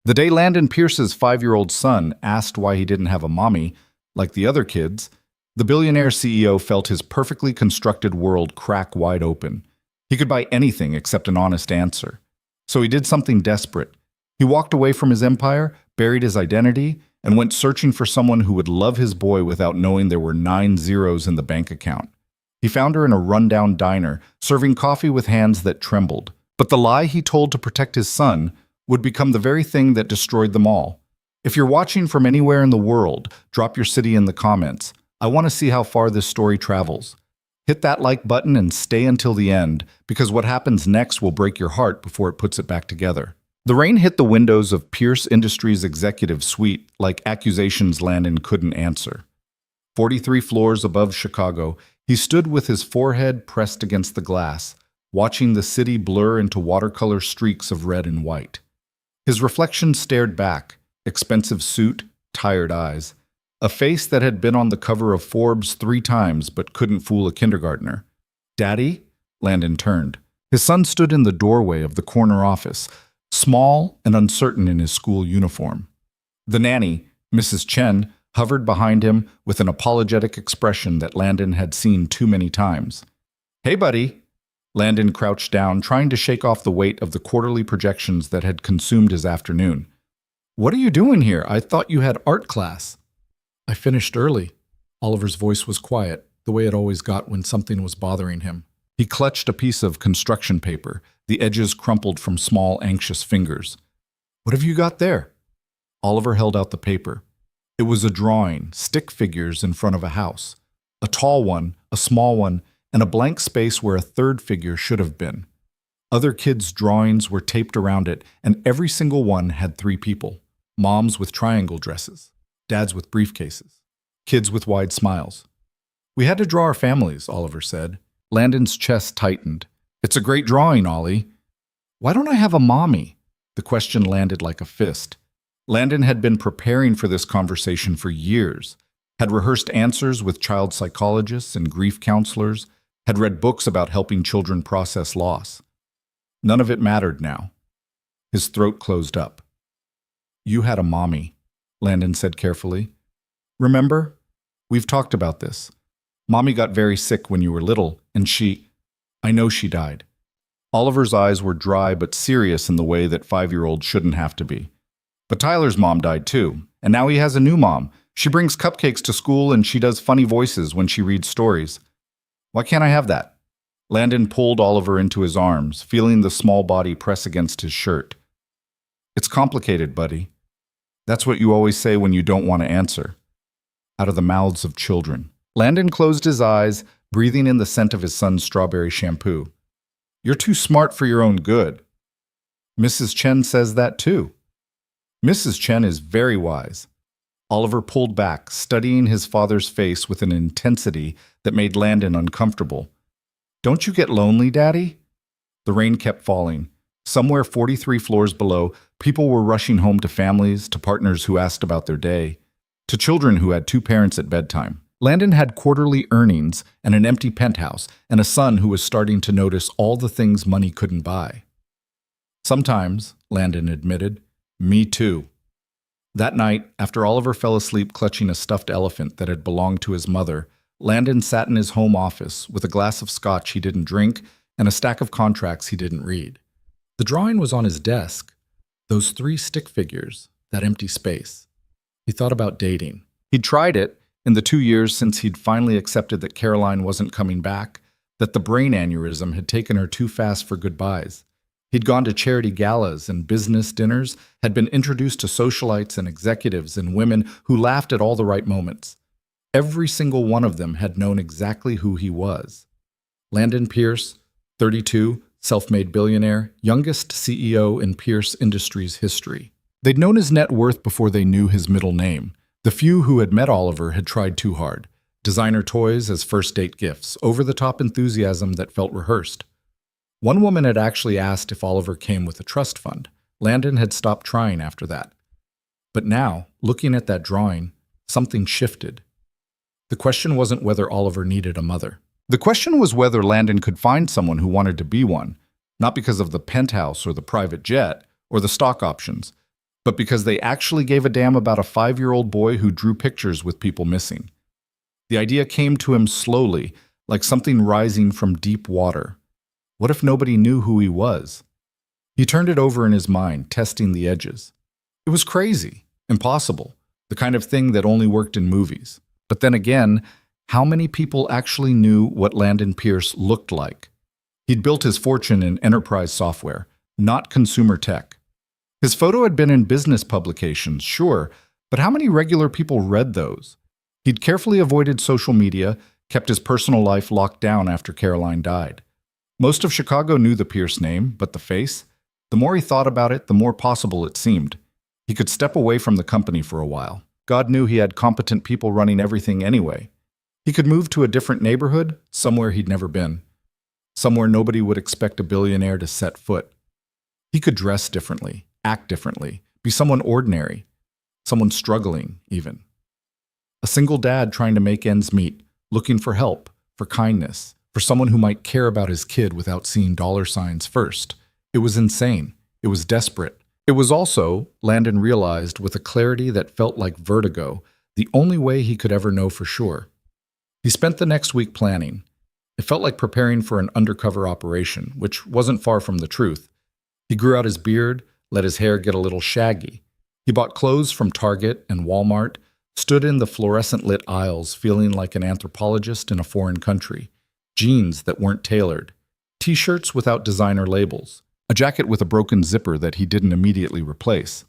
The day Landon Pierce's 5-year-old son asked why he didn't have a mommy, like the other kids, the billionaire CEO felt his perfectly constructed world crack wide open. He could buy anything except an honest answer. So he did something desperate. He walked away from his empire, buried his identity, and went searching for someone who would love his boy without knowing there were 9 zeros in the bank account. He found her in a rundown diner, serving coffee with hands that trembled. But the lie he told to protect his son would become the very thing that destroyed them all. If you're watching from anywhere in the world, drop your city in the comments. I want to see how far this story travels. Hit that like button and stay until the end, because what happens next will break your heart before it puts it back together. The rain hit the windows of Pierce Industries' executive suite like accusations Landon couldn't answer. 43 floors above Chicago, he stood with his forehead pressed against the glass, watching the city blur into watercolor streaks of red and white. His reflection stared back, expensive suit, tired eyes. A face that had been on the cover of Forbes 3 times but couldn't fool a kindergartner. "Daddy?" Landon turned. His son stood in the doorway of the corner office, small and uncertain in his school uniform. The nanny, Mrs. Chen, hovered behind him with an apologetic expression that Landon had seen too many times. "Hey, buddy." Landon crouched down, trying to shake off the weight of the quarterly projections that had consumed his afternoon. "What are you doing here? I thought you had art class." "I finished early." Oliver's voice was quiet, the way it always got when something was bothering him. He clutched a piece of construction paper, the edges crumpled from small, anxious fingers. "What have you got there?" Oliver held out the paper. It was a drawing, stick figures in front of a house. A tall one, a small one, and a blank space where a third figure should have been. Other kids' drawings were taped around it, and every single one had 3 people. Moms with triangle dresses, dads with briefcases, kids with wide smiles. "We had to draw our families," Oliver said. Landon's chest tightened. "It's a great drawing, Ollie." "Why don't I have a mommy?" The question landed like a fist. Landon had been preparing for this conversation for years, had rehearsed answers with child psychologists and grief counselors, had read books about helping children process loss. None of it mattered now. His throat closed up. "You had a mommy," Landon said carefully. "Remember? We've talked about this. Mommy got very sick when you were little, and I know she died." Oliver's eyes were dry but serious in the way that 5-year-olds shouldn't have to be. "But Tyler's mom died too, and now he has a new mom. She brings cupcakes to school and she does funny voices when she reads stories. Why can't I have that?" Landon pulled Oliver into his arms, feeling the small body press against his shirt. "It's complicated, buddy. That's what you always say when you don't want to answer." Out of the mouths of children. Landon closed his eyes, breathing in the scent of his son's strawberry shampoo. "You're too smart for your own good." "Mrs. Chen says that too." "Mrs. Chen is very wise." Oliver pulled back, studying his father's face with an intensity that made Landon uncomfortable. "Don't you get lonely, Daddy?" The rain kept falling. Somewhere 43 floors below, people were rushing home to families, to partners who asked about their day, to children who had 2 parents at bedtime. Landon had quarterly earnings and an empty penthouse, and a son who was starting to notice all the things money couldn't buy. "Sometimes," Landon admitted, "me too." That night, after Oliver fell asleep clutching a stuffed elephant that had belonged to his mother, Landon sat in his home office with a glass of scotch he didn't drink and a stack of contracts he didn't read. The drawing was on his desk. Those 3 stick figures, that empty space. He thought about dating. He'd tried it in the 2 years since he'd finally accepted that Caroline wasn't coming back, that the brain aneurysm had taken her too fast for goodbyes. He'd gone to charity galas and business dinners, had been introduced to socialites and executives and women who laughed at all the right moments. Every single one of them had known exactly who he was. Landon Pierce, 32, self-made billionaire, youngest CEO in Pierce Industries history. They'd known his net worth before they knew his middle name. The few who had met Oliver had tried too hard. Designer toys as first date gifts, over-the-top enthusiasm that felt rehearsed. One woman had actually asked if Oliver came with a trust fund. Landon had stopped trying after that. But now, looking at that drawing, something shifted. The question wasn't whether Oliver needed a mother. The question was whether Landon could find someone who wanted to be one, not because of the penthouse or the private jet or the stock options, but because they actually gave a damn about a 5-year-old boy who drew pictures with people missing. The idea came to him slowly, like something rising from deep water. What if nobody knew who he was? He turned it over in his mind, testing the edges. It was crazy, impossible, the kind of thing that only worked in movies. But then again, how many people actually knew what Landon Pierce looked like? He'd built his fortune in enterprise software, not consumer tech. His photo had been in business publications, sure, but how many regular people read those? He'd carefully avoided social media, kept his personal life locked down after Caroline died. Most of Chicago knew the Pierce name, but the face? The more he thought about it, the more possible it seemed. He could step away from the company for a while. God knew he had competent people running everything anyway. He could move to a different neighborhood, somewhere he'd never been. Somewhere nobody would expect a billionaire to set foot. He could dress differently, act differently, be someone ordinary, someone struggling, even. A single dad trying to make ends meet, looking for help, for kindness, for someone who might care about his kid without seeing dollar signs first. It was insane. It was desperate. It was also, Landon realized with a clarity that felt like vertigo, the only way he could ever know for sure. He spent the next week planning. It felt like preparing for an undercover operation, which wasn't far from the truth. He grew out his beard, let his hair get a little shaggy. He bought clothes from Target and Walmart, stood in the fluorescent-lit aisles feeling like an anthropologist in a foreign country. Jeans that weren't tailored. T-shirts without designer labels. A jacket with a broken zipper that he didn't immediately replace.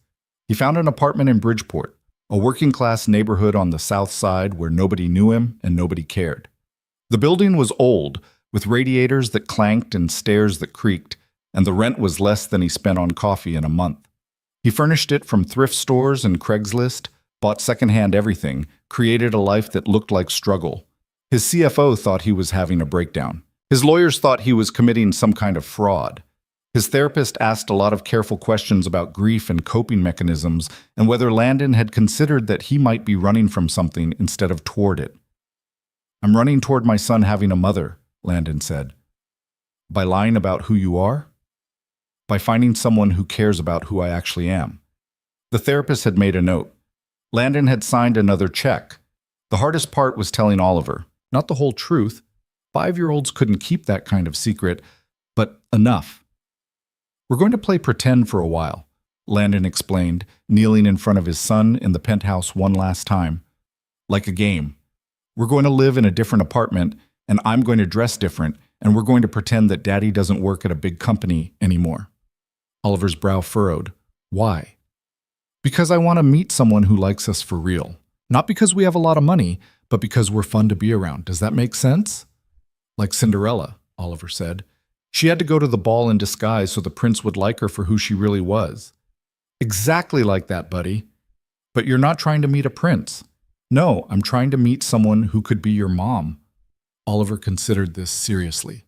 He found an apartment in Bridgeport, a working-class neighborhood on the south side where nobody knew him and nobody cared. The building was old, with radiators that clanked and stairs that creaked, and the rent was less than he spent on coffee in a month. He furnished it from thrift stores and Craigslist, bought secondhand everything, created a life that looked like struggle. His CFO thought he was having a breakdown. His lawyers thought he was committing some kind of fraud. His therapist asked a lot of careful questions about grief and coping mechanisms and whether Landon had considered that he might be running from something instead of toward it. "I'm running toward my son having a mother," Landon said. "By lying about who you are? By finding someone who cares about who I actually am." The therapist had made a note. Landon had signed another check. The hardest part was telling Oliver, not the whole truth. 5-year-olds couldn't keep that kind of secret, but enough. "We're going to play pretend for a while," Landon explained, kneeling in front of his son in the penthouse one last time. "Like a game. We're going to live in a different apartment, and I'm going to dress different, and we're going to pretend that Daddy doesn't work at a big company anymore." Oliver's brow furrowed. "Why?" "Because I want to meet someone who likes us for real. Not because we have a lot of money, but because we're fun to be around. Does that make sense?" "Like Cinderella," Oliver said. "She had to go to the ball in disguise so the prince would like her for who she really was." "Exactly like that, buddy. But you're not trying to meet a prince." "No, I'm trying to meet someone who could be your mom." Oliver considered this seriously.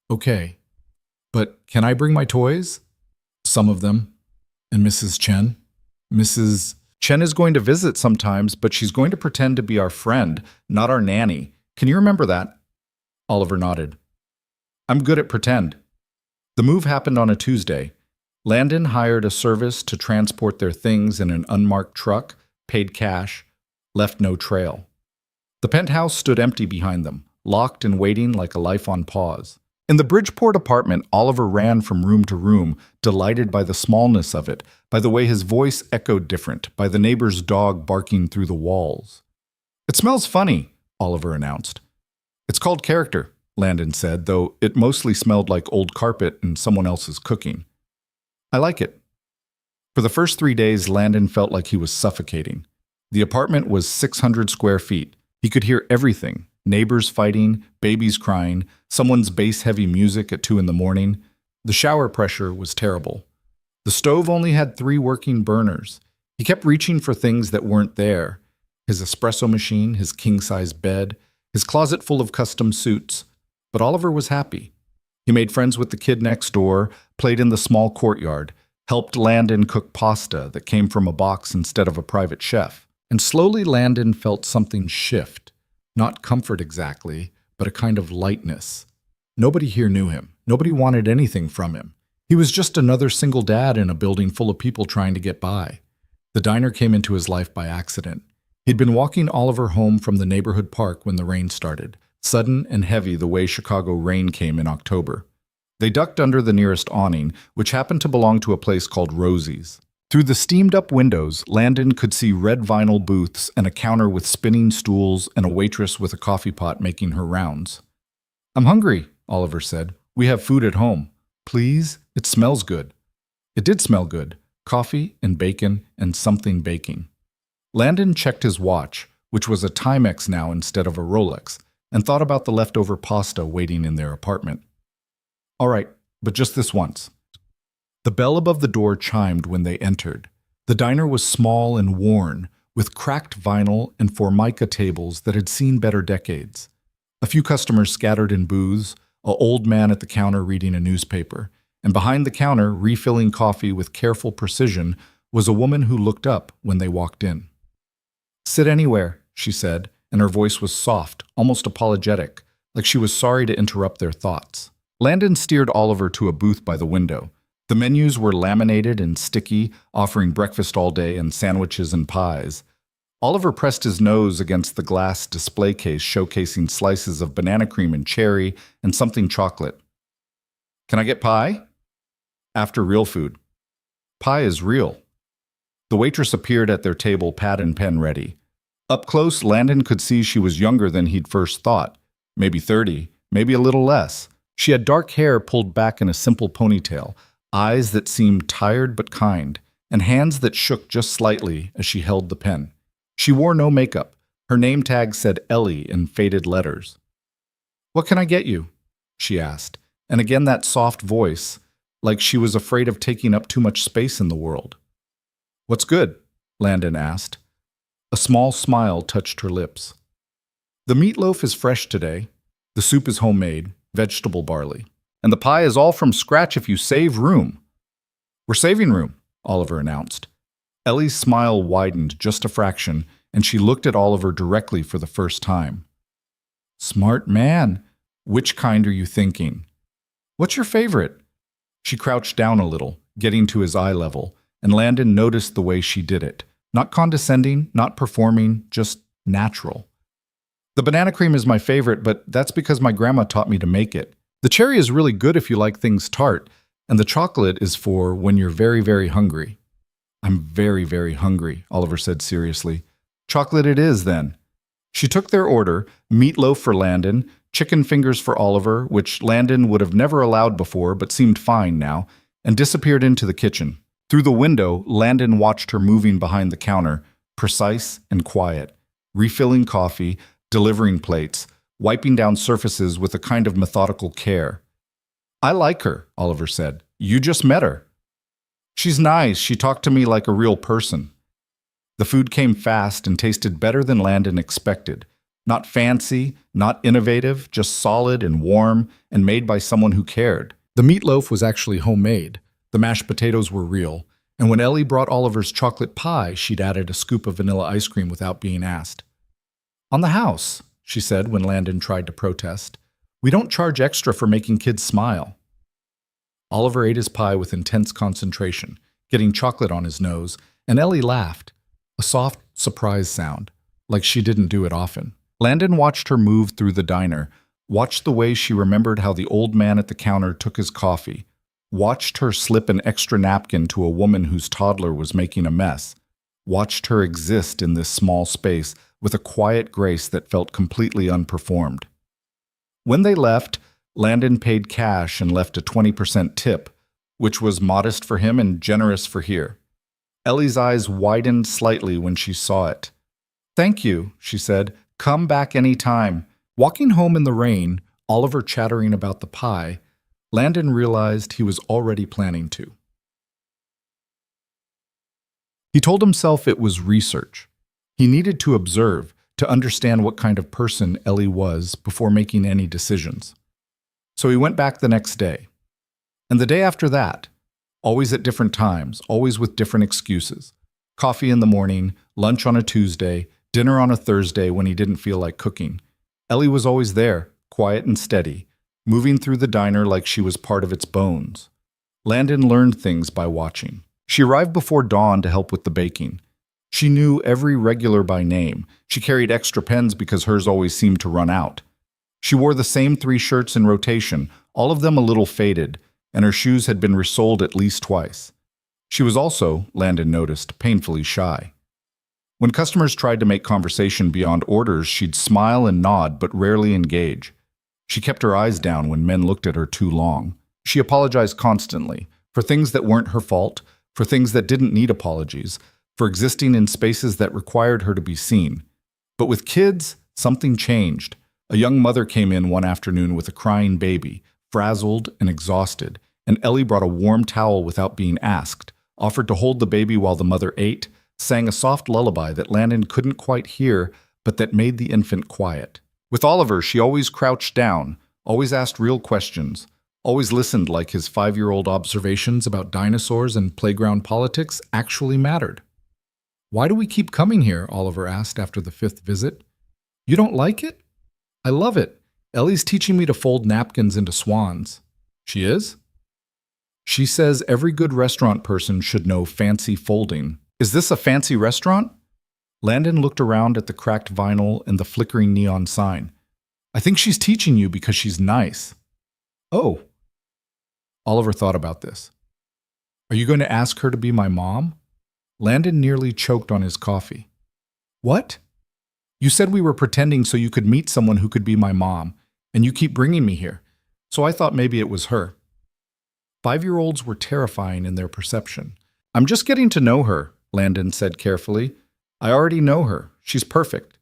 "Okay, but can I bring my toys?" "Some of them." "And Mrs. Chen?" "Mrs. Chen is going to visit sometimes, but she's going to pretend to be our friend, not our nanny. Can you remember that?" Oliver nodded. "I'm good at pretend." The move happened on a Tuesday. Landon hired a service to transport their things in an unmarked truck, paid cash, left no trail. The penthouse stood empty behind them, locked and waiting like a life on pause. In the Bridgeport apartment, Oliver ran from room to room, delighted by the smallness of it, by the way his voice echoed different, by the neighbor's dog barking through the walls. "It smells funny," Oliver announced. "It's called character," Landon said, though it mostly smelled like old carpet and someone else's cooking. "I like it." For the first 3 days, Landon felt like he was suffocating. The apartment was 600 square feet. He could hear everything: neighbors fighting, babies crying, someone's bass-heavy music at 2 a.m. The shower pressure was terrible. The stove only had 3 working burners. He kept reaching for things that weren't there: his espresso machine, his king-size bed, his closet full of custom suits. But Oliver was happy. He made friends with the kid next door, played in the small courtyard, helped Landon cook pasta that came from a box instead of a private chef. And slowly Landon felt something shift. Not comfort exactly, but a kind of lightness. Nobody here knew him. Nobody wanted anything from him. He was just another single dad in a building full of people trying to get by. The diner came into his life by accident. He'd been walking Oliver home from the neighborhood park when the rain started, sudden and heavy the way Chicago rain came in October. They ducked under the nearest awning, which happened to belong to a place called Rosie's. Through the steamed-up windows, Landon could see red vinyl booths and a counter with spinning stools and a waitress with a coffee pot making her rounds. "I'm hungry," Oliver said. "We have food at home. Please? It smells good." It did smell good. Coffee and bacon and something baking. Landon checked his watch, which was a Timex now instead of a Rolex, and thought about the leftover pasta waiting in their apartment. "All right, but just this once." The bell above the door chimed when they entered. The diner was small and worn, with cracked vinyl and formica tables that had seen better decades. A few customers scattered in booths, an old man at the counter reading a newspaper, and behind the counter, refilling coffee with careful precision, was a woman who looked up when they walked in. "Sit anywhere," she said, and her voice was soft, almost apologetic, like she was sorry to interrupt their thoughts. Landon steered Oliver to a booth by the window. The menus were laminated and sticky, offering breakfast all day and sandwiches and pies. Oliver pressed his nose against the glass display case showcasing slices of banana cream and cherry and something chocolate. "Can I get pie?" "After real food." "Pie is real." The waitress appeared at their table, pad and pen ready. Up close, Landon could see she was younger than he'd first thought. Maybe 30, maybe a little less. She had dark hair pulled back in a simple ponytail, eyes that seemed tired but kind, and hands that shook just slightly as she held the pen. She wore no makeup. Her name tag said Ellie in faded letters. "What can I get you?" she asked, and again that soft voice, like she was afraid of taking up too much space in the world. "What's good?" Landon asked. A small smile touched her lips. "The meatloaf is fresh today. The soup is homemade, vegetable barley. And the pie is all from scratch if you save room." "We're saving room," Oliver announced. Ellie's smile widened just a fraction, and she looked at Oliver directly for the first time. "Smart man. Which kind are you thinking?" "What's your favorite?" She crouched down a little, getting to his eye level, and Landon noticed the way she did it. Not condescending, not performing, just natural. "The banana cream is my favorite, but that's because my grandma taught me to make it. The cherry is really good if you like things tart, and the chocolate is for when you're very, very hungry." "I'm very, very hungry," Oliver said seriously. "Chocolate it is, then." She took their order, meatloaf for Landon, chicken fingers for Oliver, which Landon would have never allowed before but seemed fine now, and disappeared into the kitchen. Through the window, Landon watched her moving behind the counter, precise and quiet, refilling coffee, delivering plates, wiping down surfaces with a kind of methodical care. "I like her," Oliver said. "You just met her." "She's nice. She talked to me like a real person." The food came fast and tasted better than Landon expected. Not fancy, not innovative, just solid and warm and made by someone who cared. The meatloaf was actually homemade. The mashed potatoes were real. And when Ellie brought Oliver's chocolate pie, she'd added a scoop of vanilla ice cream without being asked. "On the house," she said when Landon tried to protest. "We don't charge extra for making kids smile." Oliver ate his pie with intense concentration, getting chocolate on his nose, and Ellie laughed, a soft, surprise sound, like she didn't do it often. Landon watched her move through the diner, watched the way she remembered how the old man at the counter took his coffee, watched her slip an extra napkin to a woman whose toddler was making a mess, watched her exist in this small space with a quiet grace that felt completely unperformed. When they left, Landon paid cash and left a 20% tip, which was modest for him and generous for here. Ellie's eyes widened slightly when she saw it. "Thank you," she said. "Come back any time." Walking home in the rain, Oliver chattering about the pie, Landon realized he was already planning to. He told himself it was research. He needed to observe, to understand what kind of person Ellie was before making any decisions. So he went back the next day. And the day after that, always at different times, always with different excuses. Coffee in the morning, lunch on a Tuesday, dinner on a Thursday when he didn't feel like cooking. Ellie was always there, quiet and steady, moving through the diner like she was part of its bones. Landon learned things by watching. She arrived before dawn to help with the baking. She knew every regular by name. She carried extra pens because hers always seemed to run out. She wore the same 3 shirts in rotation, all of them a little faded, and her shoes had been resoled at least twice. She was also, Landon noticed, painfully shy. When customers tried to make conversation beyond orders, she'd smile and nod but rarely engage. She kept her eyes down when men looked at her too long. She apologized constantly, for things that weren't her fault, for things that didn't need apologies, for existing in spaces that required her to be seen. But with kids, something changed. A young mother came in one afternoon with a crying baby, frazzled and exhausted, and Ellie brought a warm towel without being asked, offered to hold the baby while the mother ate, sang a soft lullaby that Landon couldn't quite hear, but that made the infant quiet. With Oliver, she always crouched down, always asked real questions, always listened like his 5-year-old observations about dinosaurs and playground politics actually mattered. "Why do we keep coming here?" Oliver asked after the 5th visit. "You don't like it?" "I love it. Ellie's teaching me to fold napkins into swans." "She is?" "She says every good restaurant person should know fancy folding." "Is this a fancy restaurant?" Landon looked around at the cracked vinyl and the flickering neon sign. "I think she's teaching you because she's nice." "Oh." Oliver thought about this. "Are you going to ask her to be my mom?" Landon nearly choked on his coffee. "What?" "You said we were pretending so you could meet someone who could be my mom, and you keep bringing me here. So I thought maybe it was her." 5-year-olds were terrifying in their perception. "I'm just getting to know her," Landon said carefully. "I already know her. She's perfect."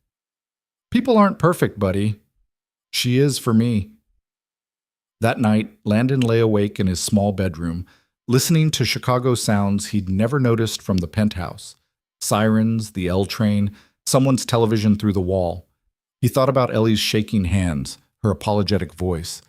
"People aren't perfect, buddy." "She is for me." That night, Landon lay awake in his small bedroom, listening to Chicago sounds he'd never noticed from the penthouse. Sirens, the L train, someone's television through the wall. He thought about Ellie's shaking hands, her apologetic voice,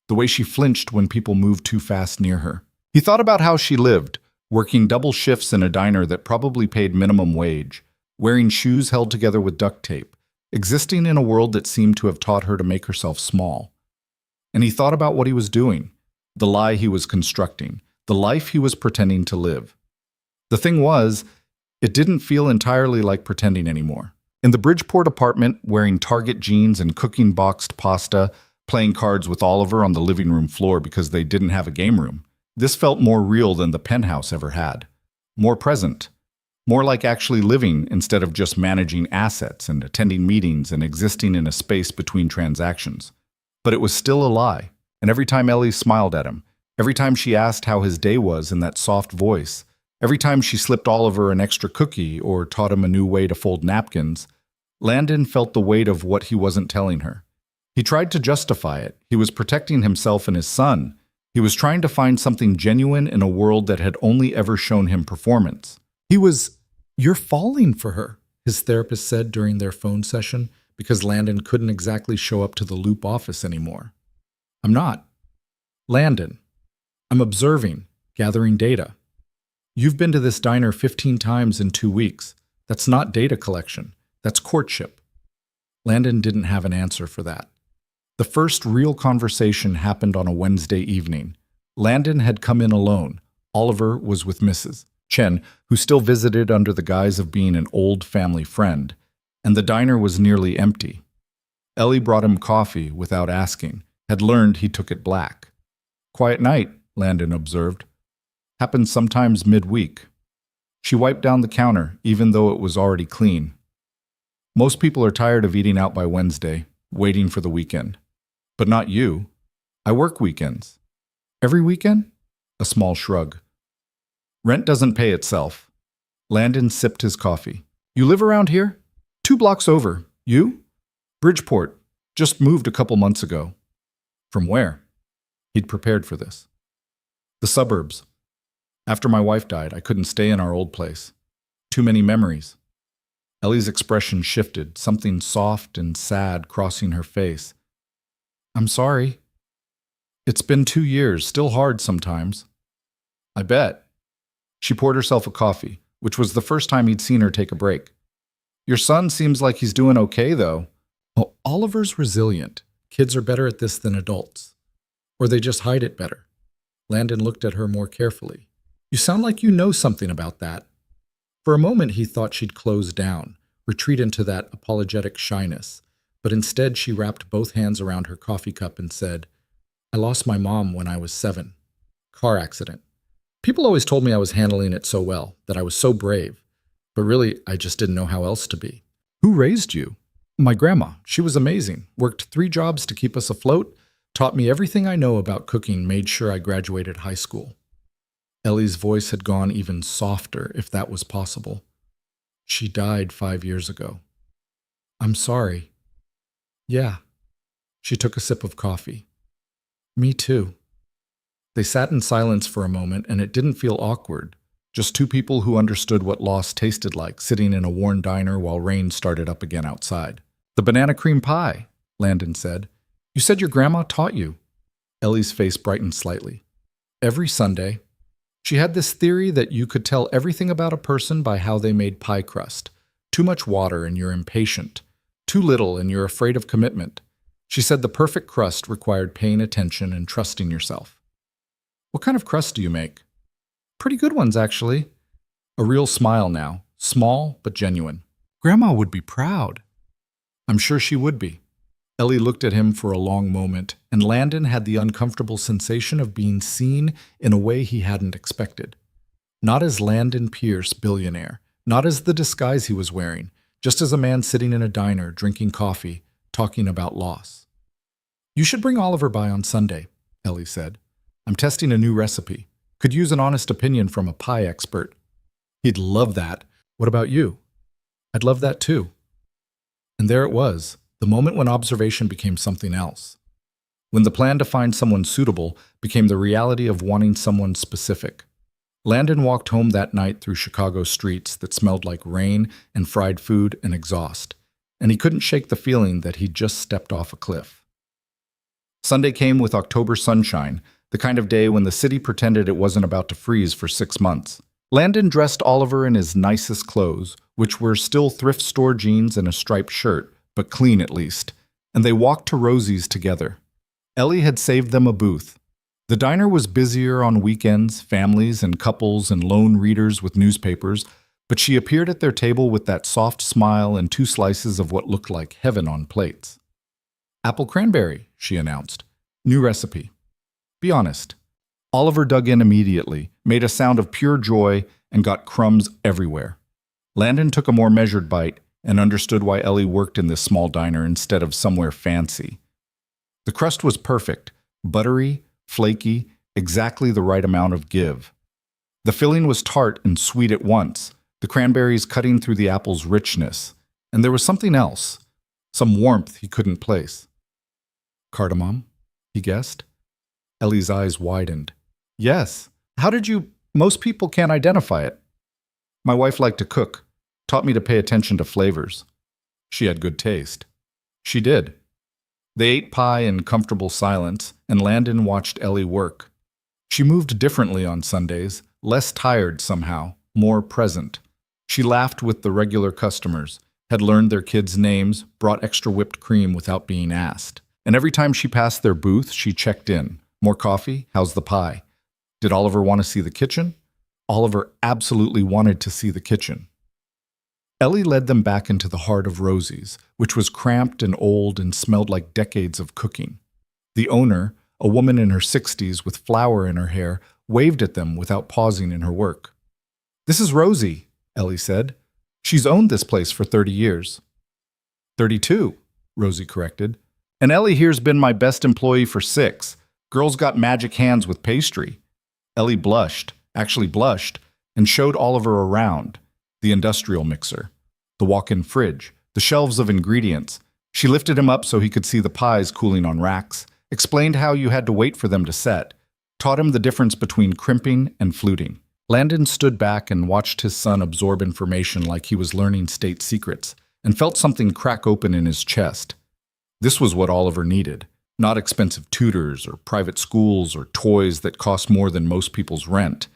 the way she flinched when people moved too fast near her. He thought about how she lived, working double shifts in a diner that probably paid minimum wage, wearing shoes held together with duct tape, existing in a world that seemed to have taught her to make herself small. And he thought about what he was doing, the lie he was constructing, the life he was pretending to live. The thing was, it didn't feel entirely like pretending anymore. In the Bridgeport apartment, wearing Target jeans and cooking boxed pasta, playing cards with Oliver on the living room floor because they didn't have a game room, this felt more real than the penthouse ever had. More present. More like actually living instead of just managing assets and attending meetings and existing in a space between transactions. But it was still a lie, and every time Ellie smiled at him, every time she asked how his day was in that soft voice, every time she slipped Oliver an extra cookie or taught him a new way to fold napkins, Landon felt the weight of what he wasn't telling her. He tried to justify it. He was protecting himself and his son. He was trying to find something genuine in a world that had only ever shown him performance. "You're falling for her," his therapist said during their phone session, because Landon couldn't exactly show up to the Loop office anymore. "I'm not." "Landon, I'm observing, gathering data. You've been to this diner 15 times in 2 weeks. That's not data collection. That's courtship." Landon didn't have an answer for that. The first real conversation happened on a Wednesday evening. Landon had come in alone. Oliver was with Mrs. Chen, who still visited under the guise of being an old family friend, and the diner was nearly empty. Ellie brought him coffee without asking, had learned he took it black. "Quiet night," Landon observed. "Happens sometimes midweek." She wiped down the counter, even though it was already clean. "Most people are tired of eating out by Wednesday, waiting for the weekend. But not you. I work weekends." "Every weekend?" A small shrug. "Rent doesn't pay itself." Landon sipped his coffee. "You live around here?" 2 blocks over. "You?" "Bridgeport. Just moved a couple months ago." "From where?" He'd prepared for this. "The suburbs. After my wife died, I couldn't stay in our old place. Too many memories." Ellie's expression shifted, something soft and sad crossing her face. "I'm sorry." "It's been 2 years, still hard sometimes." "I bet." She poured herself a coffee, which was the first time he'd seen her take a break. "Your son seems like he's doing okay, though." "Oh, Oliver's resilient. Kids are better at this than adults. Or they just hide it better." Landon looked at her more carefully. "You sound like you know something about that." For a moment, he thought she'd close down, retreat into that apologetic shyness, but instead she wrapped both hands around her coffee cup and said, "I lost my mom when I was 7. Car accident. People always told me I was handling it so well, that I was so brave, but really, I just didn't know how else to be." Who raised you? My grandma, she was amazing, worked 3 jobs to keep us afloat, taught me everything I know about cooking, made sure I graduated high school. Ellie's voice had gone even softer, if that was possible. She died 5 years ago. I'm sorry. Yeah. She took a sip of coffee. Me too. They sat in silence for a moment, and it didn't feel awkward. Just 2 people who understood what loss tasted like, sitting in a worn diner while rain started up again outside. "The banana cream pie," Landon said. "You said your grandma taught you." Ellie's face brightened slightly. "Every Sunday." She had this theory that you could tell everything about a person by how they made pie crust. Too much water and you're impatient. Too little and you're afraid of commitment. She said the perfect crust required paying attention and trusting yourself. "What kind of crust do you make?" "Pretty good ones, actually." A real smile now, small but genuine. Grandma would be proud. I'm sure she would be. Ellie looked at him for a long moment, and Landon had the uncomfortable sensation of being seen in a way he hadn't expected. Not as Landon Pierce, billionaire, not as the disguise he was wearing, just as a man sitting in a diner, drinking coffee, talking about loss. "You should bring Oliver by on Sunday," Ellie said. "I'm testing a new recipe. Could use an honest opinion from a pie expert." "He'd love that. What about you?" "I'd love that too." And there it was, the moment when observation became something else. When the plan to find someone suitable became the reality of wanting someone specific. Landon walked home that night through Chicago streets that smelled like rain and fried food and exhaust, and he couldn't shake the feeling that he'd just stepped off a cliff. Sunday came with October sunshine, the kind of day when the city pretended it wasn't about to freeze for 6 months. Landon dressed Oliver in his nicest clothes, which were still thrift store jeans and a striped shirt, but clean at least, and they walked to Rosie's together. Ellie had saved them a booth. The diner was busier on weekends, families and couples and lone readers with newspapers, but she appeared at their table with that soft smile and 2 slices of what looked like heaven on plates. "Apple cranberry," she announced. "New recipe." "Be honest." Oliver dug in immediately, made a sound of pure joy, and got crumbs everywhere. Landon took a more measured bite and understood why Ellie worked in this small diner instead of somewhere fancy. The crust was perfect, buttery, flaky, exactly the right amount of give. The filling was tart and sweet at once, the cranberries cutting through the apple's richness. And there was something else, some warmth he couldn't place. "Cardamom?" he guessed. Ellie's eyes widened. "Yes. How did you— Most people can't identify it." "My wife liked to cook, taught me to pay attention to flavors." "She had good taste." "She did." They ate pie in comfortable silence, and Landon watched Ellie work. She moved differently on Sundays, less tired somehow, more present. She laughed with the regular customers, had learned their kids' names, brought extra whipped cream without being asked. And every time she passed their booth, she checked in. "More coffee? How's the pie?" Did Oliver want to see the kitchen? Oliver absolutely wanted to see the kitchen. Ellie led them back into the heart of Rosie's, which was cramped and old and smelled like decades of cooking. The owner, a woman in her 60s with flour in her hair, waved at them without pausing in her work. "This is Rosie," Ellie said. "She's owned this place for 30 years. 32, Rosie corrected. "And Ellie here's been my best employee for 6. Girl's got magic hands with pastry." Ellie blushed, and showed Oliver around. The industrial mixer, the walk-in fridge, the shelves of ingredients. She lifted him up so he could see the pies cooling on racks, explained how you had to wait for them to set, taught him the difference between crimping and fluting. Landon stood back and watched his son absorb information like he was learning state secrets, and felt something crack open in his chest. This was what Oliver needed. Not expensive tutors or private schools or toys that cost more than most people's rent.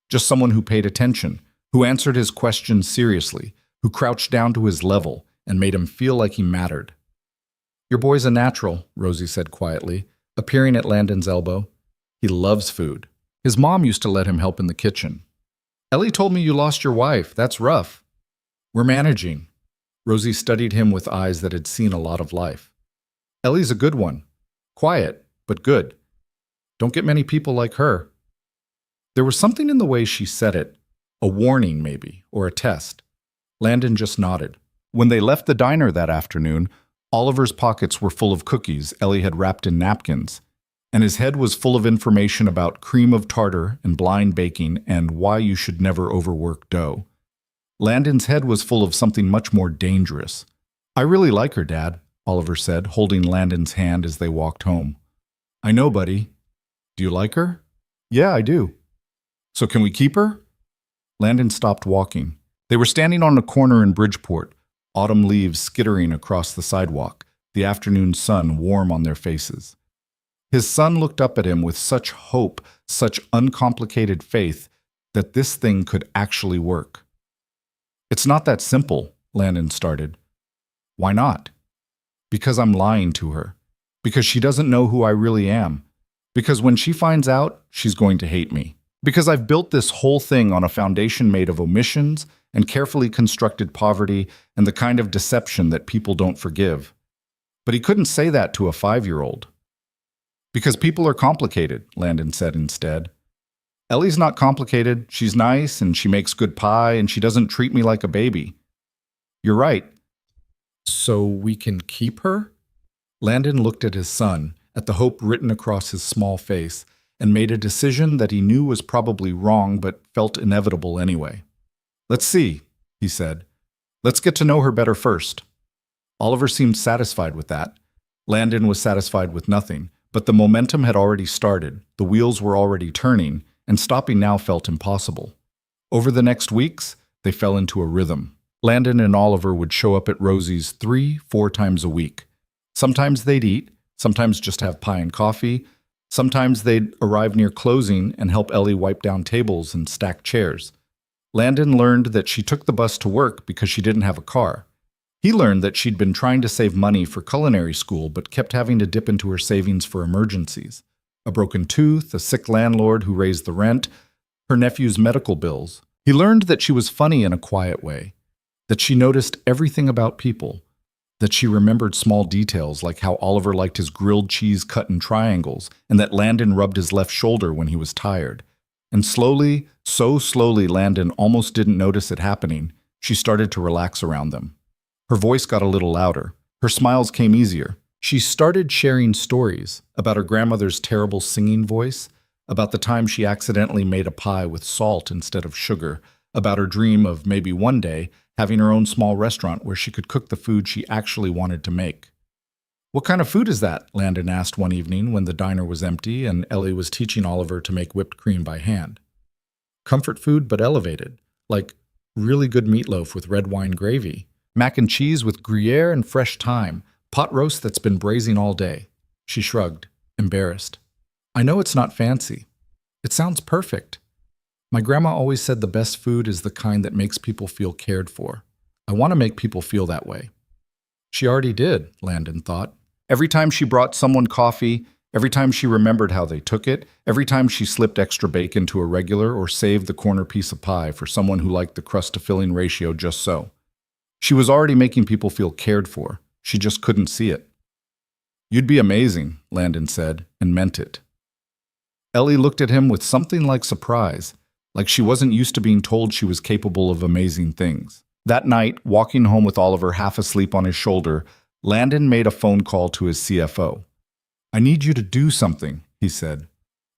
Just someone who paid attention, who answered his questions seriously, who crouched down to his level and made him feel like he mattered. "Your boy's a natural," Rosie said quietly, appearing at Landon's elbow. "He loves food. His mom used to let him help in the kitchen." Ellie told me you lost your wife. That's rough. We're managing. Rosie studied him with eyes that had seen a lot of life. Ellie's a good one. Quiet, but good. Don't get many people like her. There was something in the way she said it, a warning maybe, or a test. Landon just nodded. When they left the diner that afternoon, Oliver's pockets were full of cookies Ellie had wrapped in napkins, and his head was full of information about cream of tartar and blind baking and why you should never overwork dough. Landon's head was full of something much more dangerous. I really like her, Dad, Oliver said, holding Landon's hand as they walked home. I know, buddy. Do you like her? Yeah, I do. So can we keep her? Landon stopped walking. They were standing on a corner in Bridgeport, autumn leaves skittering across the sidewalk, the afternoon sun warm on their faces. His son looked up at him with such hope, such uncomplicated faith, that this thing could actually work. It's not that simple, Landon started. Why not? Because I'm lying to her. Because she doesn't know who I really am. Because when she finds out, she's going to hate me. Because I've built this whole thing on a foundation made of omissions and carefully constructed poverty and the kind of deception that people don't forgive. But he couldn't say that to a 5-year-old. Because people are complicated, Landon said instead. Ellie's not complicated. She's nice and she makes good pie and she doesn't treat me like a baby. You're right. So we can keep her? Landon looked at his son, at the hope written across his small face, and made a decision that he knew was probably wrong but felt inevitable anyway. Let's see, he said. Let's get to know her better first. Oliver seemed satisfied with that. Landon was satisfied with nothing, but the momentum had already started, the wheels were already turning, and stopping now felt impossible. Over the next weeks, they fell into a rhythm. Landon and Oliver would show up at Rosie's 3-4 times a week. Sometimes they'd eat, sometimes just have pie and coffee. Sometimes they'd arrive near closing and help Ellie wipe down tables and stack chairs. Landon learned that she took the bus to work because she didn't have a car. He learned that she'd been trying to save money for culinary school but kept having to dip into her savings for emergencies. A broken tooth, a sick landlord who raised the rent, her nephew's medical bills. He learned that she was funny in a quiet way, that she noticed everything about people, that she remembered small details like how Oliver liked his grilled cheese cut in triangles and that Landon rubbed his left shoulder when he was tired. And slowly, so slowly Landon almost didn't notice it happening, she started to relax around them. Her voice got a little louder. Her smiles came easier. She started sharing stories about her grandmother's terrible singing voice, about the time she accidentally made a pie with salt instead of sugar, about her dream of maybe one day having her own small restaurant where she could cook the food she actually wanted to make. What kind of food is that? Landon asked one evening when the diner was empty and Ellie was teaching Oliver to make whipped cream by hand. Comfort food but elevated, like really good meatloaf with red wine gravy, mac and cheese with Gruyere and fresh thyme, pot roast that's been braising all day. She shrugged, embarrassed. I know it's not fancy. It sounds perfect. My grandma always said the best food is the kind that makes people feel cared for. I want to make people feel that way. She already did, Landon thought. Every time she brought someone coffee, every time she remembered how they took it, every time she slipped extra bacon to a regular or saved the corner piece of pie for someone who liked the crust-to-filling ratio just so. She was already making people feel cared for. She just couldn't see it. You'd be amazing, Landon said, and meant it. Ellie looked at him with something like surprise, like she wasn't used to being told she was capable of amazing things. That night, walking home with Oliver half asleep on his shoulder, Landon made a phone call to his CFO. I need you to do something, he said,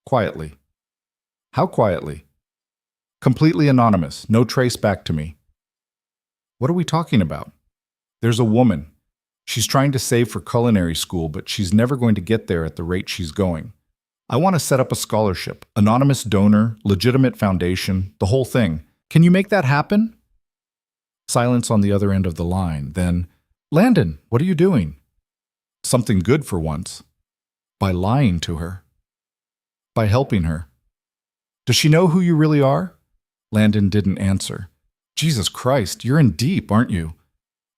quietly. How quietly? Completely anonymous, no trace back to me. What are we talking about? There's a woman. She's trying to save for culinary school, but she's never going to get there at the rate she's going. I want to set up a scholarship, anonymous donor, legitimate foundation, the whole thing. Can you make that happen? Silence on the other end of the line. Then, Landon, what are you doing? Something good for once. By lying to her. By helping her. Does she know who you really are? Landon didn't answer. Jesus Christ, you're in deep, aren't you?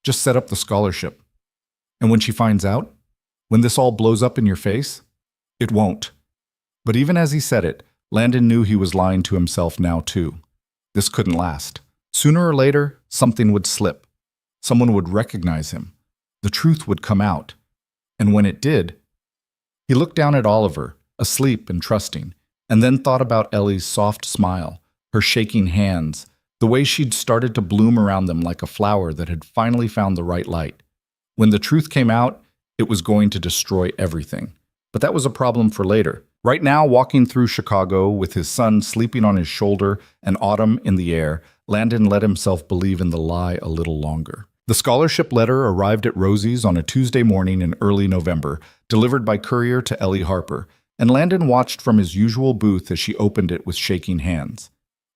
Just set up the scholarship. And when she finds out? When this all blows up in your face? It won't. But even as he said it, Landon knew he was lying to himself now too. This couldn't last. Sooner or later, something would slip. Someone would recognize him. The truth would come out. And when it did, he looked down at Oliver, asleep and trusting, and then thought about Ellie's soft smile, her shaking hands, the way she'd started to bloom around them like a flower that had finally found the right light. When the truth came out, it was going to destroy everything. But that was a problem for later. Right now, walking through Chicago with his son sleeping on his shoulder and autumn in the air, Landon let himself believe in the lie a little longer. The scholarship letter arrived at Rosie's on a Tuesday morning in early November, delivered by courier to Ellie Harper, and Landon watched from his usual booth as she opened it with shaking hands.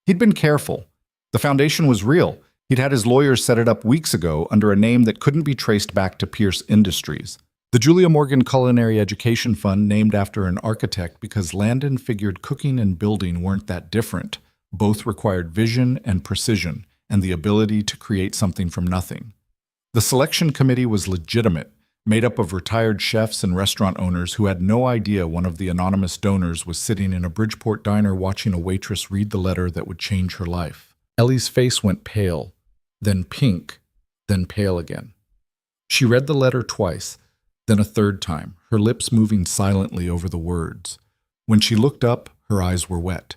He'd been careful. The foundation was real. He'd had his lawyers set it up weeks ago under a name that couldn't be traced back to Pierce Industries. The Julia Morgan Culinary Education Fund named after an architect because Landon figured cooking and building weren't that different. Both required vision and precision, and the ability to create something from nothing. The selection committee was legitimate, made up of retired chefs and restaurant owners who had no idea one of the anonymous donors was sitting in a Bridgeport diner watching a waitress read the letter that would change her life. Ellie's face went pale, then pink, then pale again. She read the letter twice, then a third time, her lips moving silently over the words. When she looked up, her eyes were wet.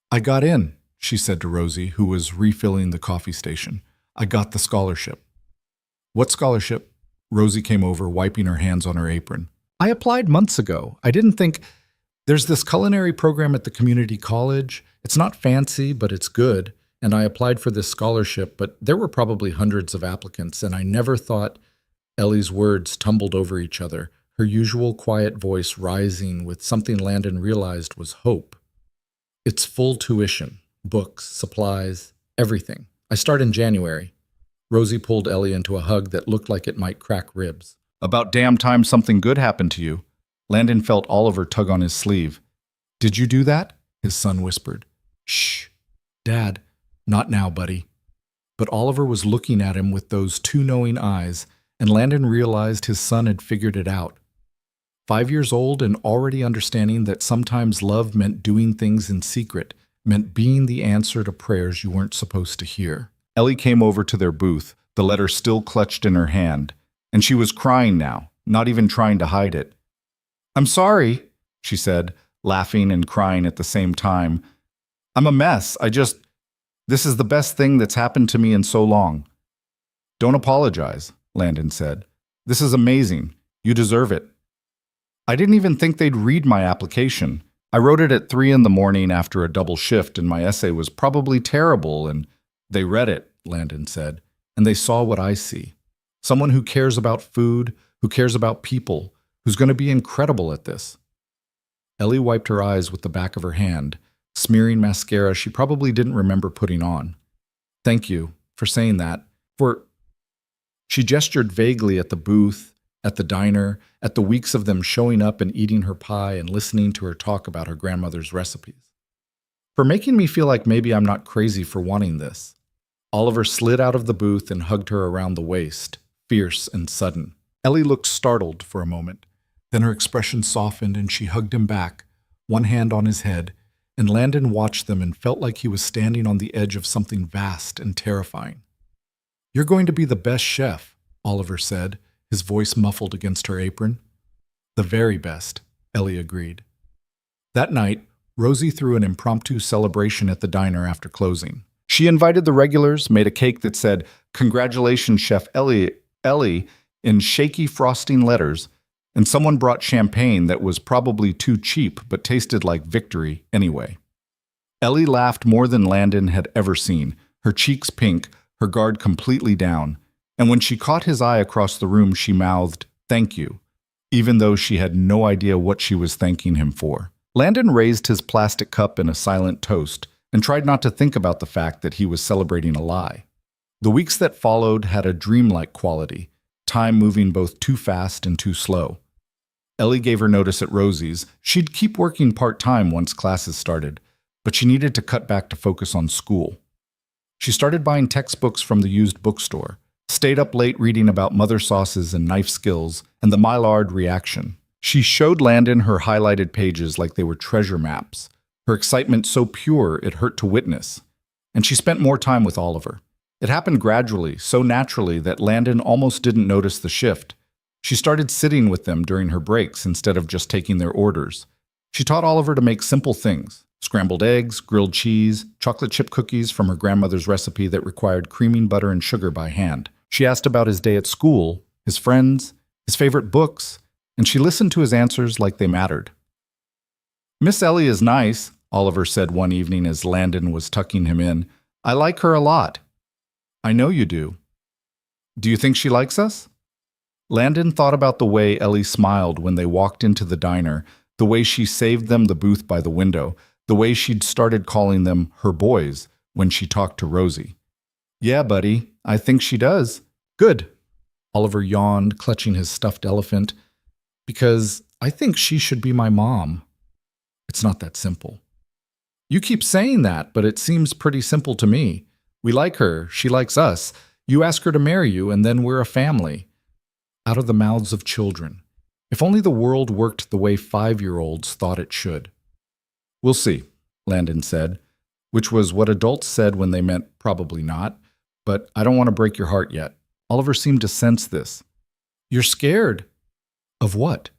"I got in," she said to Rosie, who was refilling the coffee station. "I got the scholarship." "What scholarship?" Rosie came over, wiping her hands on her apron. "I applied months ago. I didn't think... There's this culinary program at the community college. It's not fancy, but it's good. And I applied for this scholarship, but there were probably hundreds of applicants, and I never thought..." Ellie's words tumbled over each other, her usual quiet voice rising with something Landon realized was hope. "It's full tuition, books, supplies, everything. I start in January." Rosie pulled Ellie into a hug that looked like it might crack ribs. "About damn time something good happened to you." Landon felt Oliver tug on his sleeve. "Did you do that?" his son whispered. "Shh. Dad, not now, buddy." But Oliver was looking at him with those two knowing eyes, and Landon realized his son had figured it out. 5 years old and already understanding that sometimes love meant doing things in secret, meant being the answer to prayers you weren't supposed to hear. Ellie came over to their booth, the letter still clutched in her hand, and she was crying now, not even trying to hide it. "I'm sorry," she said, laughing and crying at the same time. "I'm a mess. This is the best thing that's happened to me in so long." "Don't apologize," Landon said. "This is amazing. You deserve it." "I didn't even think they'd read my application. I wrote it at 3 a.m. after a double shift, and my essay was probably terrible, and..." "They read it," Landon said, "and they saw what I see. Someone who cares about food, who cares about people, who's going to be incredible at this." Ellie wiped her eyes with the back of her hand, smearing mascara she probably didn't remember putting on. "Thank you for saying that. She gestured vaguely at the booth, at the diner, at the weeks of them showing up and eating her pie and listening to her talk about her grandmother's recipes. "For making me feel like maybe I'm not crazy for wanting this." Oliver slid out of the booth and hugged her around the waist, fierce and sudden. Ellie looked startled for a moment. Then her expression softened and she hugged him back, one hand on his head, and Landon watched them and felt like he was standing on the edge of something vast and terrifying. "You're going to be the best chef," Oliver said, his voice muffled against her apron. "The very best," Ellie agreed. That night, Rosie threw an impromptu celebration at the diner after closing. She invited the regulars, made a cake that said, "Congratulations, Chef Ellie," in shaky frosting letters, and someone brought champagne that was probably too cheap but tasted like victory anyway. Ellie laughed more than Landon had ever seen, her cheeks pink, her guard completely down, and when she caught his eye across the room, she mouthed, "Thank you," even though she had no idea what she was thanking him for. Landon raised his plastic cup in a silent toast and tried not to think about the fact that he was celebrating a lie. The weeks that followed had a dreamlike quality, time moving both too fast and too slow. Ellie gave her notice at Rosie's. She'd keep working part-time once classes started, but she needed to cut back to focus on school. She started buying textbooks from the used bookstore, stayed up late reading about mother sauces and knife skills, and the Maillard reaction. She showed Landon her highlighted pages like they were treasure maps, her excitement so pure it hurt to witness. and she spent more time with Oliver. It happened gradually, so naturally that Landon almost didn't notice the shift. She started sitting with them during her breaks instead of just taking their orders. She taught Oliver to make simple things: scrambled eggs, grilled cheese, chocolate chip cookies from her grandmother's recipe that required creaming butter and sugar by hand. She asked about his day at school, his friends, his favorite books, and she listened to his answers like they mattered. "Miss Ellie is nice," Oliver said one evening as Landon was tucking him in. "I like her a lot." "I know you do." "Do you think she likes us?" Landon thought about the way Ellie smiled when they walked into the diner, the way she saved them the booth by the window, the way she'd started calling them her boys when she talked to Rosie. "Yeah, buddy, I think she does." "Good." Oliver yawned, clutching his stuffed elephant. "Because I think she should be my mom." "It's not that simple." "You keep saying that, but it seems pretty simple to me. We like her, she likes us. You ask her to marry you, and then we're a family." Out of the mouths of children. If only the world worked the way 5-year-olds thought it should. "We'll see," Landon said, which was what adults said when they meant probably not, but I don't want to break your heart yet. Oliver seemed to sense this. "You're scared." "Of what?"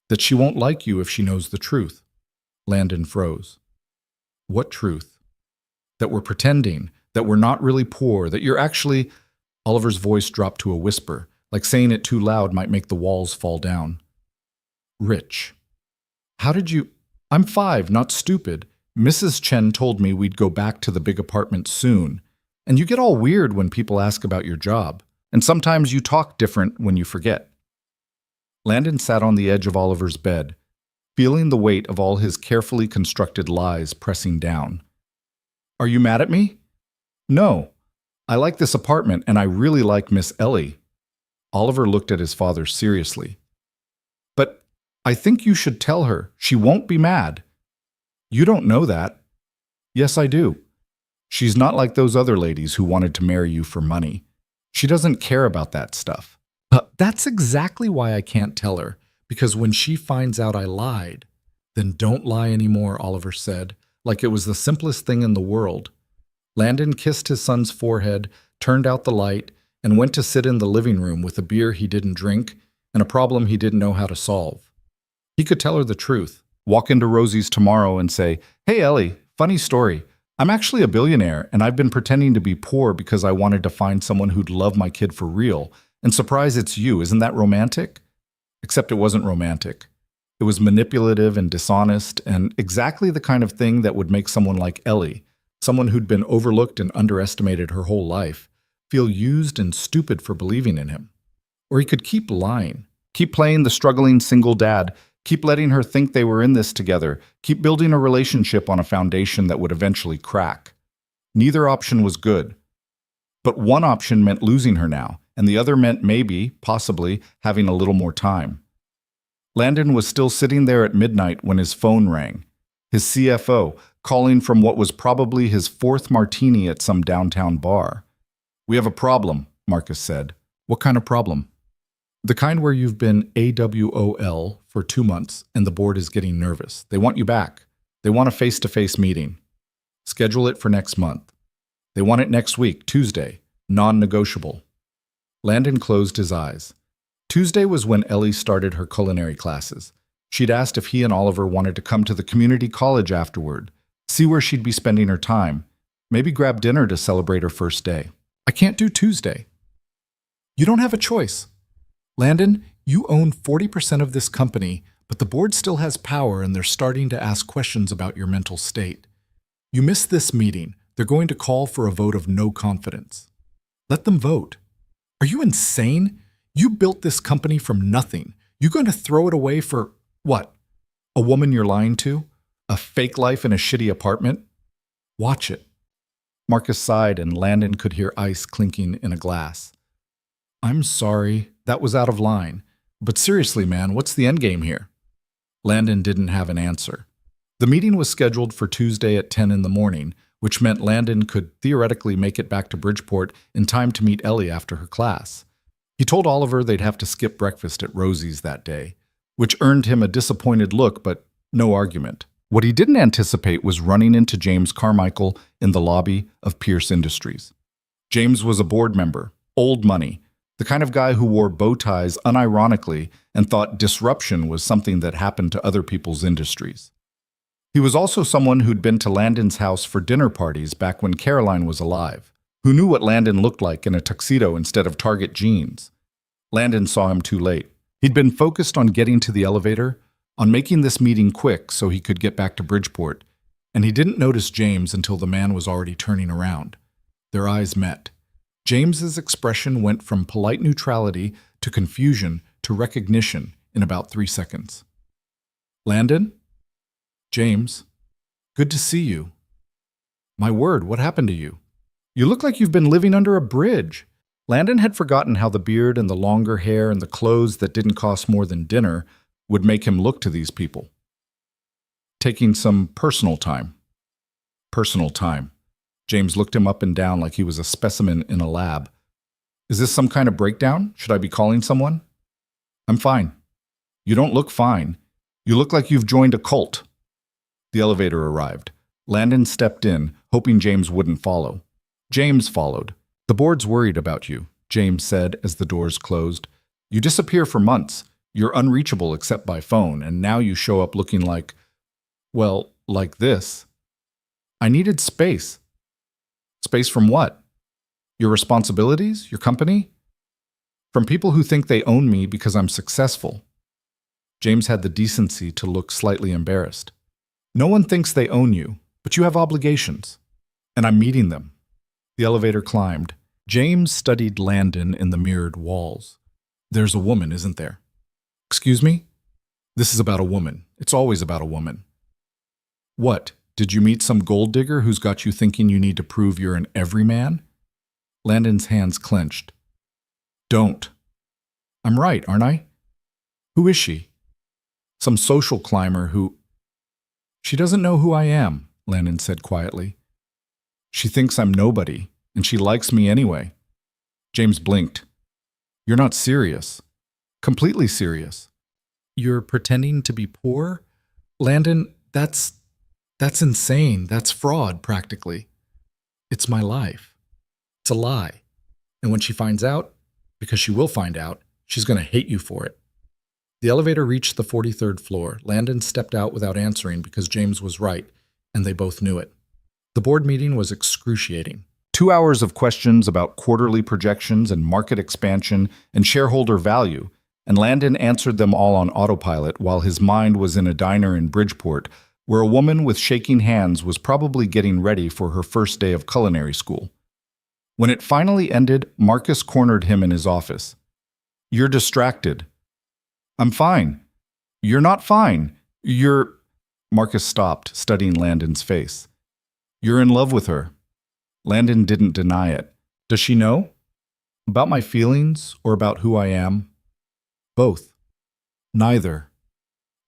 "That she won't like you if she knows the truth." Landon froze. "What truth?" "That we're pretending, that we're not really poor, that you're actually—" Oliver's voice dropped to a whisper, like saying it too loud might make the walls fall down. "Rich." "How did you—" "I'm 5, not stupid. Mrs. Chen told me we'd go back to the big apartment soon. And you get all weird when people ask about your job. And sometimes you talk different when you forget." Landon sat on the edge of Oliver's bed, feeling the weight of all his carefully constructed lies pressing down. "Are you mad at me?" "No. I like this apartment, and I really like Miss Ellie." Oliver looked at his father seriously. "But I think you should tell her. She won't be mad." "You don't know that." "Yes, I do. She's not like those other ladies who wanted to marry you for money. She doesn't care about that stuff." That's exactly why I can't tell her, because when she finds out I lied—" "Then don't lie anymore," Oliver said, like it was the simplest thing in the world. Landon kissed his son's forehead, turned out the light, and went to sit in the living room with a beer he didn't drink and a problem he didn't know how to solve. He could tell her the truth, walk into Rosie's tomorrow and say, "Hey Ellie, funny story. I'm actually a billionaire, and I've been pretending to be poor because I wanted to find someone who'd love my kid for real. And surprise, it's you. Isn't that romantic?" Except it wasn't romantic. It was manipulative and dishonest, and exactly the kind of thing that would make someone like Ellie, someone who'd been overlooked and underestimated her whole life, feel used and stupid for believing in him. Or he could keep lying, keep playing the struggling single dad, keep letting her think they were in this together, keep building a relationship on a foundation that would eventually crack. Neither option was good. But one option meant losing her now, and the other meant maybe, possibly, having a little more time. Landon was still sitting there at midnight when his phone rang. His CFO, calling from what was probably his 4th martini at some downtown bar. "We have a problem," Marcus said. "What kind of problem?" "The kind where you've been AWOL for 2 months and the board is getting nervous. They want you back. They want a face-to-face meeting. Schedule it for next month. They want it next week, Tuesday, non-negotiable." Landon closed his eyes. Tuesday was when Ellie started her culinary classes. She'd asked if he and Oliver wanted to come to the community college afterward, see where she'd be spending her time, maybe grab dinner to celebrate her first day. "I can't do Tuesday." "You don't have a choice. Landon, you own 40% of this company, but the board still has power and they're starting to ask questions about your mental state. You missed this meeting. They're going to call for a vote of no confidence. Let them vote. Are you insane? You built this company from nothing. You're going to throw it away for, what? A woman you're lying to? A fake life in a shitty apartment? Watch it." Marcus sighed and Landon could hear ice clinking in a glass. "I'm sorry, that was out of line. But seriously, man, what's the end game here?" Landon didn't have an answer. The meeting was scheduled for Tuesday at 10 in the morning, which meant Landon could theoretically make it back to Bridgeport in time to meet Ellie after her class. He told Oliver they'd have to skip breakfast at Rosie's that day, which earned him a disappointed look but no argument. What he didn't anticipate was running into James Carmichael in the lobby of Pierce Industries. James was a board member, old money, the kind of guy who wore bow ties unironically and thought disruption was something that happened to other people's industries. He was also someone who'd been to Landon's house for dinner parties back when Caroline was alive, who knew what Landon looked like in a tuxedo instead of Target jeans. Landon saw him too late. He'd been focused on getting to the elevator, on making this meeting quick so he could get back to Bridgeport, and he didn't notice James until the man was already turning around. Their eyes met. James's expression went from polite neutrality to confusion to recognition in about 3 seconds. "Landon? James, good to see you. My word, what happened to you? You look like you've been living under a bridge." Landon had forgotten how the beard and the longer hair and the clothes that didn't cost more than dinner would make him look to these people. Taking some personal time. Personal time. James looked him up and down like he was a specimen in a lab. "Is this some kind of breakdown? Should I be calling someone?" "I'm fine." "You don't look fine. You look like you've joined a cult." The elevator arrived. Landon stepped in, hoping James wouldn't follow. James followed. "The board's worried about you," James said as the doors closed. "You disappear for months. You're unreachable except by phone, and now you show up looking like, well, like this." "I needed space." "Space from what? Your responsibilities? Your company?" "From people who think they own me because I'm successful." James had the decency to look slightly embarrassed. "No one thinks they own you, but you have obligations, and I'm meeting them." The elevator climbed. James studied Landon in the mirrored walls. "There's a woman, isn't there?" "Excuse me?" "This is about a woman. It's always about a woman." "What? Did you meet some gold digger who's got you thinking you need to prove you're an everyman?" Landon's hands clenched. "Don't." "I'm right, aren't I?" "Who is she?" "Some social climber who—" "She doesn't know who I am," Landon said quietly. "She thinks I'm nobody, and she likes me anyway." James blinked. "You're not serious." "Completely serious." "You're pretending to be poor?" "Landon, that's insane. That's fraud, practically." "It's my life. It's a lie. And when she finds out, because she will find out, she's going to hate you for it." The elevator reached the 43rd floor. Landon stepped out without answering because James was right, and they both knew it. The board meeting was excruciating. 2 hours of questions about quarterly projections and market expansion and shareholder value, and Landon answered them all on autopilot while his mind was in a diner in Bridgeport, where a woman with shaking hands was probably getting ready for her first day of culinary school. When it finally ended, Marcus cornered him in his office. "You're distracted." "I'm fine." "You're not fine. You're—" Marcus stopped, studying Landon's face. "You're in love with her." Landon didn't deny it. "Does she know?" "About my feelings or about who I am?" "Both." "Neither."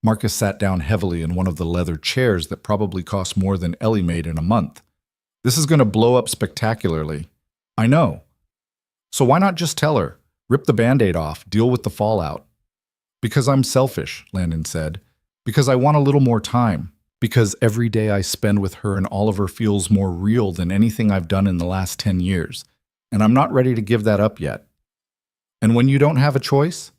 Marcus sat down heavily in one of the leather chairs that probably cost more than Ellie made in a month. "This is going to blow up spectacularly." "I know." "So why not just tell her? Rip the Band-Aid off, deal with the fallout." "Because I'm selfish," Landon said. "Because I want a little more time. Because every day I spend with her and Oliver feels more real than anything I've done in the last 10 years. And I'm not ready to give that up yet." "And when you don't have a choice?"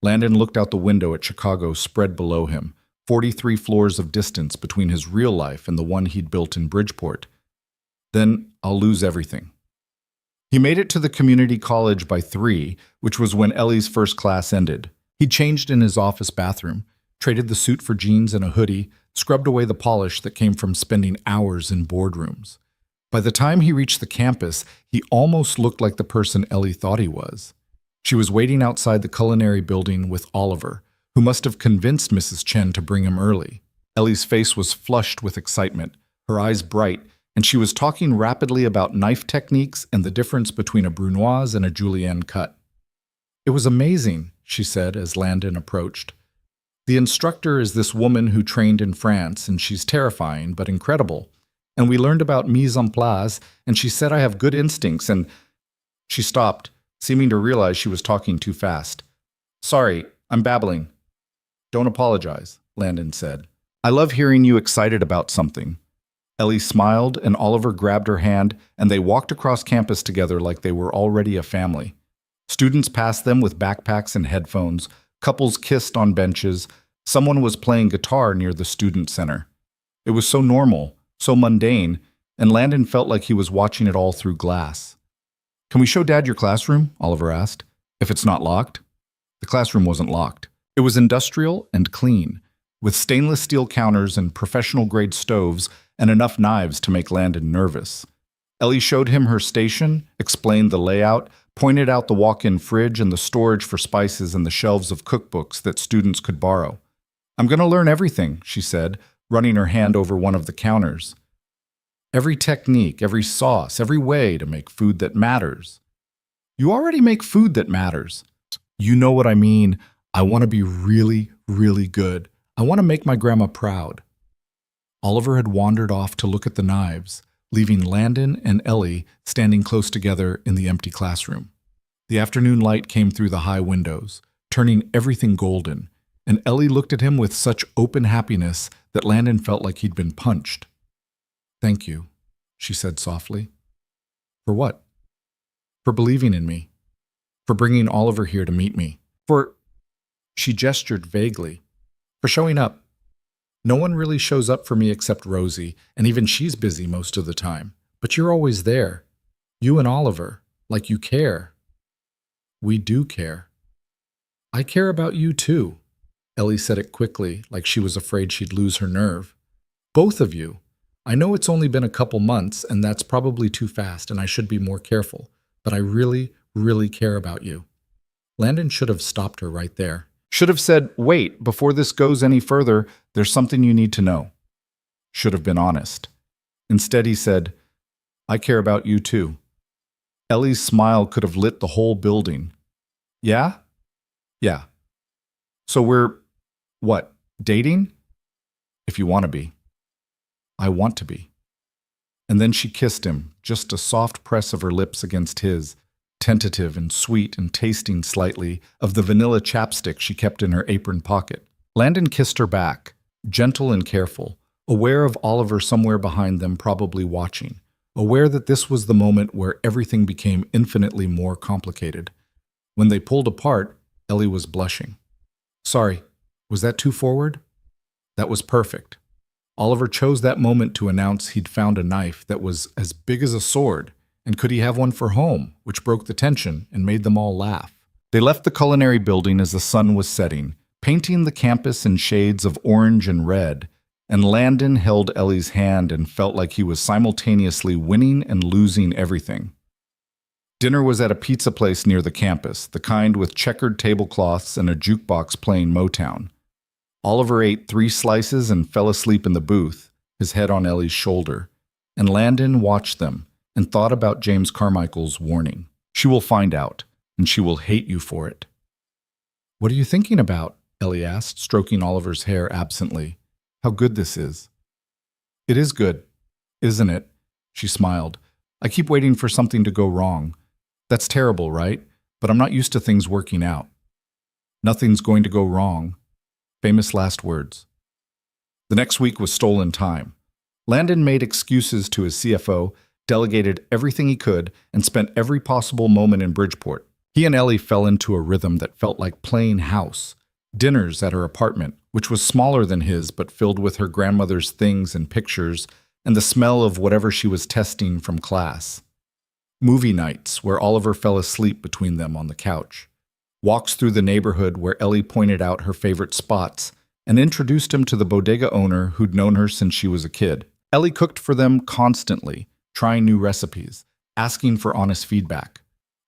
Landon looked out the window at Chicago spread below him, 43 floors of distance between his real life and the one he'd built in Bridgeport. "Then I'll lose everything." He made it to the community college by 3, which was when Ellie's first class ended. He changed in his office bathroom, traded the suit for jeans and a hoodie, scrubbed away the polish that came from spending hours in boardrooms. By the time he reached the campus, he almost looked like the person Ellie thought he was. She was waiting outside the culinary building with Oliver, who must have convinced Mrs. Chen to bring him early. Ellie's face was flushed with excitement, her eyes bright, and she was talking rapidly about knife techniques and the difference between a brunoise and a julienne cut. "It was amazing," she said as Landon approached. "The instructor is this woman who trained in France, and she's terrifying but incredible. And we learned about mise en place, and she said I have good instincts, and—" She stopped, seeming to realize she was talking too fast. "Sorry, I'm babbling." "Don't apologize," Landon said. I love hearing you excited about something. Ellie smiled, and Oliver grabbed her hand, and they walked across campus together like they were already a family. Students passed them with backpacks and headphones. Couples kissed on benches. Someone was playing guitar near the student center. It was so normal, so mundane, and Landon felt like he was watching it all through glass. "Can we show Dad your classroom?" Oliver asked. "If it's not locked?" The classroom wasn't locked. It was industrial and clean, with stainless steel counters and professional-grade stoves and enough knives to make Landon nervous. Ellie showed him her station, explained the layout, pointed out the walk-in fridge and the storage for spices and the shelves of cookbooks that students could borrow. "I'm going to learn everything," she said, running her hand over one of the counters. "Every technique, every sauce, every way to make food that matters." "You already make food that matters." "You know what I mean. I want to be really, really good. I want to make my grandma proud." Oliver had wandered off to look at the knives, leaving Landon and Ellie standing close together in the empty classroom. The afternoon light came through the high windows, turning everything golden, and Ellie looked at him with such open happiness that Landon felt like he'd been punched. "Thank you," she said softly. "For what?" "For believing in me. For bringing Oliver here to meet me. For," she gestured vaguely, "for showing up. No one really shows up for me except Rosie, and even she's busy most of the time. But you're always there. You and Oliver, like you care." "We do care." "I care about you too." Ellie said it quickly, like she was afraid she'd lose her nerve. "Both of you. I know it's only been a couple months, and that's probably too fast, and I should be more careful, but I really, really care about you." Landon should have stopped her right there. Should have said, "Wait, before this goes any further, there's something you need to know." Should have been honest. Instead, he said, "I care about you too." Ellie's smile could have lit the whole building. "Yeah? Yeah. So we're, what, dating?" "If you want to be." "I want to be." And then she kissed him, just a soft press of her lips against his, tentative and sweet and tasting slightly of the vanilla chapstick she kept in her apron pocket. Landon kissed her back, gentle and careful, aware of Oliver somewhere behind them probably watching, aware that this was the moment where everything became infinitely more complicated. When they pulled apart, Ellie was blushing. "Sorry, was that too forward?" "That was perfect." Oliver chose that moment to announce he'd found a knife that was as big as a sword, and could he have one for home, which broke the tension and made them all laugh. They left the culinary building as the sun was setting, painting the campus in shades of orange and red, and Landon held Ellie's hand and felt like he was simultaneously winning and losing everything. Dinner was at a pizza place near the campus, the kind with checkered tablecloths and a jukebox playing Motown. Oliver ate 3 slices and fell asleep in the booth, his head on Ellie's shoulder, and Landon watched them and thought about James Carmichael's warning. "She will find out, and she will hate you for it." "What are you thinking about?" Ellie asked, stroking Oliver's hair absently. "How good this is." "It is good, isn't it?" She smiled. "I keep waiting for something to go wrong. That's terrible, right? But I'm not used to things working out." "Nothing's going to go wrong." Famous last words. The next week was stolen time. Landon made excuses to his CFO, delegated everything he could, and spent every possible moment in Bridgeport. He and Ellie fell into a rhythm that felt like playing house. Dinners at her apartment, which was smaller than his but filled with her grandmother's things and pictures, and the smell of whatever she was testing from class. Movie nights where Oliver fell asleep between them on the couch. Walks through the neighborhood where Ellie pointed out her favorite spots and introduced him to the bodega owner who'd known her since she was a kid. Ellie cooked for them constantly, trying new recipes, asking for honest feedback.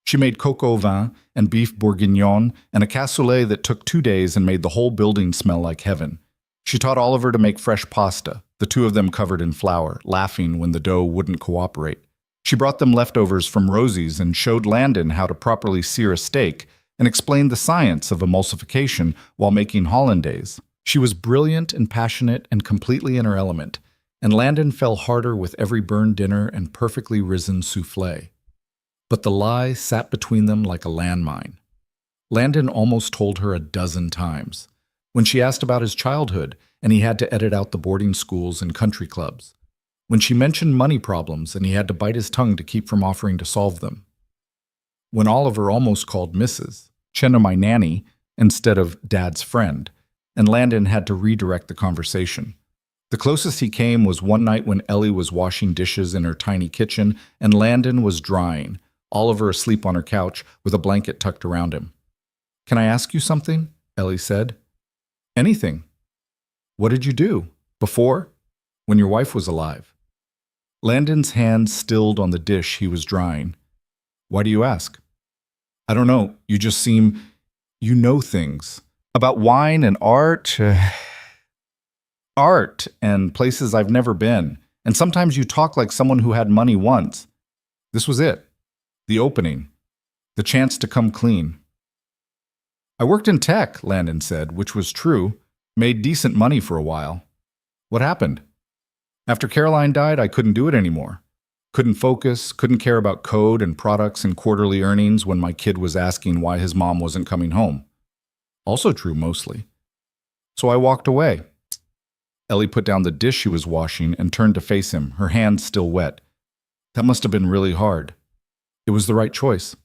She made coq au vin and beef bourguignon and a cassoulet that took 2 days and made the whole building smell like heaven. She taught Oliver to make fresh pasta, the two of them covered in flour, laughing when the dough wouldn't cooperate. She brought them leftovers from Rosie's and showed Landon how to properly sear a steak and explained the science of emulsification while making hollandaise. She was brilliant and passionate and completely in her element, and Landon fell harder with every burned dinner and perfectly risen soufflé. But the lie sat between them like a landmine. Landon almost told her a dozen times. When she asked about his childhood, and he had to edit out the boarding schools and country clubs. When she mentioned money problems, and he had to bite his tongue to keep from offering to solve them. When Oliver almost called Mrs. Chenna my nanny instead of Dad's friend, and Landon had to redirect the conversation. The closest he came was one night when Ellie was washing dishes in her tiny kitchen and Landon was drying, Oliver asleep on her couch with a blanket tucked around him. "Can I ask you something?" Ellie said. "Anything." "What did you do? Before? When your wife was alive?" Landon's hand stilled on the dish he was drying. "Why do you ask?" "I don't know. You just seem... You know things. About wine and art... art and places I've never been. And sometimes you talk like someone who had money once. This was it. The opening. The chance to come clean." "I worked in tech," Landon said, which was true. Made decent money for a while. "What happened?" "After Caroline died, I couldn't do it anymore. Couldn't focus, couldn't care about code and products and quarterly earnings when my kid was asking why his mom wasn't coming home." Also true, mostly. "So I walked away." Ellie put down the dish she was washing and turned to face him, her hands still wet. "That must have been really hard." "It was the right choice."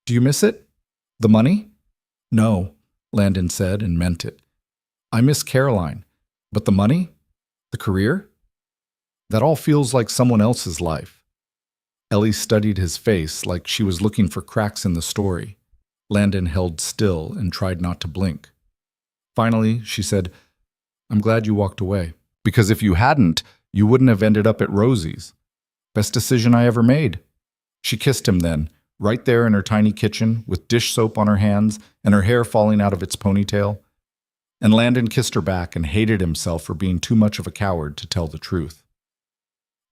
"Do you miss it? The money?" "No," Landon said and meant it. "I miss Caroline. But the money? The career? That all feels like someone else's life." Ellie studied his face like she was looking for cracks in the story. Landon held still and tried not to blink. Finally, she said, "I'm glad you walked away. Because if you hadn't, you wouldn't have ended up at Rosie's. Best decision I ever made." She kissed him then, right there in her tiny kitchen, with dish soap on her hands and her hair falling out of its ponytail. And Landon kissed her back and hated himself for being too much of a coward to tell the truth.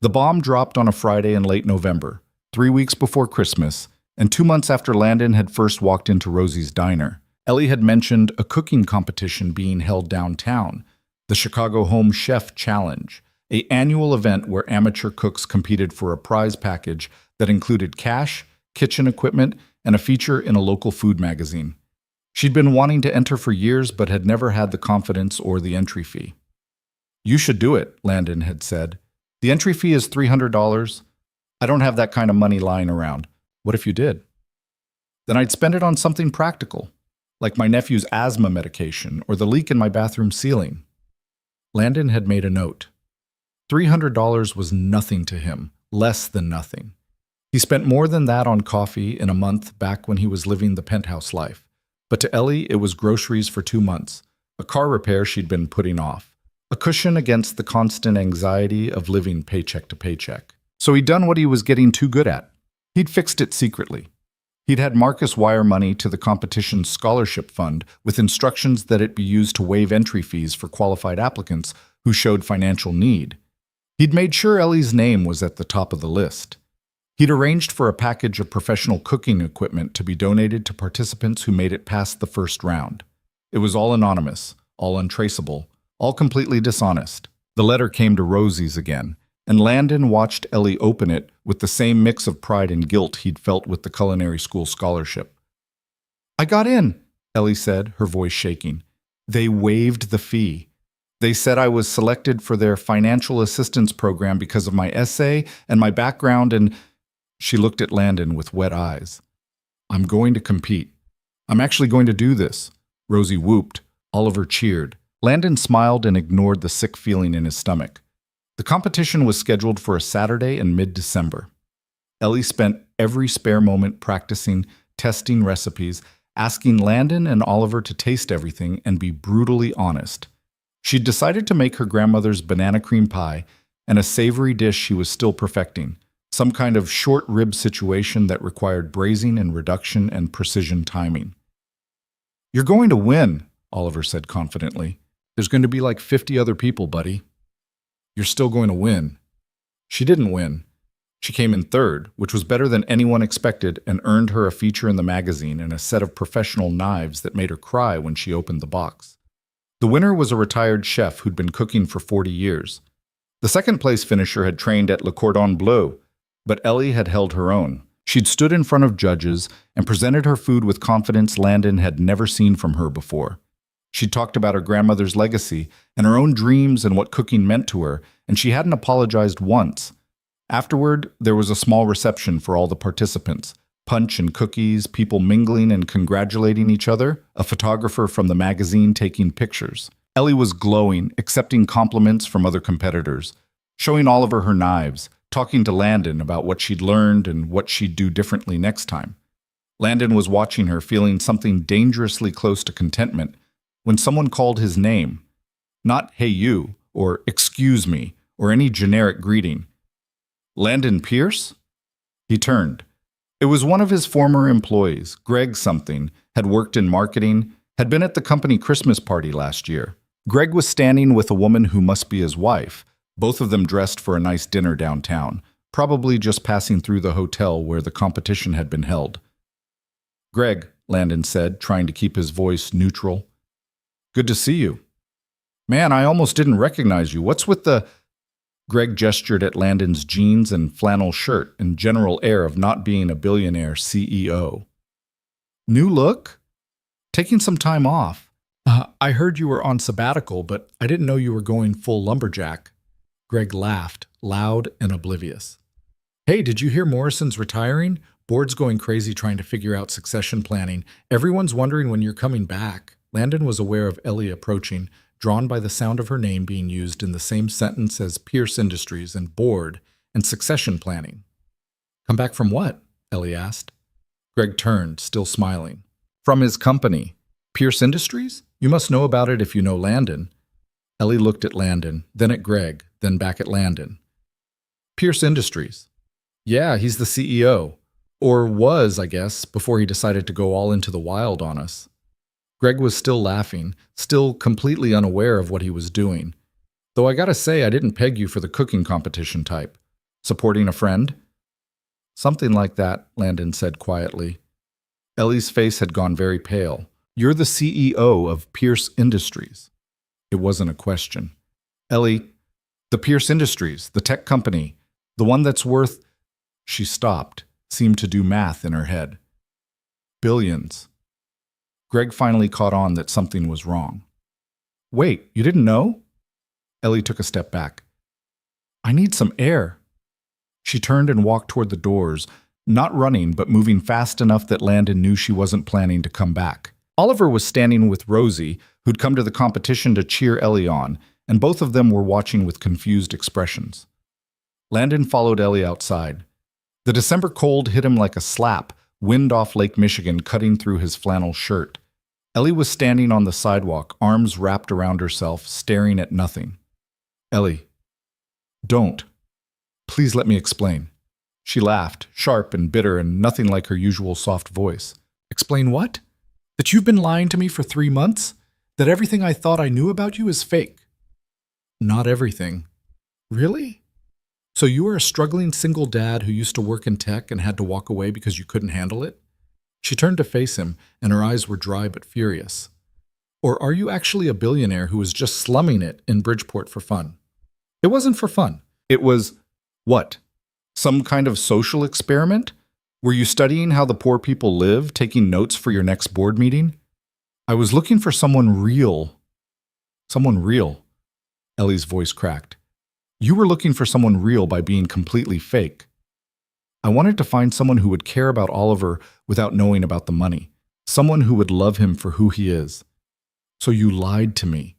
The bomb dropped on a Friday in late November, 3 weeks before Christmas, and 2 months after Landon had first walked into Rosie's diner. Ellie had mentioned a cooking competition being held downtown, the Chicago Home Chef Challenge, an annual event where amateur cooks competed for a prize package that included cash, kitchen equipment, and a feature in a local food magazine. She'd been wanting to enter for years but had never had the confidence or the entry fee. "You should do it," Landon had said. "The entry fee is $300. I don't have that kind of money lying around. What if you did?" "Then I'd spend it on something practical, like my nephew's asthma medication or the leak in my bathroom ceiling." Landon had made a note. $300 was nothing to him, less than nothing. He spent more than that on coffee in a month back when he was living the penthouse life. But to Ellie, it was groceries for 2 months, a car repair she'd been putting off, a cushion against the constant anxiety of living paycheck to paycheck. So he'd done what he was getting too good at. He'd fixed it secretly. He'd had Marcus wire money to the competition's scholarship fund with instructions that it be used to waive entry fees for qualified applicants who showed financial need. He'd made sure Ellie's name was at the top of the list. He'd arranged for a package of professional cooking equipment to be donated to participants who made it past the first round. It was all anonymous, all untraceable, all completely dishonest. The letter came to Rosie's again, and Landon watched Ellie open it with the same mix of pride and guilt he'd felt with the culinary school scholarship. "I got in," Ellie said, her voice shaking. "They waived the fee. They said I was selected for their financial assistance program because of my essay and my background and..." She looked at Landon with wet eyes. "I'm going to compete. I'm actually going to do this." Rosie whooped. Oliver cheered. Landon smiled and ignored the sick feeling in his stomach. The competition was scheduled for a Saturday in mid-December. Ellie spent every spare moment practicing, testing recipes, asking Landon and Oliver to taste everything and be brutally honest. She'd decided to make her grandmother's banana cream pie and a savory dish she was still perfecting, some kind of short rib situation that required braising and reduction and precision timing. "You're going to win," Oliver said confidently. "There's going to be like 50 other people, buddy. You're still going to win." She didn't win. She came in third, which was better than anyone expected and earned her a feature in the magazine and a set of professional knives that made her cry when she opened the box. The winner was a retired chef who'd been cooking for 40 years. The second-place finisher had trained at Le Cordon Bleu, but Ellie had held her own. She'd stood in front of judges and presented her food with confidence Landon had never seen from her before. She talked about her grandmother's legacy and her own dreams and what cooking meant to her, and she hadn't apologized once. Afterward, there was a small reception for all the participants. Punch and cookies, people mingling and congratulating each other, a photographer from the magazine taking pictures. Ellie was glowing, accepting compliments from other competitors, showing Oliver her knives, talking to Landon about what she'd learned and what she'd do differently next time. Landon was watching her, feeling something dangerously close to contentment, when someone called his name. Not "Hey you," or "Excuse me," or any generic greeting. Landon Pierce? He turned. It was one of his former employees, Greg something, had worked in marketing, had been at the company Christmas party last year. Greg was standing with a woman who must be his wife, both of them dressed for a nice dinner downtown, probably just passing through the hotel where the competition had been held. "Greg," Landon said, trying to keep his voice neutral. "Good to see you." "Man, I almost didn't recognize you. What's with the—" Greg gestured at Landon's jeans and flannel shirt and general air of not being a billionaire CEO. "New look? Taking some time off." I heard you were on sabbatical, but I didn't know you were going full lumberjack." Greg laughed, loud and oblivious. "Hey, did you hear Morrison's retiring? Board's going crazy trying to figure out succession planning. Everyone's wondering when you're coming back." Landon was aware of Ellie approaching, drawn by the sound of her name being used in the same sentence as Pierce Industries and board and succession planning. "Come back from what?" Ellie asked. Greg turned, still smiling. "From his company. Pierce Industries? You must know about it if you know Landon." Ellie looked at Landon, then at Greg, then back at Landon. "Pierce Industries. Yeah, he's the CEO. Or was, I guess, before he decided to go all into the wild on us." Greg was still laughing, still completely unaware of what he was doing. "Though I gotta say, I didn't peg you for the cooking competition type. Supporting a friend?" "Something like that," Landon said quietly. Ellie's face had gone very pale. "You're the CEO of Pierce Industries." It wasn't a question. "Ellie, the Pierce Industries, the tech company, the one that's worth—" She stopped, seemed to do math in her head. "Billions." Greg finally caught on that something was wrong. "Wait, you didn't know?" Ellie took a step back. "I need some air." She turned and walked toward the doors, not running but moving fast enough that Landon knew she wasn't planning to come back. Oliver was standing with Rosie, who'd come to the competition to cheer Ellie on, and both of them were watching with confused expressions. Landon followed Ellie outside. The December cold hit him like a slap, wind off Lake Michigan cutting through his flannel shirt. Ellie was standing on the sidewalk, arms wrapped around herself, staring at nothing. "Ellie, don't. Please let me explain." She laughed, sharp and bitter and nothing like her usual soft voice. "Explain what? That you've been lying to me for 3 months? That everything I thought I knew about you is fake?" "Not everything." "Really? So you are a struggling single dad who used to work in tech and had to walk away because you couldn't handle it?" She turned to face him, and her eyes were dry but furious. "Or are you actually a billionaire who was just slumming it in Bridgeport for fun?" "It wasn't for fun. It was—" "What? Some kind of social experiment? Were you studying how the poor people live, taking notes for your next board meeting?" "I was looking for someone real." "Someone real?" Ellie's voice cracked. "You were looking for someone real by being completely fake." "I wanted to find someone who would care about Oliver without knowing about the money. Someone who would love him for who he is." "So you lied to me.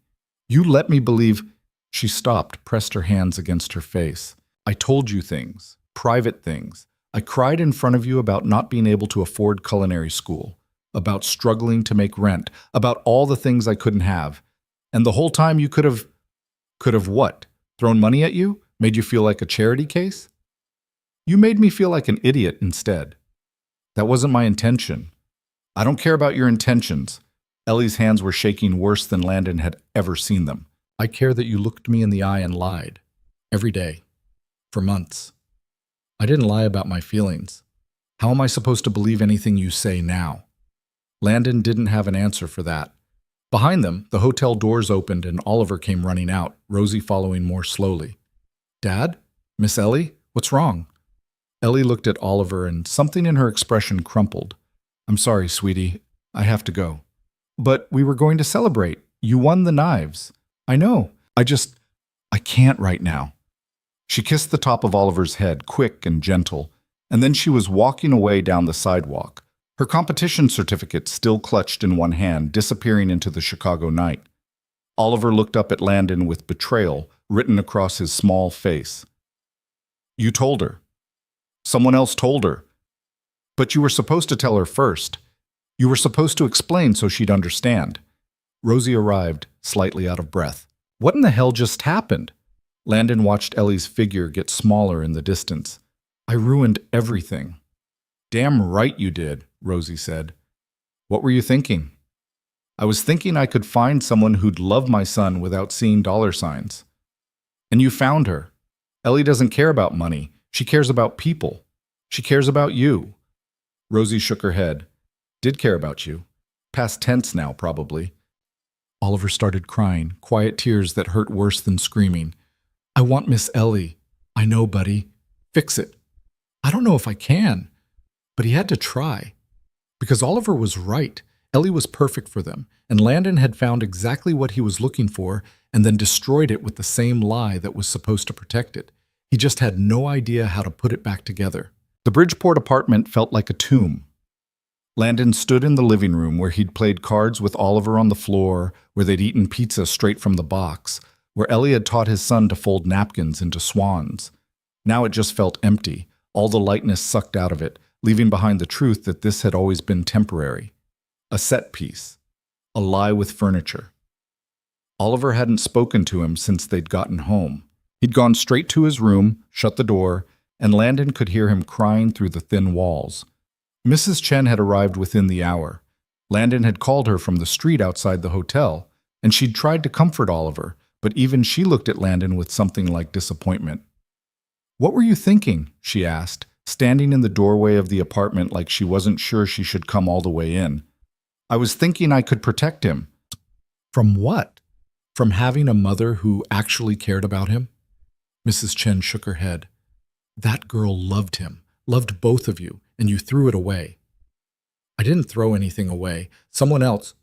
You let me believe—" She stopped, pressed her hands against her face. "I told you things, private things. I cried in front of you about not being able to afford culinary school, about struggling to make rent, about all the things I couldn't have. And the whole time you could have— Could have what? Thrown money at you? Made you feel like a charity case? You made me feel like an idiot instead. That wasn't my intention. I don't care about your intentions." Ellie's hands were shaking worse than Landon had ever seen them. "I care that you looked me in the eye and lied. Every day. For months. I didn't lie about my feelings. How am I supposed to believe anything you say now?" Landon didn't have an answer for that. Behind them, the hotel doors opened and Oliver came running out, Rosie following more slowly. "Dad? Miss Ellie? What's wrong?" Ellie looked at Oliver and something in her expression crumpled. "I'm sorry, sweetie. I have to go." "But we were going to celebrate. You won the knives. I know. I can't right now. She kissed the top of Oliver's head, quick and gentle, and then she was walking away down the sidewalk, her competition certificate still clutched in one hand, disappearing into the Chicago night. Oliver looked up at Landon with betrayal written across his small face. You told her. Someone else told her. But you were supposed to tell her first. You were supposed to explain so she'd understand. Rosie arrived, slightly out of breath. What in the hell just happened? Landon watched Ellie's figure get smaller in the distance. I ruined everything. Damn right you did, Rosie said. What were you thinking? I was thinking I could find someone who'd love my son without seeing dollar signs. And you found her. Ellie doesn't care about money. She cares about people. She cares about you. Rosie shook her head. Did care about you. Past tense now, probably. Oliver started crying, quiet tears that hurt worse than screaming. I want Miss Ellie. I know, buddy. Fix it. I don't know if I can. But he had to try. Because Oliver was right. Ellie was perfect for them, and Landon had found exactly what he was looking for and then destroyed it with the same lie that was supposed to protect it. He just had no idea how to put it back together. The Bridgeport apartment felt like a tomb. Landon stood in the living room where he'd played cards with Oliver on the floor, where they'd eaten pizza straight from the box, where Ellie had taught his son to fold napkins into swans. Now it just felt empty, all the lightness sucked out of it, leaving behind the truth that this had always been temporary. A set piece. A lie with furniture. Oliver hadn't spoken to him since they'd gotten home. He'd gone straight to his room, shut the door, and Landon could hear him crying through the thin walls. Mrs. Chen had arrived within the hour. Landon had called her from the street outside the hotel, and she'd tried to comfort Oliver, but even she looked at Landon with something like disappointment. What were you thinking? She asked, standing in the doorway of the apartment like she wasn't sure she should come all the way in. I was thinking I could protect him. From what? From having a mother who actually cared about him? Mrs. Chen shook her head. That girl loved him, loved both of you, and you threw it away. I didn't throw anything away. Someone else.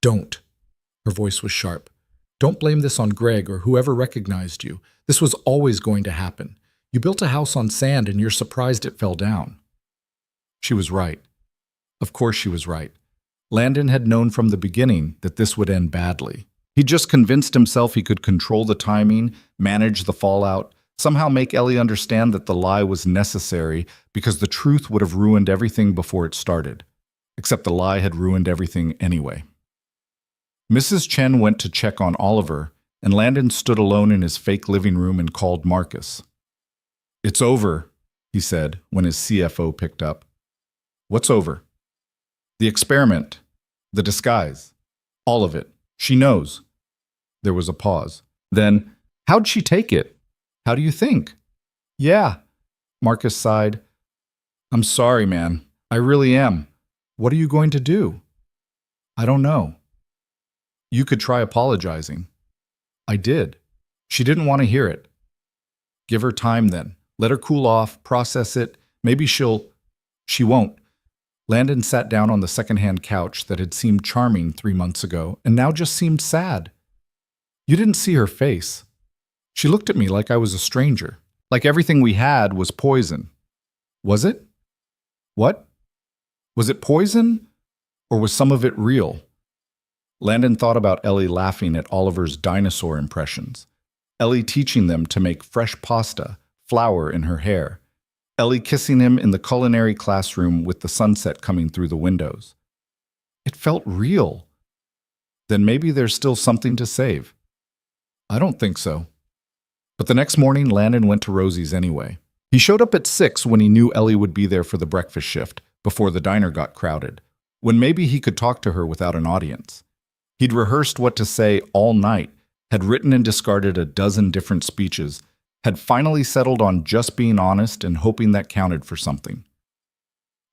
Don't. Her voice was sharp. Don't blame this on Greg or whoever recognized you. This was always going to happen. You built a house on sand and you're surprised it fell down. She was right. Of course she was right. Landon had known from the beginning that this would end badly. He'd just convinced himself he could control the timing, manage the fallout, somehow make Ellie understand that the lie was necessary because the truth would have ruined everything before it started. Except the lie had ruined everything anyway. Mrs. Chen went to check on Oliver, and Landon stood alone in his fake living room and called Marcus. It's over, he said when his CFO picked up. What's over? The experiment. The disguise. All of it. She knows. There was a pause. Then, how'd she take it? How do you think? Yeah, Marcus sighed. I'm sorry, man. I really am. What are you going to do? I don't know. You could try apologizing. I did. She didn't want to hear it. Give her time then. Let her cool off, process it. Maybe she won't. Landon sat down on the second-hand couch that had seemed charming 3 months ago and now just seemed sad. You didn't see her face. She looked at me like I was a stranger, like everything we had was poison. Was it? What? Was it poison, or was some of it real? Landon thought about Ellie laughing at Oliver's dinosaur impressions, Ellie teaching them to make fresh pasta, flour in her hair, Ellie kissing him in the culinary classroom with the sunset coming through the windows. It felt real. Then maybe there's still something to save. I don't think so. But the next morning, Landon went to Rosie's anyway. He showed up at 6 when he knew Ellie would be there for the breakfast shift, before the diner got crowded, when maybe he could talk to her without an audience. He'd rehearsed what to say all night, had written and discarded a dozen different speeches, had finally settled on just being honest and hoping that counted for something.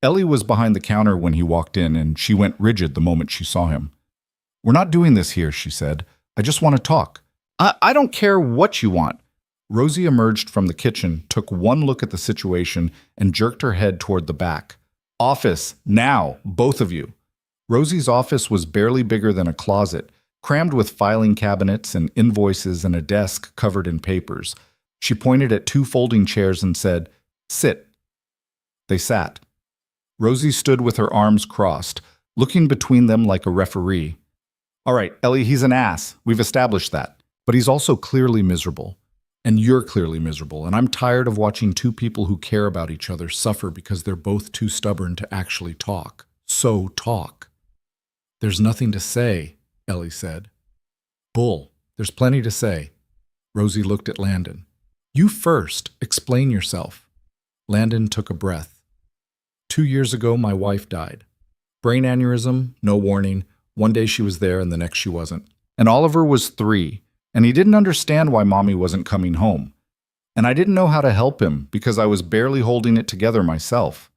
Ellie was behind the counter when he walked in, and she went rigid the moment she saw him. We're not doing this here, she said. I just want to talk. I don't care what you want. Rosie emerged from the kitchen, took one look at the situation, and jerked her head toward the back. Office, now, both of you. Rosie's office was barely bigger than a closet, crammed with filing cabinets and invoices and a desk covered in papers. She pointed at 2 folding chairs and said, "Sit." They sat. Rosie stood with her arms crossed, looking between them like a referee. "All right, Ellie, he's an ass. We've established that. But he's also clearly miserable. And you're clearly miserable. And I'm tired of watching 2 people who care about each other suffer because they're both too stubborn to actually talk. So talk." "There's nothing to say," Ellie said. "Bull. There's plenty to say." Rosie looked at Landon. "You first. Explain yourself." Landon took a breath. 2 years ago, my wife died. Brain aneurysm, no warning. One day she was there and the next she wasn't. And Oliver was 3, and he didn't understand why Mommy wasn't coming home. And I didn't know how to help him because I was barely holding it together myself.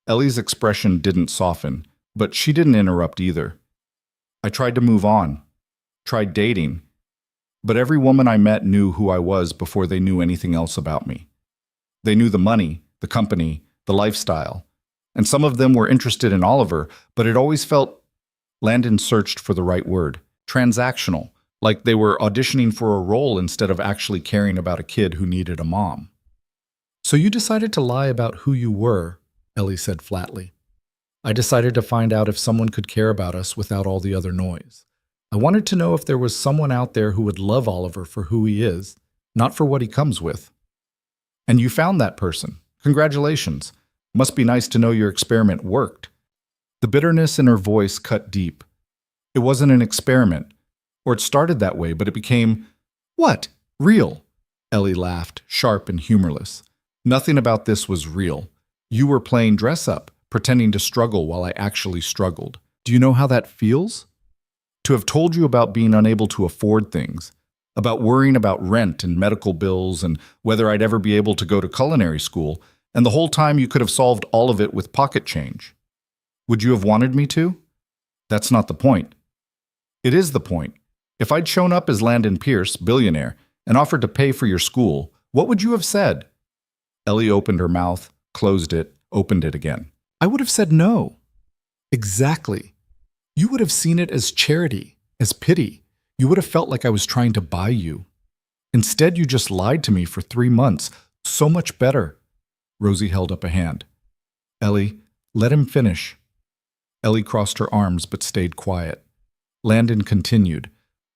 Ellie's expression didn't soften, but she didn't interrupt either. I tried to move on, tried dating, but every woman I met knew who I was before they knew anything else about me. They knew the money, the company, the lifestyle, and some of them were interested in Oliver, but it always felt, Landon searched for the right word, transactional, like they were auditioning for a role instead of actually caring about a kid who needed a mom. "So you decided to lie about who you were," Ellie said flatly. "I decided to find out if someone could care about us without all the other noise. I wanted to know if there was someone out there who would love Oliver for who he is, not for what he comes with. And you found that person. Congratulations. Must be nice to know your experiment worked." The bitterness in her voice cut deep. It wasn't an experiment, or it started that way, but it became, "What? Real?" Ellie laughed, sharp and humorless. "Nothing about this was real. You were playing dress up, pretending to struggle while I actually struggled. Do you know how that feels? To have told you about being unable to afford things, about worrying about rent and medical bills and whether I'd ever be able to go to culinary school, and the whole time you could have solved all of it with pocket change. Would you have wanted me to? That's not the point. It is the point. If I'd shown up as Landon Pierce, billionaire, and offered to pay for your school, what would you have said?" Ellie opened her mouth, closed it, opened it again. "I would have said no." "Exactly. You would have seen it as charity, as pity. You would have felt like I was trying to buy you. Instead, you just lied to me for 3 months. So much better." Rosie held up a hand. "Ellie, let him finish." Ellie crossed her arms but stayed quiet. Landon continued,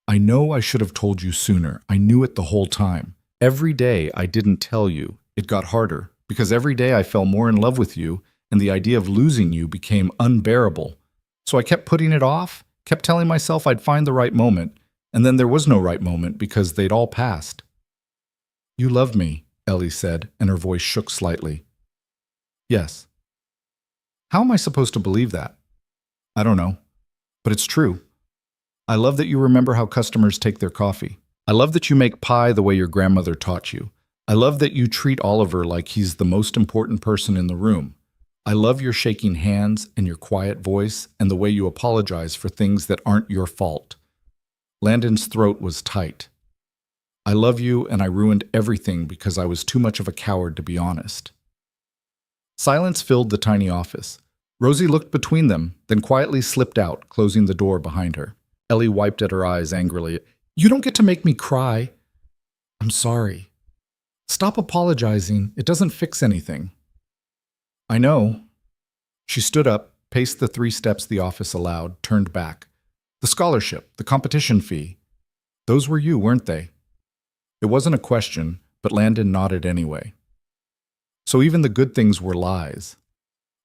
"I know I should have told you sooner. I knew it the whole time. Every day I didn't tell you. It got harder, because every day I fell more in love with you, and the idea of losing you became unbearable. So I kept putting it off, kept telling myself I'd find the right moment, and then there was no right moment because they'd all passed." "You love me," Ellie said, and her voice shook slightly. "Yes." "How am I supposed to believe that?" "I don't know, but it's true. I love that you remember how customers take their coffee. I love that you make pie the way your grandmother taught you. I love that you treat Oliver like he's the most important person in the room. I love your shaking hands and your quiet voice and the way you apologize for things that aren't your fault." Landon's throat was tight. "I love you, and I ruined everything because I was too much of a coward to be honest." Silence filled the tiny office. Rosie looked between them, then quietly slipped out, closing the door behind her. Ellie wiped at her eyes angrily. "You don't get to make me cry." "I'm sorry." "Stop apologizing. It doesn't fix anything." "I know." She stood up, paced the 3 steps the office allowed, turned back. "The scholarship, the competition fee. Those were you, weren't they?" It wasn't a question, but Landon nodded anyway. "So even the good things were lies."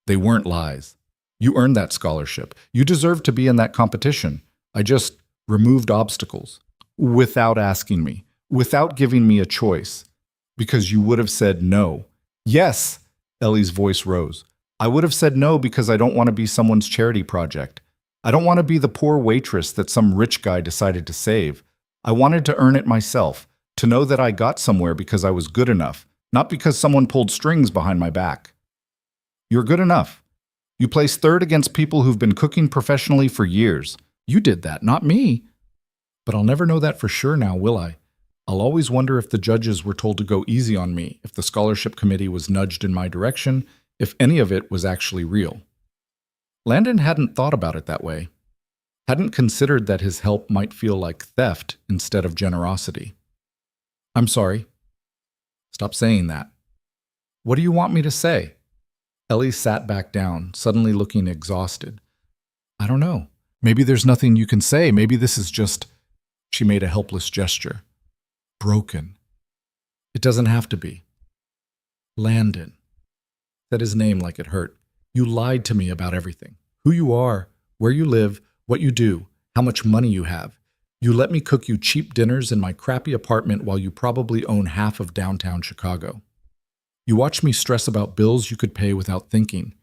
"They weren't lies. You earned that scholarship. You deserved to be in that competition. I just removed obstacles. Without asking me. Without giving me a choice. Because you would have said no." "Yes!" Ellie's voice rose. "I would have said no because I don't want to be someone's charity project. I don't want to be the poor waitress that some rich guy decided to save. I wanted to earn it myself, to know that I got somewhere because I was good enough, not because someone pulled strings behind my back." "You're good enough. You placed 3rd against people who've been cooking professionally for years. You did that, not me." "But I'll never know that for sure now, will I? I'll always wonder if the judges were told to go easy on me, if the scholarship committee was nudged in my direction, if any of it was actually real." Landon hadn't thought about it that way. hadn't considered that his help might feel like theft instead of generosity. I'm sorry. Stop saying that. What do you want me to say? Ellie sat back down, suddenly looking exhausted. I don't know. Maybe there's nothing you can say. Maybe this is just... She made a helpless gesture. Broken. It doesn't have to be. Landon. Said his name like it hurt. You lied to me about everything. Who you are, where you live, what you do, how much money you have. You let me cook you cheap dinners in my crappy apartment while you probably own half of downtown Chicago. You watched me stress about bills you could pay without thinking.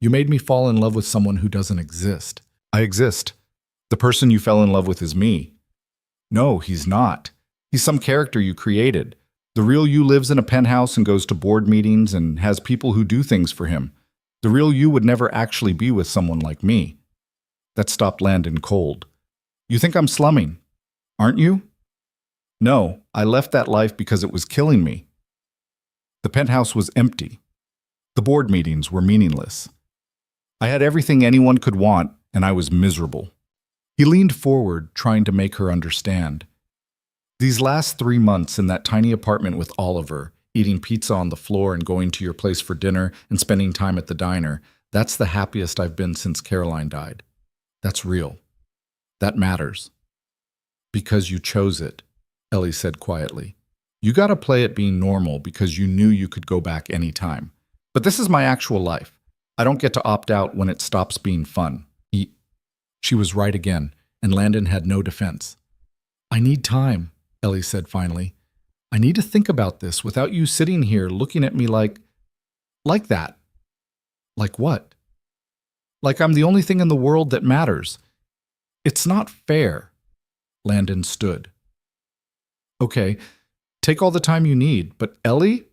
You made me fall in love with someone who doesn't exist. I exist. The person you fell in love with is me. No, he's not. He's some character you created. The real you lives in a penthouse and goes to board meetings and has people who do things for him. The real you would never actually be with someone like me. That stopped Landon cold. You think I'm slumming, aren't you? No, I left that life because it was killing me. The penthouse was empty. The board meetings were meaningless. I had everything anyone could want, and I was miserable. He leaned forward, trying to make her understand. These last 3 months in that tiny apartment with Oliver, eating pizza on the floor and going to your place for dinner and spending time at the diner, that's the happiest I've been since Caroline died. That's real. That matters. Because you chose it, Ellie said quietly. You gotta play it being normal because you knew you could go back anytime. But this is my actual life. I don't get to opt out when it stops being fun. She was right again, and Landon had no defense. I need time, Ellie said finally. I need to think about this without you sitting here looking at me like that. Like what? Like I'm the only thing in the world that matters. It's not fair. Landon stood. Okay, take all the time you need, but Ellie,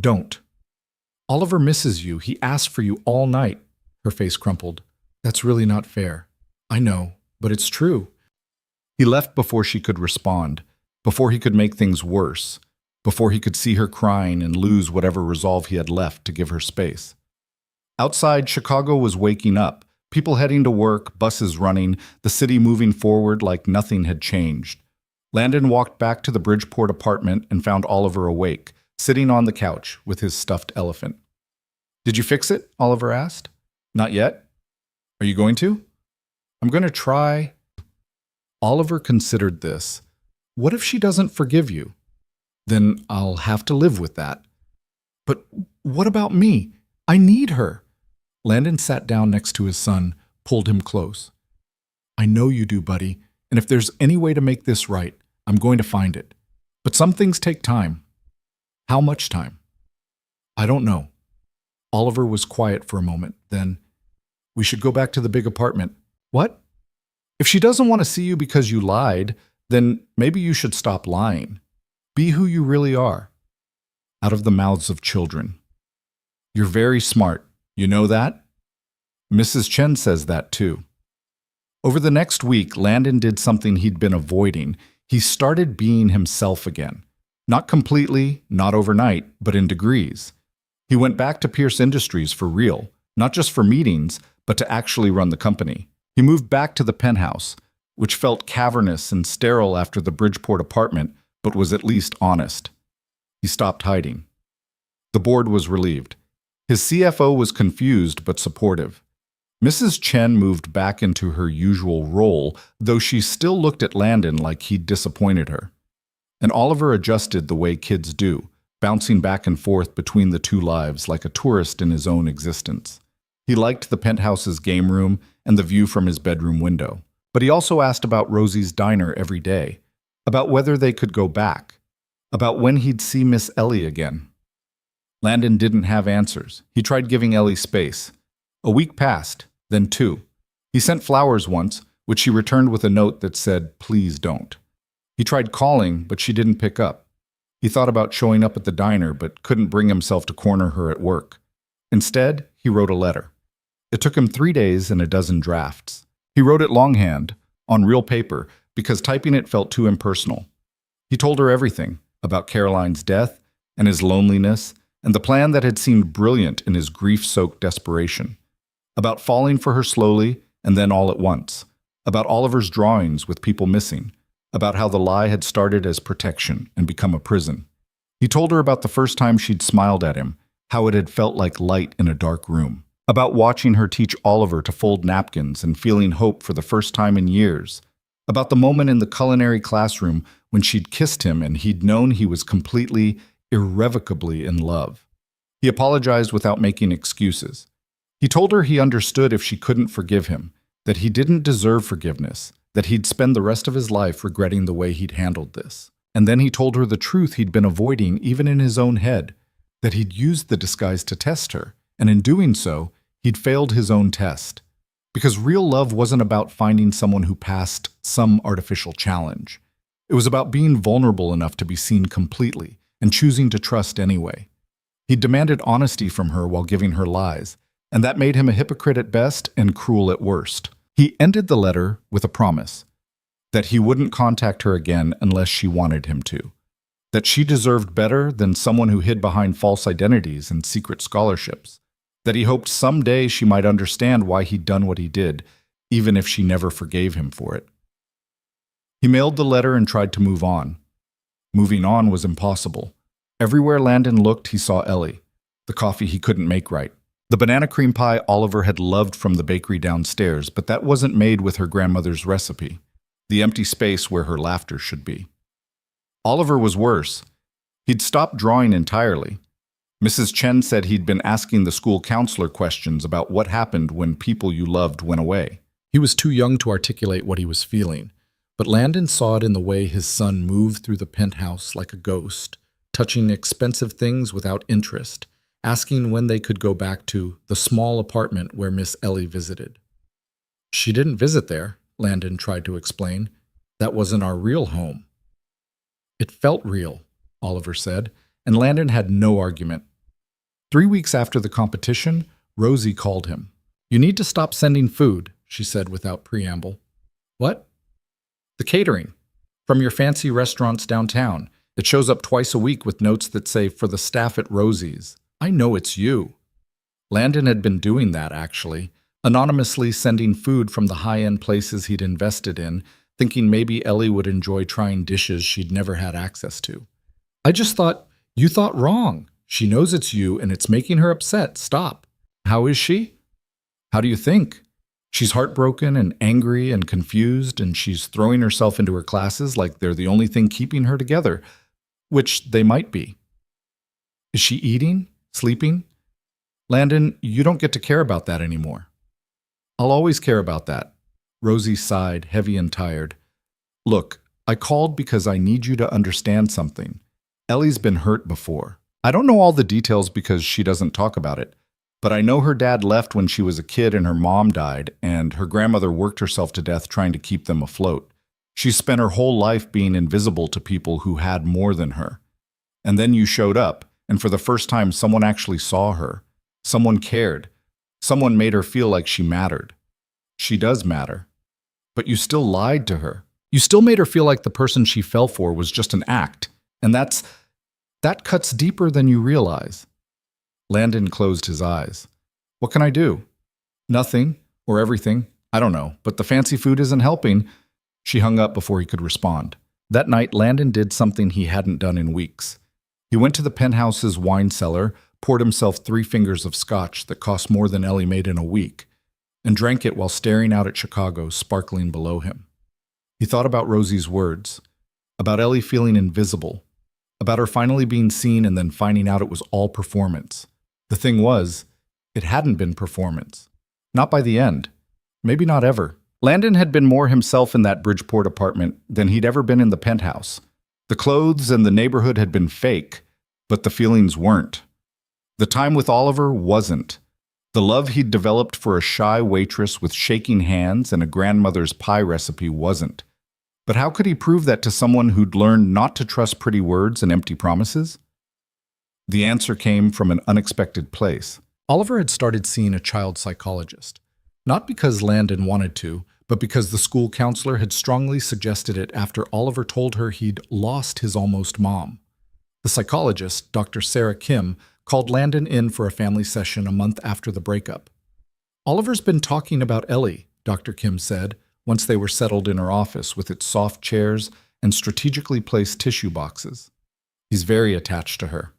don't. Oliver misses you. He asked for you all night. Her face crumpled. That's really not fair. I know, but it's true. He left before she could respond, before he could make things worse, before he could see her crying and lose whatever resolve he had left to give her space. Outside, Chicago was waking up, people heading to work, buses running, the city moving forward like nothing had changed. Landon walked back to the Bridgeport apartment and found Oliver awake, sitting on the couch with his stuffed elephant. Did you fix it? Oliver asked. Not yet. Are you going to? I'm going to try. Oliver considered this. What if she doesn't forgive you? Then I'll have to live with that. But what about me? I need her. Landon sat down next to his son, pulled him close. I know you do, buddy, and if there's any way to make this right, I'm going to find it. But some things take time. How much time? I don't know. Oliver was quiet for a moment, then, we should go back to the big apartment. What? If she doesn't want to see you because you lied, then maybe you should stop lying. Be who you really are. Out of the mouths of children. You're very smart. You know that? Mrs. Chen says that too. Over the next week, Landon did something he'd been avoiding. He started being himself again. Not completely, not overnight, but in degrees. He went back to Pierce Industries for real, not just for meetings, but to actually run the company. He moved back to the penthouse, which felt cavernous and sterile after the Bridgeport apartment, but was at least honest. He stopped hiding. The board was relieved. His CFO was confused but supportive. Mrs. Chen moved back into her usual role, though she still looked at Landon like he'd disappointed her. And Oliver adjusted the way kids do, bouncing back and forth between the two lives like a tourist in his own existence. He liked the penthouse's game room and the view from his bedroom window. But he also asked about Rosie's diner every day, about whether they could go back, about when he'd see Miss Ellie again. Landon didn't have answers. He tried giving Ellie space. A week passed, then 2. He sent flowers once, which she returned with a note that said, "Please don't." He tried calling, but she didn't pick up. He thought about showing up at the diner, but couldn't bring himself to corner her at work. Instead, he wrote a letter. It took him 3 days and a dozen drafts. He wrote it longhand, on real paper, because typing it felt too impersonal. He told her everything, about Caroline's death, and his loneliness, and the plan that had seemed brilliant in his grief-soaked desperation. About falling for her slowly, and then all at once. about Oliver's drawings with people missing, about how the lie had started as protection and become a prison. He told her about the first time she'd smiled at him, how it had felt like light in a dark room, about watching her teach Oliver to fold napkins and feeling hope for the first time in years, about the moment in the culinary classroom when she'd kissed him and he'd known he was completely, irrevocably in love. He apologized without making excuses. He told her he understood if she couldn't forgive him, that he didn't deserve forgiveness, that he'd spend the rest of his life regretting the way he'd handled this. And then he told her the truth he'd been avoiding even in his own head, that he'd used the disguise to test her, and in doing so, he'd failed his own test. Because real love wasn't about finding someone who passed some artificial challenge. It was about being vulnerable enough to be seen completely and choosing to trust anyway. He demanded honesty from her while giving her lies, and that made him a hypocrite at best and cruel at worst. He ended the letter with a promise that he wouldn't contact her again unless she wanted him to, that she deserved better than someone who hid behind false identities and secret scholarships, that he hoped someday she might understand why he'd done what he did, even if she never forgave him for it. He mailed the letter and tried to move on. Moving on was impossible. Everywhere Landon looked, he saw Ellie, the coffee he couldn't make right, the banana cream pie Oliver had loved from the bakery downstairs, but that wasn't made with her grandmother's recipe, the empty space where her laughter should be. Oliver was worse. He'd stopped drawing entirely. Mrs. Chen said he'd been asking the school counselor questions about what happened when people you loved went away. He was too young to articulate what he was feeling, but Landon saw it in the way his son moved through the penthouse like a ghost, touching expensive things without interest, asking when they could go back to the small apartment where Miss Ellie visited. She didn't visit there, Landon tried to explain. That wasn't our real home. It felt real, Oliver said, and Landon had no argument. 3 weeks after the competition, Rosie called him. "You need to stop sending food," she said without preamble. "What?" "The catering. From your fancy restaurants downtown. It shows up twice a week with notes that say, 'For the staff at Rosie's.' I know it's you." Landon had been doing that, actually, anonymously sending food from the high-end places he'd invested in, thinking maybe Ellie would enjoy trying dishes she'd never had access to. "I just thought, you thought wrong. She knows it's you and it's making her upset. Stop." "How is she?" "How do you think?" "She's heartbroken and angry and confused, and she's throwing herself into her classes like they're the only thing keeping her together, which they might be." "Is she eating? Sleeping?" "Landon, you don't get to care about that anymore." "I'll always care about that." Rosie sighed, heavy and tired. "Look, I called because I need you to understand something. Ellie's been hurt before. I don't know all the details because she doesn't talk about it, but I know her dad left when she was a kid and her mom died, and her grandmother worked herself to death trying to keep them afloat. She spent her whole life being invisible to people who had more than her. And then you showed up, and for the first time someone actually saw her. Someone cared. Someone made her feel like she mattered. She does matter. But you still lied to her. You still made her feel like the person she fell for was just an act. And that cuts deeper than you realize." Landon closed his eyes. "What can I do?" "Nothing, or everything. I don't know, but the fancy food isn't helping." She hung up before he could respond. That night, Landon did something he hadn't done in weeks. He went to the penthouse's wine cellar, poured himself 3 fingers of scotch that cost more than Ellie made in a week, and drank it while staring out at Chicago sparkling below him. He thought about Rosie's words, about Ellie feeling invisible, about her finally being seen and then finding out it was all performance. The thing was, it hadn't been performance. Not by the end. Maybe not ever. Landon had been more himself in that Bridgeport apartment than he'd ever been in the penthouse. The clothes and the neighborhood had been fake, but the feelings weren't. The time with Oliver wasn't. The love he'd developed for a shy waitress with shaking hands and a grandmother's pie recipe wasn't. But how could he prove that to someone who'd learned not to trust pretty words and empty promises? The answer came from an unexpected place. Oliver had started seeing a child psychologist. Not because Landon wanted to, but because the school counselor had strongly suggested it after Oliver told her he'd lost his almost mom. The psychologist, Dr. Sarah Kim, called Landon in for a family session a month after the breakup. "Oliver's been talking about Ellie," Dr. Kim said, once they were settled in her office with its soft chairs and strategically placed tissue boxes. He's very attached to her.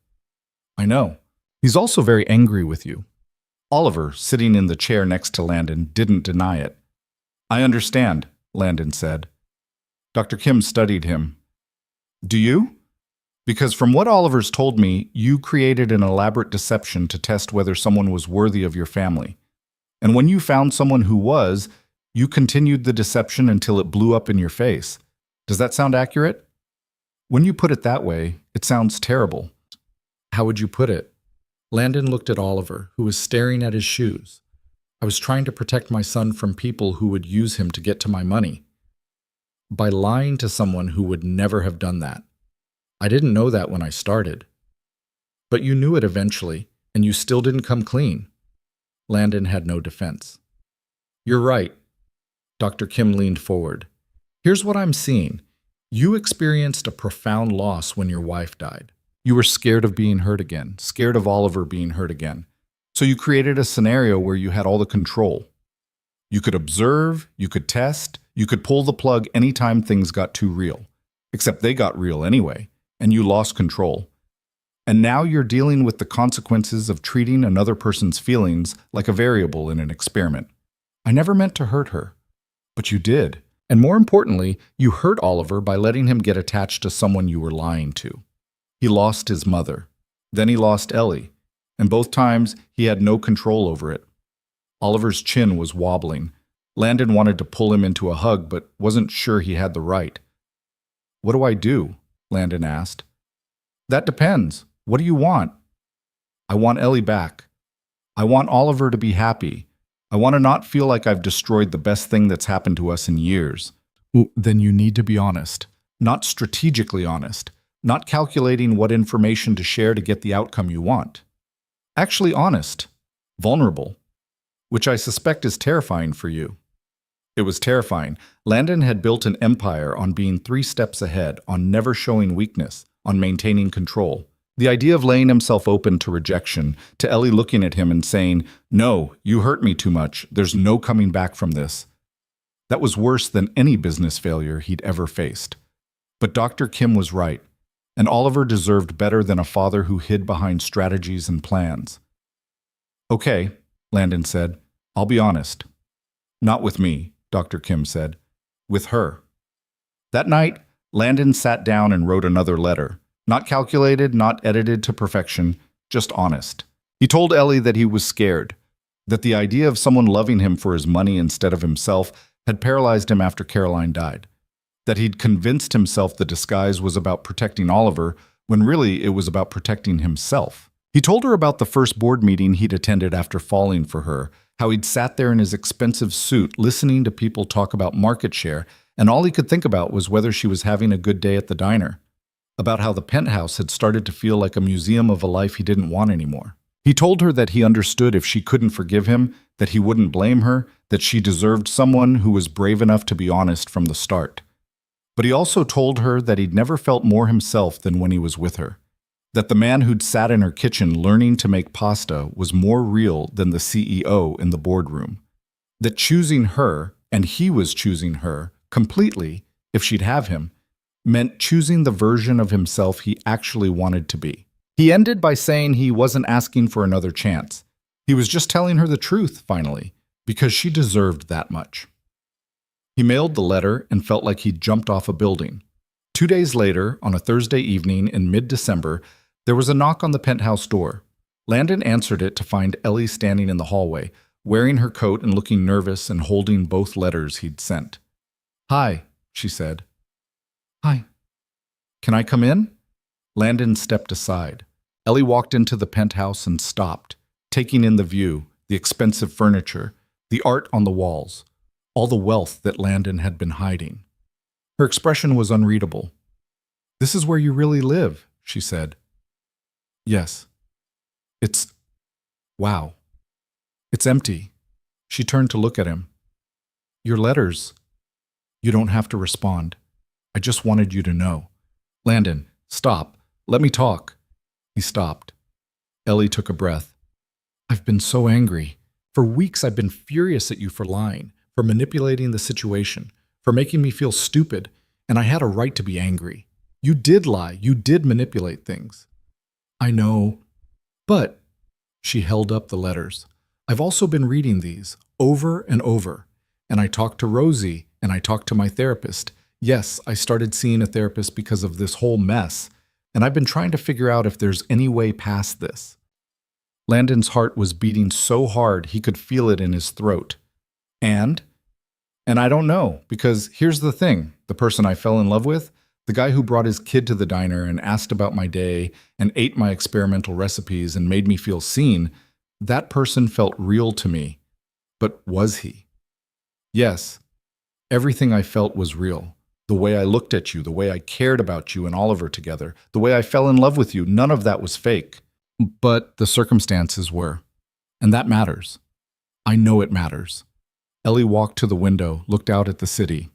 I know. He's also very angry with you. Oliver, sitting in the chair next to Landon, didn't deny it. I understand, Landon said. Dr. Kim studied him. Do you? Because from what Oliver's told me, you created an elaborate deception to test whether someone was worthy of your family. And when you found someone who was, you continued the deception until it blew up in your face. Does that sound accurate? When you put it that way, it sounds terrible. How would you put it? Landon looked at Oliver, who was staring at his shoes. I was trying to protect my son from people who would use him to get to my money. By lying to someone who would never have done that. I didn't know that when I started. But you knew it eventually, and you still didn't come clean. Landon had no defense. You're right. Dr. Kim leaned forward. Here's what I'm seeing. You experienced a profound loss when your wife died. You were scared of being hurt again, scared of Oliver being hurt again. So you created a scenario where you had all the control. You could observe, you could test, you could pull the plug anytime things got too real. Except they got real anyway, and you lost control. And now you're dealing with the consequences of treating another person's feelings like a variable in an experiment. I never meant to hurt her. But you did. And more importantly, you hurt Oliver by letting him get attached to someone you were lying to. He lost his mother. Then he lost Ellie. And both times, he had no control over it. Oliver's chin was wobbling. Landon wanted to pull him into a hug, but wasn't sure he had the right. What do I do? Landon asked. That depends. What do you want? I want Ellie back. I want Oliver to be happy. I want to not feel like I've destroyed the best thing that's happened to us in years. Then you need to be honest. Not strategically honest. Not calculating what information to share to get the outcome you want. Actually honest. Vulnerable. Which I suspect is terrifying for you. It was terrifying. Landon had built an empire on being 3 steps ahead, on never showing weakness, on maintaining control. The idea of laying himself open to rejection, to Ellie looking at him and saying, "No, you hurt me too much. There's no coming back from this." That was worse than any business failure he'd ever faced. But Dr. Kim was right, and Oliver deserved better than a father who hid behind strategies and plans. Okay, Landon said. I'll be honest. Not with me, Dr. Kim said. With her. That night, Landon sat down and wrote another letter. Not calculated, not edited to perfection, just honest. He told Ellie that he was scared, that the idea of someone loving him for his money instead of himself had paralyzed him after Caroline died, that he'd convinced himself the disguise was about protecting Oliver when really it was about protecting himself. He told her about the first board meeting he'd attended after falling for her, how he'd sat there in his expensive suit listening to people talk about market share, and all he could think about was whether she was having a good day at the diner. About how the penthouse had started to feel like a museum of a life he didn't want anymore. He told her that he understood if she couldn't forgive him, that he wouldn't blame her, that she deserved someone who was brave enough to be honest from the start. But he also told her that he'd never felt more himself than when he was with her. That the man who'd sat in her kitchen learning to make pasta was more real than the CEO in the boardroom. That choosing her, and he was choosing her, completely, if she'd have him, meant choosing the version of himself he actually wanted to be. He ended by saying he wasn't asking for another chance. He was just telling her the truth, finally, because she deserved that much. He mailed the letter and felt like he'd jumped off a building. 2 days later, on a Thursday evening in mid-December, there was a knock on the penthouse door. Landon answered it to find Ellie standing in the hallway, wearing her coat and looking nervous and holding both letters he'd sent. "Hi," she said. "Hi. Can I come in?" Landon stepped aside. Ellie walked into the penthouse and stopped, taking in the view, the expensive furniture, the art on the walls, all the wealth that Landon had been hiding. Her expression was unreadable. "This is where you really live," she said. "Yes. Wow. It's empty." She turned to look at him. "Your letters. You don't have to respond. I just wanted you to know." "Landon, stop. Let me talk." He stopped. Ellie took a breath. "I've been so angry. For weeks I've been furious at you for lying, for manipulating the situation, for making me feel stupid, and I had a right to be angry. You did lie. You did manipulate things. I know, but she held up the letters. I've also been reading these over and over, and I talked to Rosie, and I talked to my therapist. Yes, I started seeing a therapist because of this whole mess, and I've been trying to figure out if there's any way past this. Landon's heart was beating so hard he could feel it in his throat. And I don't know, because here's the thing, the person I fell in love with, the guy who brought his kid to the diner and asked about my day and ate my experimental recipes and made me feel seen, that person felt real to me. But was he? Yes, everything I felt was real. The way I looked at you, the way I cared about you and Oliver together, the way I fell in love with you, none of that was fake. But the circumstances were. And that matters. I know it matters. Ellie walked to the window, looked out at the city.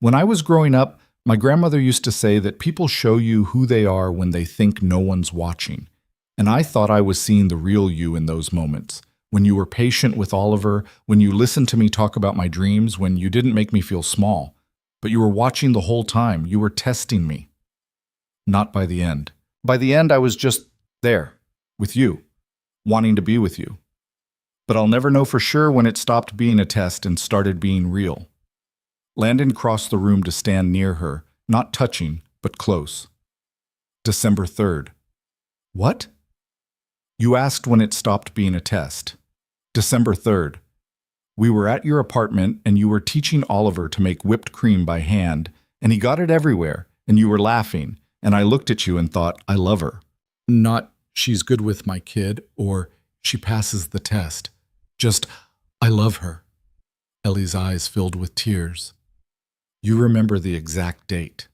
When I was growing up, my grandmother used to say that people show you who they are when they think no one's watching. And I thought I was seeing the real you in those moments. When you were patient with Oliver, when you listened to me talk about my dreams, when you didn't make me feel small. But you were watching the whole time. You were testing me. Not by the end. By the end, I was just there, with you, wanting to be with you. But I'll never know for sure when it stopped being a test and started being real. Landon crossed the room to stand near her, not touching, but close. December 3rd. What? You asked when it stopped being a test. December 3rd. We were at your apartment and you were teaching Oliver to make whipped cream by hand, and he got it everywhere, and you were laughing, and I looked at you and thought, I love her. Not, she's good with my kid, or she passes the test. Just, I love her. Ellie's eyes filled with tears. You remember the exact date.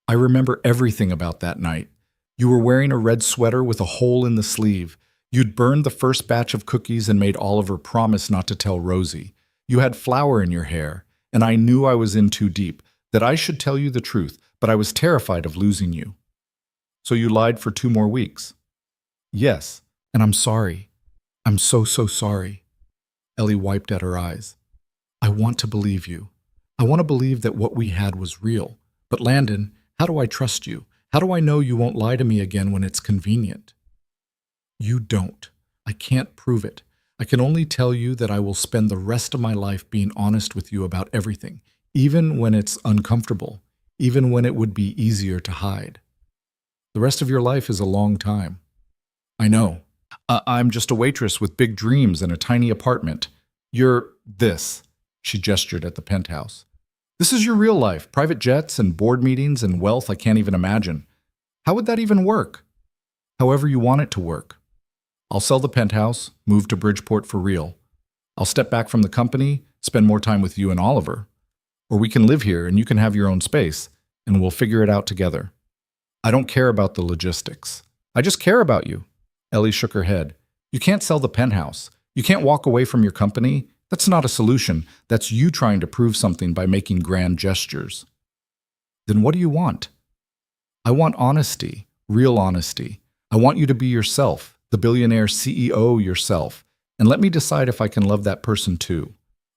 I remember everything about that night. You were wearing a red sweater with a hole in the sleeve. You'd burned the first batch of cookies and made Oliver promise not to tell Rosie. You had flour in your hair, and I knew I was in too deep, that I should tell you the truth, but I was terrified of losing you. So you lied for 2 more weeks. Yes, and I'm sorry. I'm so sorry. Ellie wiped at her eyes. I want to believe you. I want to believe that what we had was real. But Landon, how do I trust you? How do I know you won't lie to me again when it's convenient? You don't. I can't prove it. I can only tell you that I will spend the rest of my life being honest with you about everything, even when it's uncomfortable, even when it would be easier to hide. The rest of your life is a long time. I know. I'm just a waitress with big dreams and a tiny apartment. You're this. She gestured at the penthouse. This is your real life, private jets and board meetings and wealth I can't even imagine. How would that even work? However you want it to work. I'll sell the penthouse, move to Bridgeport for real. I'll step back from the company, spend more time with you and Oliver. Or we can live here and you can have your own space, and we'll figure it out together. I don't care about the logistics. I just care about you. Ellie shook her head. You can't sell the penthouse. You can't walk away from your company. That's not a solution. That's you trying to prove something by making grand gestures. Then what do you want? I want honesty, real honesty. I want you to be yourself, the billionaire CEO yourself, and let me decide if I can love that person too.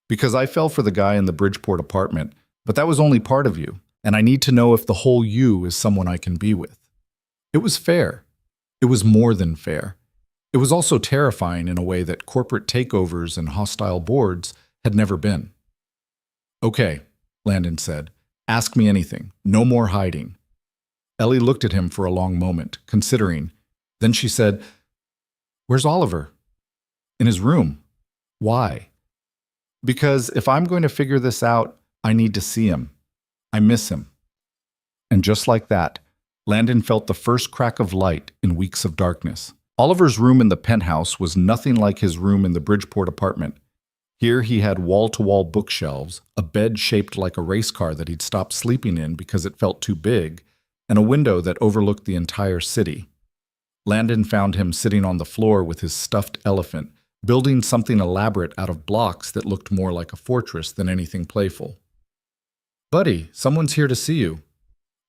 Because I fell for the guy in the Bridgeport apartment, but that was only part of you, and I need to know if the whole you is someone I can be with. It was fair. It was more than fair. It was also terrifying in a way that corporate takeovers and hostile boards had never been. Okay, Landon said. Ask me anything. No more hiding. Ellie looked at him for a long moment, considering. Then she said, Where's Oliver? In his room. Why? Because if I'm going to figure this out, I need to see him. I miss him. And just like that, Landon felt the first crack of light in weeks of darkness. Oliver's room in the penthouse was nothing like his room in the Bridgeport apartment. Here he had wall-to-wall bookshelves, a bed shaped like a race car that he'd stopped sleeping in because it felt too big, and a window that overlooked the entire city. Landon found him sitting on the floor with his stuffed elephant, building something elaborate out of blocks that looked more like a fortress than anything playful. Buddy, someone's here to see you.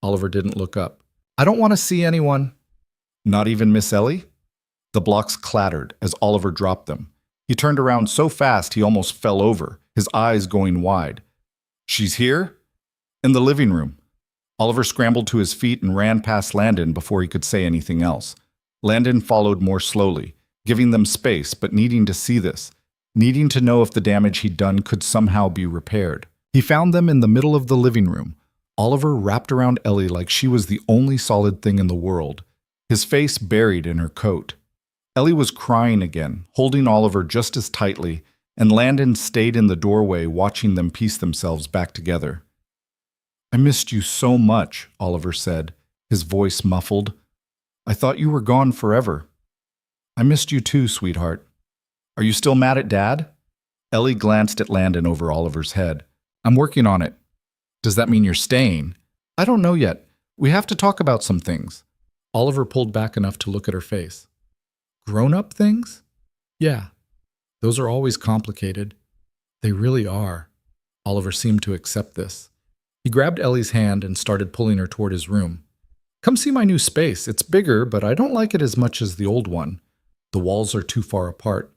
Oliver didn't look up. I don't want to see anyone. Not even Miss Ellie? The blocks clattered as Oliver dropped them. He turned around so fast he almost fell over, his eyes going wide. She's here? In the living room. Oliver scrambled to his feet and ran past Landon before he could say anything else. Landon followed more slowly, giving them space but needing to see this, needing to know if the damage he'd done could somehow be repaired. He found them in the middle of the living room, Oliver wrapped around Ellie like she was the only solid thing in the world, his face buried in her coat. Ellie was crying again, holding Oliver just as tightly, and Landon stayed in the doorway watching them piece themselves back together. "I missed you so much," Oliver said, his voice muffled. "I thought you were gone forever." "I missed you too, sweetheart. Are you still mad at Dad?" Ellie glanced at Landon over Oliver's head. "I'm working on it." "Does that mean you're staying?" "I don't know yet. We have to talk about some things." Oliver pulled back enough to look at her face. "Grown-up things?" "Yeah. Those are always complicated." "They really are." Oliver seemed to accept this. He grabbed Ellie's hand and started pulling her toward his room. "Come see my new space. It's bigger, but I don't like it as much as the old one. The walls are too far apart."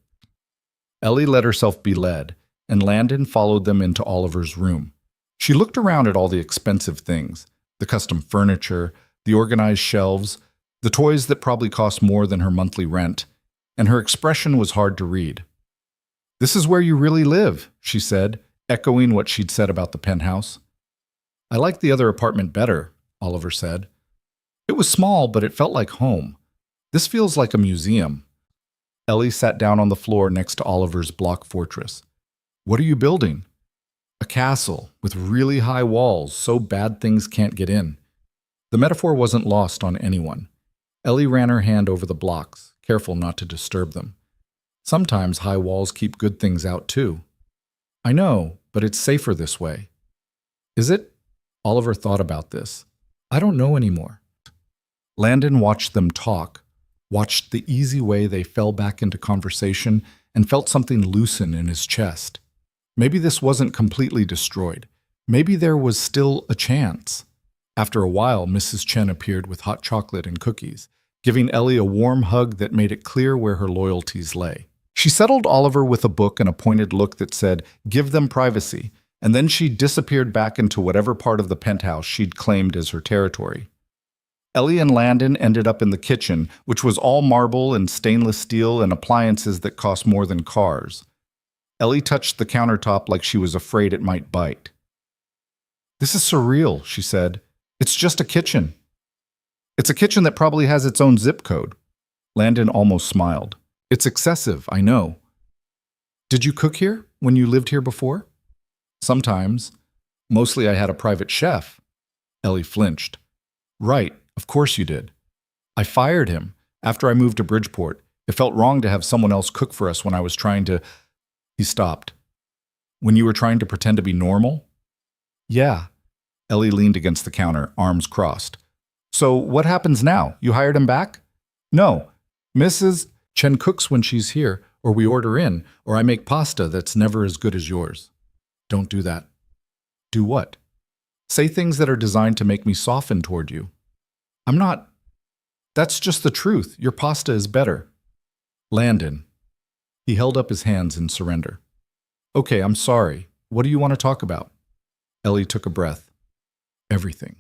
Ellie let herself be led, and Landon followed them into Oliver's room. She looked around at all the expensive things, the custom furniture, the organized shelves, the toys that probably cost more than her monthly rent, and her expression was hard to read. "This is where you really live," she said, echoing what she'd said about the penthouse. "I like the other apartment better," Oliver said. "It was small, but it felt like home. This feels like a museum." Ellie sat down on the floor next to Oliver's block fortress. "What are you building?" "A castle with really high walls so bad things can't get in." The metaphor wasn't lost on anyone. Ellie ran her hand over the blocks, careful not to disturb them. "Sometimes high walls keep good things out too." "I know, but it's safer this way." "Is it?" Oliver thought about this. "I don't know anymore." Landon watched them talk, watched the easy way they fell back into conversation, and felt something loosen in his chest. Maybe this wasn't completely destroyed. Maybe there was still a chance. After a while, Mrs. Chen appeared with hot chocolate and cookies, giving Ellie a warm hug that made it clear where her loyalties lay. She settled Oliver with a book and a pointed look that said, "Give them privacy," and then she disappeared back into whatever part of the penthouse she'd claimed as her territory. Ellie and Landon ended up in the kitchen, which was all marble and stainless steel and appliances that cost more than cars. Ellie touched the countertop like she was afraid it might bite. "This is surreal," she said. "It's just a kitchen." "It's a kitchen that probably has its own zip code." Landon almost smiled. "It's excessive, I know." "Did you cook here when you lived here before?" "Sometimes. Mostly I had a private chef." Ellie flinched. "Right, of course you did. I fired him after I moved to Bridgeport. It felt wrong to have someone else cook for us when I was trying to..." He stopped. "When you were trying to pretend to be normal?" "Yeah." Ellie leaned against the counter, arms crossed. "So what happens now? You hired him back?" "No. Mrs. Chen cooks when she's here, or we order in, or I make pasta that's never as good as yours." "Don't do that." "Do what?" "Say things that are designed to make me soften toward you." "I'm not..." "That's just the truth. Your pasta is better." "Landon." He held up his hands in surrender. "Okay, I'm sorry. What do you want to talk about?" Ellie took a breath. "Everything.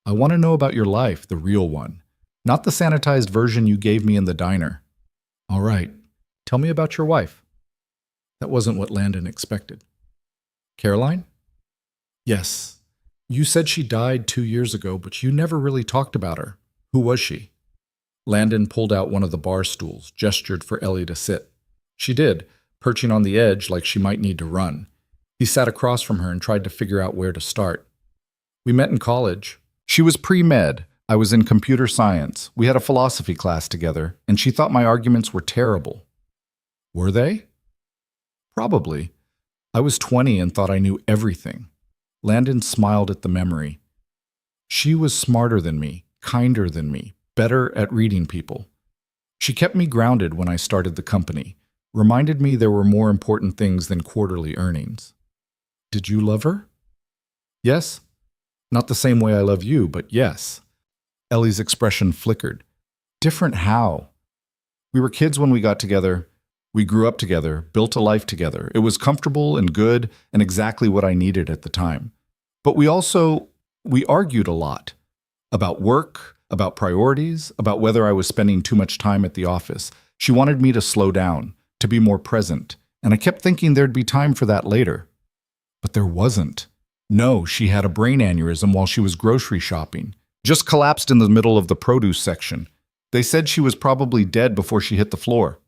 I want to know about your life, the real one, not the sanitized version you gave me in the diner." "All right. Tell me about your wife." That wasn't what Landon expected. "Caroline?" "Yes. You said she died 2 years ago, but you never really talked about her. Who was she?" Landon pulled out one of the bar stools, gestured for Ellie to sit. She did, perching on the edge like she might need to run. He sat across from her and tried to figure out where to start. "We met in college. She was pre-med. I was in computer science. We had a philosophy class together, and she thought my arguments were terrible." "Were they?" "Probably. I was 20 and thought I knew everything." Landon smiled at the memory. "She was smarter than me, kinder than me, better at reading people. She kept me grounded when I started the company, reminded me there were more important things than quarterly earnings." "Did you love her?" "Yes. Not the same way I love you, but yes." Ellie's expression flickered. "Different how?" "We were kids when we got together. We grew up together, built a life together. It was comfortable and good and exactly what I needed at the time. But we argued a lot about work, about priorities, about whether I was spending too much time at the office. She wanted me to slow down, to be more present, and I kept thinking there'd be time for that later. But there wasn't. No, she had a brain aneurysm while she was grocery shopping. Just collapsed in the middle of the produce section. They said she was probably dead before she hit the floor.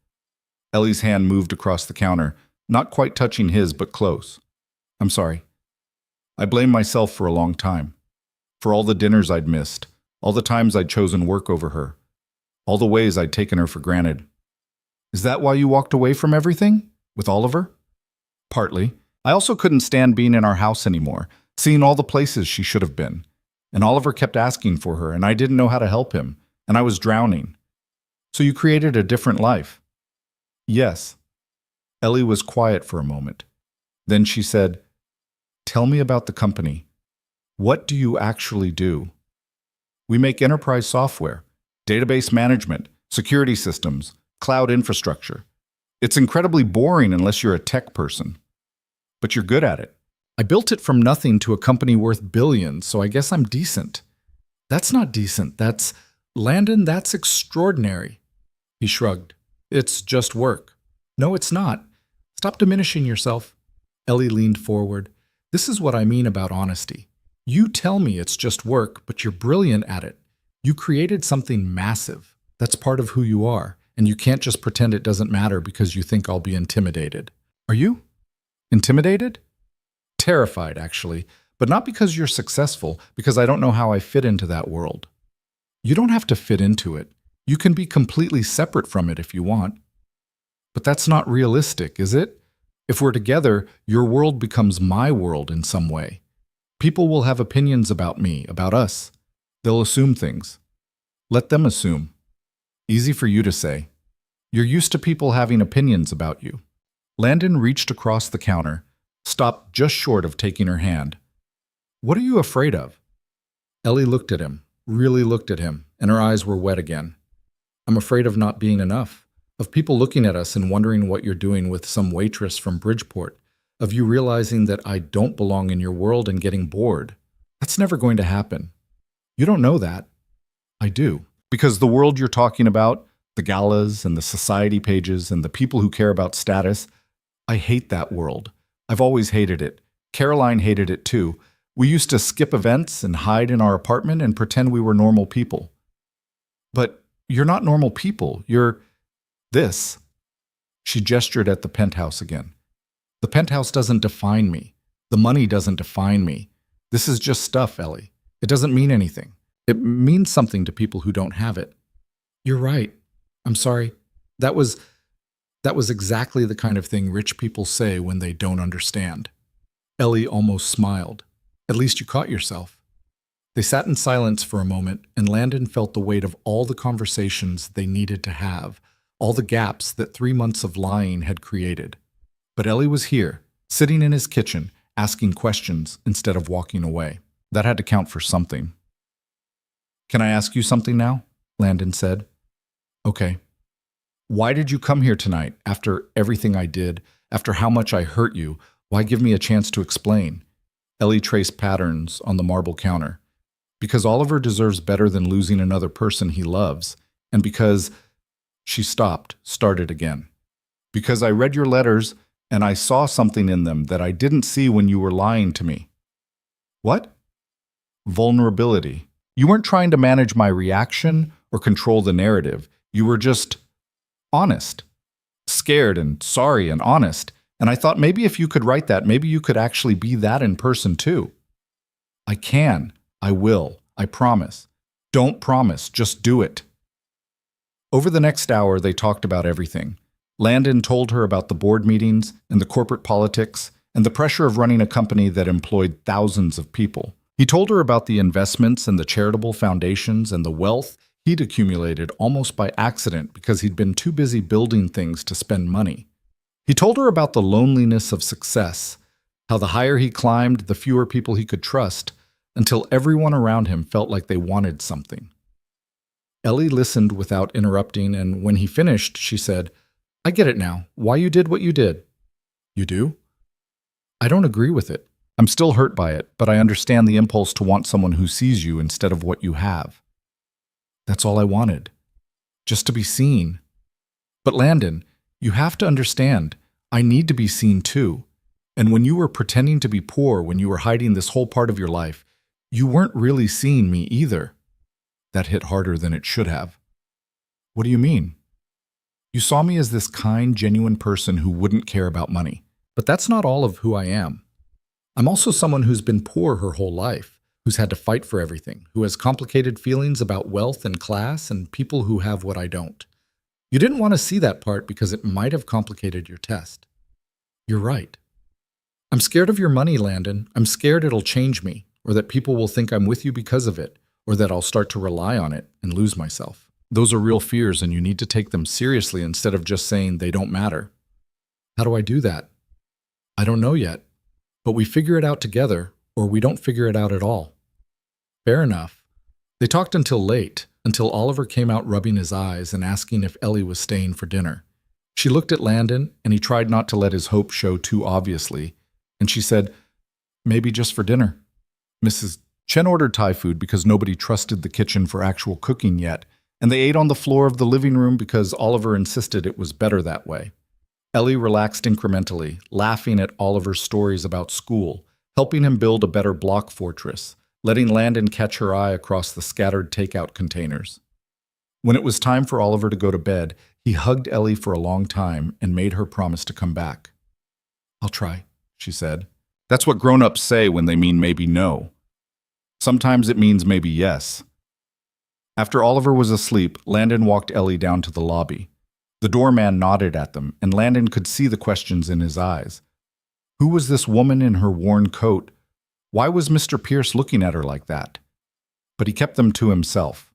Ellie's hand moved across the counter, not quite touching his, but close. I'm sorry. I blame myself for a long time. For all the dinners I'd missed, all the times I'd chosen work over her, all the ways I'd taken her for granted. Is that why you walked away from everything? With Oliver? Partly. I also couldn't stand being in our house anymore, seeing all the places she should have been. And Oliver kept asking for her, and I didn't know how to help him, and I was drowning. So you created a different life. Yes. Ellie was quiet for a moment. Then she said, Tell me about the company. What do you actually do? We make enterprise software, database management, security systems, cloud infrastructure. It's incredibly boring unless you're a tech person. But you're good at it. I built it from nothing to a company worth billions, so I guess I'm decent. That's not decent. Landon, that's extraordinary. He shrugged. It's just work. No, it's not. Stop diminishing yourself. Ellie leaned forward. This is what I mean about honesty. You tell me it's just work, but you're brilliant at it. You created something massive. That's part of who you are, and you can't just pretend it doesn't matter because you think I'll be intimidated. Are you? Intimidated? Terrified, actually, but not because you're successful, because I don't know how I fit into that world. You don't have to fit into it. You can be completely separate from it if you want. But that's not realistic, is it? If we're together, your world becomes my world in some way. People will have opinions about me, about us. They'll assume things. Let them assume. Easy for you to say. You're used to people having opinions about you. Landon reached across the counter, stopped just short of taking her hand. What are you afraid of? Ellie looked at him, really looked at him, and her eyes were wet again. I'm afraid of not being enough, of people looking at us and wondering what you're doing with some waitress from Bridgeport, of you realizing that I don't belong in your world and getting bored. That's never going to happen. You don't know that. I do. Because the world you're talking about, the galas and the society pages and the people who care about status, I hate that world. I've always hated it. Caroline hated it too. We used to skip events and hide in our apartment and pretend we were normal people. But you're not normal people. You're this. She gestured at the penthouse again. The penthouse doesn't define me. The money doesn't define me. This is just stuff, Ellie. It doesn't mean anything. It means something to people who don't have it. You're right. I'm sorry. That was exactly the kind of thing rich people say when they don't understand. Ellie almost smiled. At least you caught yourself. They sat in silence for a moment, and Landon felt the weight of all the conversations they needed to have, all the gaps that 3 months of lying had created. But Ellie was here, sitting in his kitchen, asking questions instead of walking away. That had to count for something. Can I ask you something now? Landon said. Okay. Why did you come here tonight, after everything I did, after how much I hurt you? Why give me a chance to explain? Ellie traced patterns on the marble counter. Because Oliver deserves better than losing another person he loves, and because... She stopped, started again. Because I read your letters, and I saw something in them that I didn't see when you were lying to me. What? Vulnerability. You weren't trying to manage my reaction or control the narrative. You were just honest. Scared and sorry and honest. And I thought maybe if you could write that, maybe you could actually be that in person too. I can. I will. I promise. Don't promise. Just do it. Over the next hour, they talked about everything. Landon told her about the board meetings and the corporate politics and the pressure of running a company that employed thousands of people. He told her about the investments and the charitable foundations and the wealth he'd accumulated almost by accident because he'd been too busy building things to spend money. He told her about the loneliness of success, how the higher he climbed, the fewer people he could trust, until everyone around him felt like they wanted something. Ellie listened without interrupting, and when he finished, she said, I get it now. Why you did what you did. You do? I don't agree with it. I'm still hurt by it, but I understand the impulse to want someone who sees you instead of what you have. That's all I wanted. Just to be seen. But Landon, you have to understand, I need to be seen too. And when you were pretending to be poor, when you were hiding this whole part of your life, you weren't really seeing me either. That hit harder than it should have. What do you mean? You saw me as this kind, genuine person who wouldn't care about money. But that's not all of who I am. I'm also someone who's been poor her whole life, who's had to fight for everything, who has complicated feelings about wealth and class and people who have what I don't. You didn't want to see that part because it might have complicated your test. You're right. I'm scared of your money, Landon. I'm scared it'll change me, or that people will think I'm with you because of it, or that I'll start to rely on it and lose myself. Those are real fears, and you need to take them seriously instead of just saying they don't matter. How do I do that? I don't know yet, but we figure it out together, or we don't figure it out at all. Fair enough. They talked until late, until Oliver came out rubbing his eyes and asking if Ellie was staying for dinner. She looked at Landon, and he tried not to let his hope show too obviously, and she said, "Maybe just for dinner." Mrs. Chen ordered Thai food because nobody trusted the kitchen for actual cooking yet, and they ate on the floor of the living room because Oliver insisted it was better that way. Ellie relaxed incrementally, laughing at Oliver's stories about school, helping him build a better block fortress, letting Landon catch her eye across the scattered takeout containers. When it was time for Oliver to go to bed, he hugged Ellie for a long time and made her promise to come back. "I'll try," she said. That's what grown-ups say when they mean maybe no. Sometimes it means maybe yes. After Oliver was asleep, Landon walked Ellie down to the lobby. The doorman nodded at them, and Landon could see the questions in his eyes. Who was this woman in her worn coat? Why was Mr. Pierce looking at her like that? But he kept them to himself.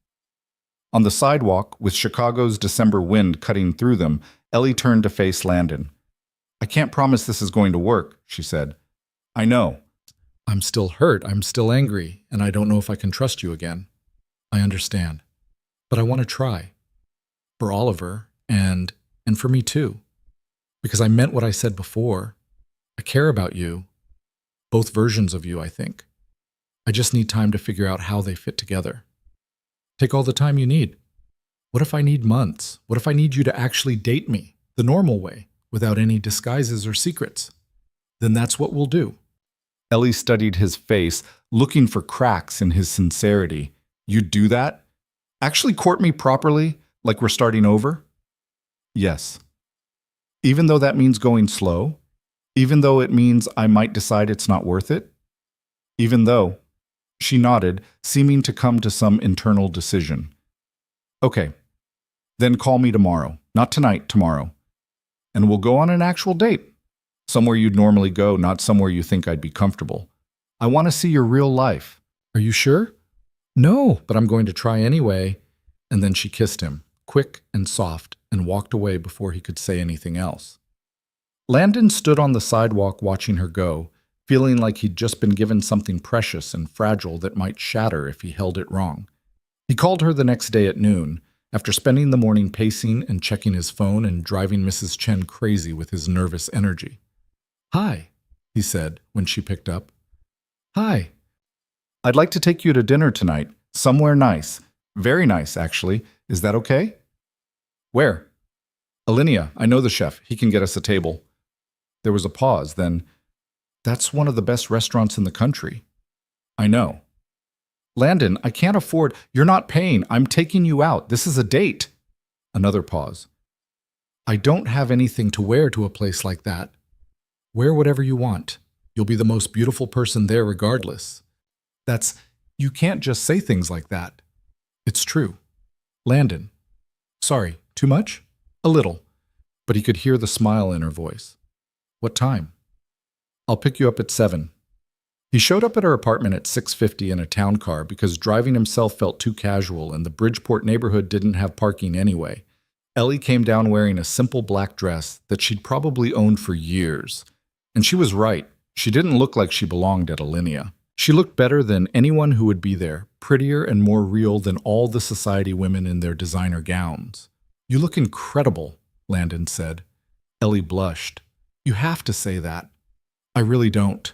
On the sidewalk, with Chicago's December wind cutting through them, Ellie turned to face Landon. "I can't promise this is going to work," she said. "I know. I'm still hurt, I'm still angry, and I don't know if I can trust you again. I understand. But I want to try. For Oliver, and for me too. Because I meant what I said before. I care about you. Both versions of you, I think. I just need time to figure out how they fit together. Take all the time you need. What if I need months? What if I need you to actually date me, the normal way, without any disguises or secrets? Then that's what we'll do." Ellie studied his face, looking for cracks in his sincerity. "You'd do that? Actually court me properly, like we're starting over?" "Yes. Even though that means going slow? Even though it means I might decide it's not worth it? Even though..." She nodded, seeming to come to some internal decision. "Okay. Then call me tomorrow. Not tonight, tomorrow. And we'll go on an actual date. Somewhere you'd normally go, not somewhere you think I'd be comfortable. I want to see your real life." "Are you sure?" "No, but I'm going to try anyway." And then she kissed him, quick and soft, and walked away before he could say anything else. Landon stood on the sidewalk watching her go, feeling like he'd just been given something precious and fragile that might shatter if he held it wrong. He called her the next day at noon, after spending the morning pacing and checking his phone and driving Mrs. Chen crazy with his nervous energy. "Hi," he said when she picked up. "Hi. I'd like to take you to dinner tonight, somewhere nice. Very nice, actually. Is that okay?" "Where?" "Alinea. I know the chef. He can get us a table." There was a pause, then, "That's one of the best restaurants in the country." "I know." "Landon, I can't afford..." "You're not paying. I'm taking you out. This is a date." Another pause. "I don't have anything to wear to a place like that." "Wear whatever you want. You'll be the most beautiful person there regardless." You can't just say things like that." "It's true." "Landon." "Sorry, too much?" "A little." But he could hear the smile in her voice. "What time?" "I'll pick you up at 7. He showed up at her apartment at 6:50 in a town car because driving himself felt too casual and the Bridgeport neighborhood didn't have parking anyway. Ellie came down wearing a simple black dress that she'd probably owned for years. And she was right. She didn't look like she belonged at Alinea. She looked better than anyone who would be there, prettier and more real than all the society women in their designer gowns. "You look incredible." Landon said. Ellie blushed. You have to say that. I really don't.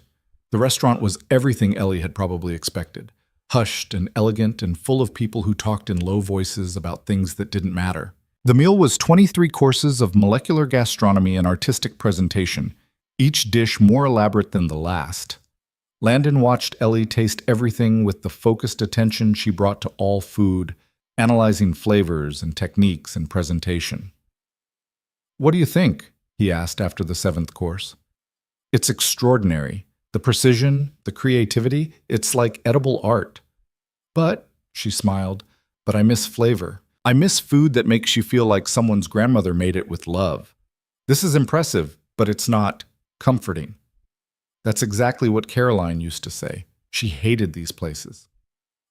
The restaurant was everything Ellie had probably expected. Hushed and elegant and full of people who talked in low voices about things that didn't matter. The meal was 23 courses of molecular gastronomy and artistic presentation, each dish more elaborate than the last. Landon watched Ellie taste everything with the focused attention she brought to all food, analyzing flavors and techniques and presentation. What do you think? He asked after the 7th course. It's extraordinary. The precision, the creativity, it's like edible art. But, she smiled, but I miss flavor. I miss food that makes you feel like someone's grandmother made it with love. This is impressive, but it's not comforting. That's exactly what Caroline used to say. She hated these places.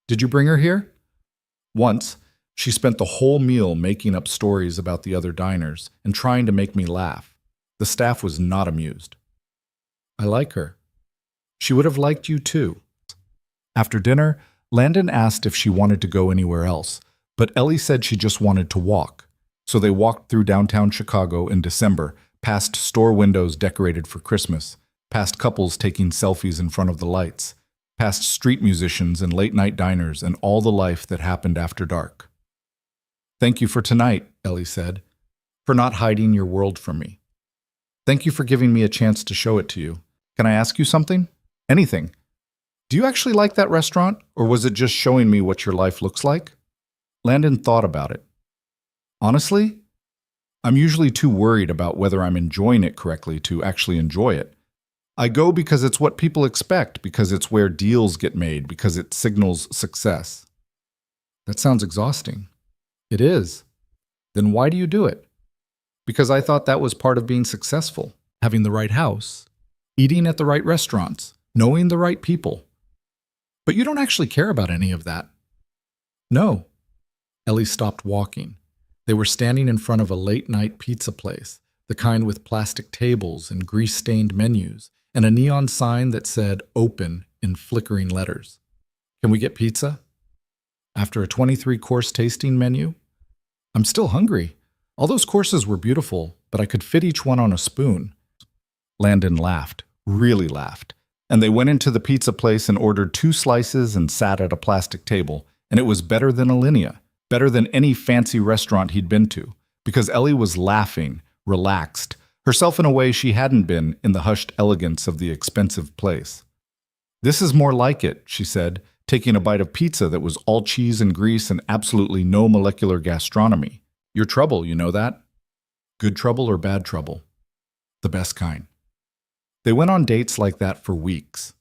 Did you bring her here? Once, she spent the whole meal making up stories about the other diners and trying to make me laugh. The staff was not amused. I like her. She would have liked you too. After dinner, Landon asked if she wanted to go anywhere else, but Ellie said she just wanted to walk. So they walked through downtown Chicago in December, past store windows decorated for Christmas, past couples taking selfies in front of the lights, past street musicians and late-night diners and all the life that happened after dark. Thank you for tonight, Ellie said, for not hiding your world from me. Thank you for giving me a chance to show it to you. Can I ask you something? Anything. Do you actually like that restaurant, or was it just showing me what your life looks like? Landon thought about it. Honestly, I'm usually too worried about whether I'm enjoying it correctly to actually enjoy it. I go because it's what people expect, because it's where deals get made, because it signals success. That sounds exhausting. It is. Then why do you do it? Because I thought that was part of being successful. Having the right house, eating at the right restaurants, knowing the right people. But you don't actually care about any of that. No. Ellie stopped walking. They were standing in front of a late-night pizza place, the kind with plastic tables and grease-stained menus, and a neon sign that said "Open" in flickering letters. Can we get pizza? After a 23-course tasting menu? I'm still hungry. All those courses were beautiful, but I could fit each one on a spoon. Landon laughed, really laughed, and they went into the pizza place and ordered 2 slices and sat at a plastic table, and it was better than Alinea, better than any fancy restaurant he'd been to, because Ellie was laughing, relaxed, herself in a way she hadn't been in the hushed elegance of the expensive place. This is more like it, she said, taking a bite of pizza that was all cheese and grease and absolutely no molecular gastronomy. Your trouble, you know that? Good trouble or bad trouble? The best kind. They went on dates like that for weeks.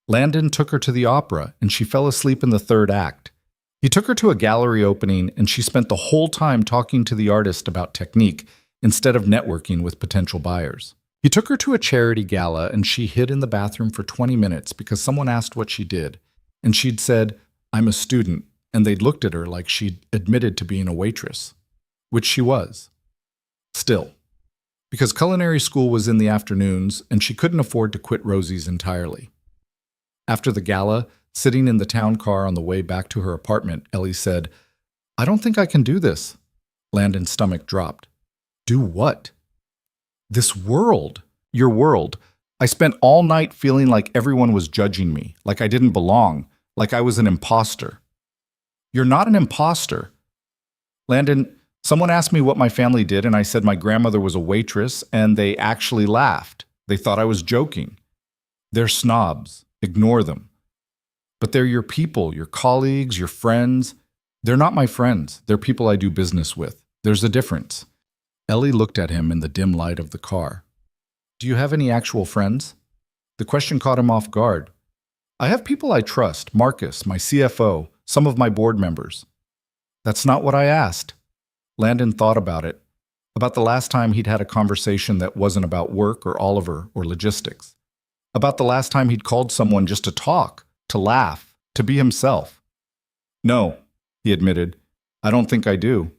Landon took her to the opera, and she fell asleep in the 3rd act. He took her to a gallery opening, and she spent the whole time talking to the artist about technique instead of networking with potential buyers. He took her to a charity gala, and she hid in the bathroom for 20 minutes because someone asked what she did, and she'd said, "I'm a student," and they'd looked at her like she'd admitted to being a waitress, which she was. Still. Because culinary school was in the afternoons, and she couldn't afford to quit Rosie's entirely. After the gala, sitting in the town car on the way back to her apartment, Ellie said, "I don't think I can do this." Landon's stomach dropped. Do what? This world. Your world. I spent all night feeling like everyone was judging me, like I didn't belong, like I was an imposter. You're not an imposter. Landon, someone asked me what my family did, and I said my grandmother was a waitress, and they actually laughed. They thought I was joking. They're snobs. Ignore them. But they're your people, your colleagues, your friends. They're not my friends. They're people I do business with. There's a difference. Ellie looked at him in the dim light of the car. Do you have any actual friends? The question caught him off guard. I have people I trust, Marcus, my CFO, some of my board members. That's not what I asked. Landon thought about it, about the last time he'd had a conversation that wasn't about work or Oliver or logistics, about the last time he'd called someone just to talk, to laugh, to be himself. No, he admitted, I don't think I do.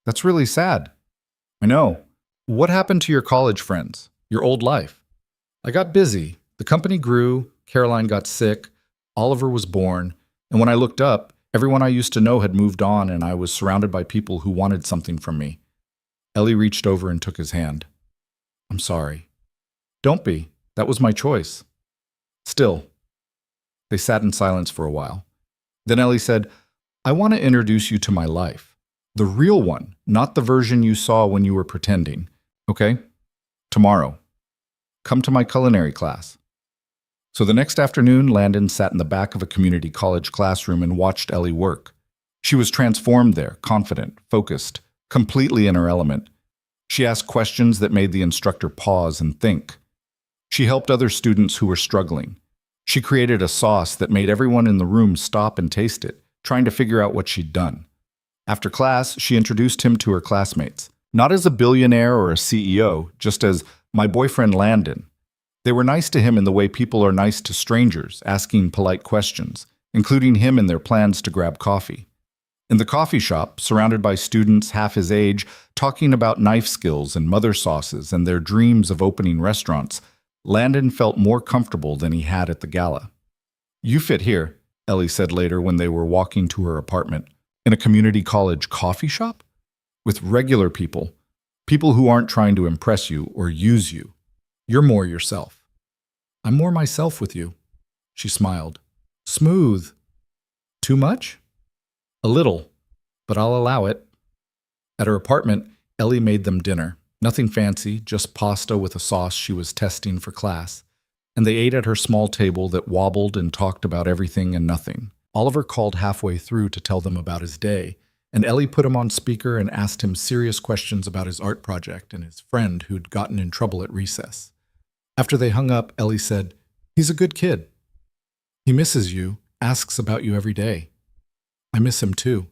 That's really sad. I know. What happened to your college friends, your old life? I got busy. The company grew, Caroline got sick, Oliver was born, and when I looked up, everyone I used to know had moved on, and I was surrounded by people who wanted something from me. Ellie reached over and took his hand. I'm sorry. Don't be. That was my choice. Still. They sat in silence for a while. Then Ellie said, I want to introduce you to my life. The real one, not the version you saw when you were pretending. Okay? Tomorrow. Come to my culinary class. So the next afternoon, Landon sat in the back of a community college classroom and watched Ellie work. She was transformed there, confident, focused, completely in her element. She asked questions that made the instructor pause and think. She helped other students who were struggling. She created a sauce that made everyone in the room stop and taste it, trying to figure out what she'd done. After class, she introduced him to her classmates, not as a billionaire or a CEO, just as my boyfriend Landon. They were nice to him in the way people are nice to strangers, asking polite questions, including him in their plans to grab coffee. In the coffee shop, surrounded by students half his age, talking about knife skills and mother sauces and their dreams of opening restaurants, Landon felt more comfortable than he had at the gala. You fit here, Ellie said later when they were walking to her apartment. In a community college coffee shop? With regular people. People who aren't trying to impress you or use you. You're more yourself. I'm more myself with you. She smiled. Smooth. Too much? A little, but I'll allow it. At her apartment, Ellie made them dinner. Nothing fancy, just pasta with a sauce she was testing for class. And they ate at her small table that wobbled and talked about everything and nothing. Oliver called halfway through to tell them about his day, and Ellie put him on speaker and asked him serious questions about his art project and his friend who'd gotten in trouble at recess. After they hung up, Ellie said, He's a good kid. He misses you, asks about you every day. I miss him too.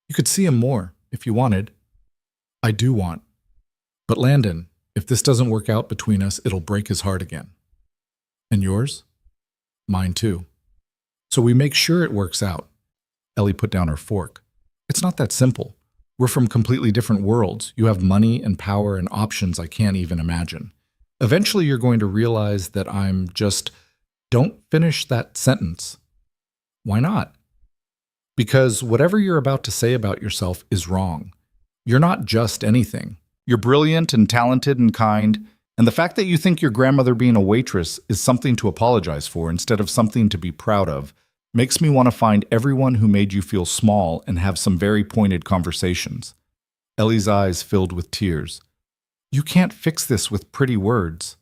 You could see him more, if you wanted. I do want. But Landon, if this doesn't work out between us, it'll break his heart again. And yours? Mine too. So we make sure it works out. Ellie put down her fork. It's not that simple. We're from completely different worlds. You have money and power and options I can't even imagine. Eventually you're going to realize that I'm just... Don't finish that sentence. Why not? Because whatever you're about to say about yourself is wrong. You're not just anything. You're brilliant and talented and kind, and the fact that you think your grandmother being a waitress is something to apologize for instead of something to be proud of makes me want to find everyone who made you feel small and have some very pointed conversations. Ellie's eyes filled with tears. You can't fix this with pretty words.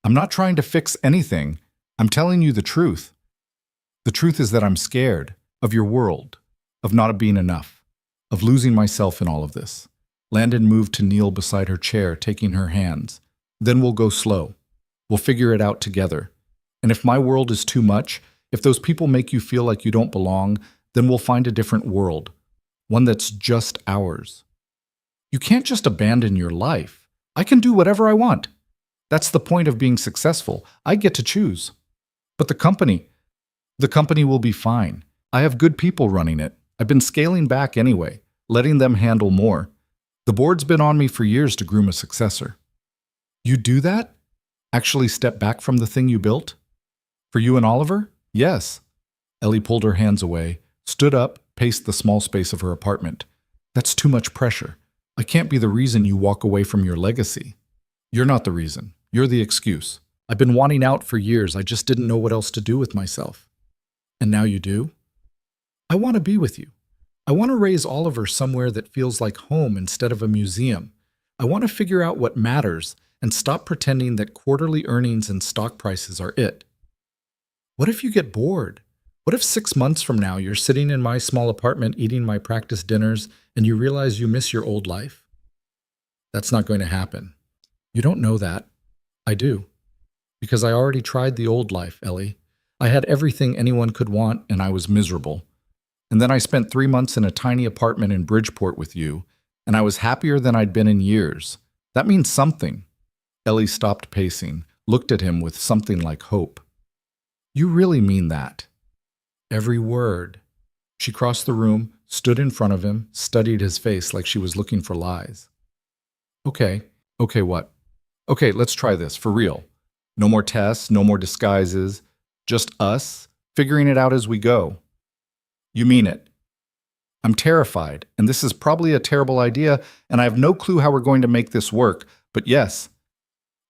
I'm not trying to fix anything. I'm telling you the truth. The truth is that I'm scared of your world, of not being enough, of losing myself in all of this. Landon moved to kneel beside her chair, taking her hands. Then we'll go slow. We'll figure it out together. And if my world is too much, if those people make you feel like you don't belong, then we'll find a different world, one that's just ours. You can't just abandon your life. I can do whatever I want. That's the point of being successful. I get to choose. But the company will be fine. I have good people running it. I've been scaling back anyway, letting them handle more. The board's been on me for years to groom a successor. You do that? Actually step back from the thing you built? For you and Oliver? Yes. Ellie pulled her hands away, stood up, paced the small space of her apartment. That's too much pressure. I can't be the reason you walk away from your legacy. You're not the reason. You're the excuse. I've been wanting out for years. I just didn't know what else to do with myself. And now you do? I want to be with you. I want to raise Oliver somewhere that feels like home instead of a museum. I want to figure out what matters and stop pretending that quarterly earnings and stock prices are it. What if you get bored? What if 6 months from now you're sitting in my small apartment eating my practice dinners and you realize you miss your old life? That's not going to happen. You don't know that. I do. Because I already tried the old life, Ellie. I had everything anyone could want and I was miserable. And then I spent 3 months in a tiny apartment in Bridgeport with you, and I was happier than I'd been in years. That means something. Ellie stopped pacing, looked at him with something like hope. You really mean that? Every word. She crossed the room, stood in front of him, studied his face like she was looking for lies. Okay. Okay, what? Okay, let's try this, for real. No more tests, no more disguises. Just us, figuring it out as we go. You mean it? I'm terrified, and this is probably a terrible idea, and I have no clue how we're going to make this work, but yes,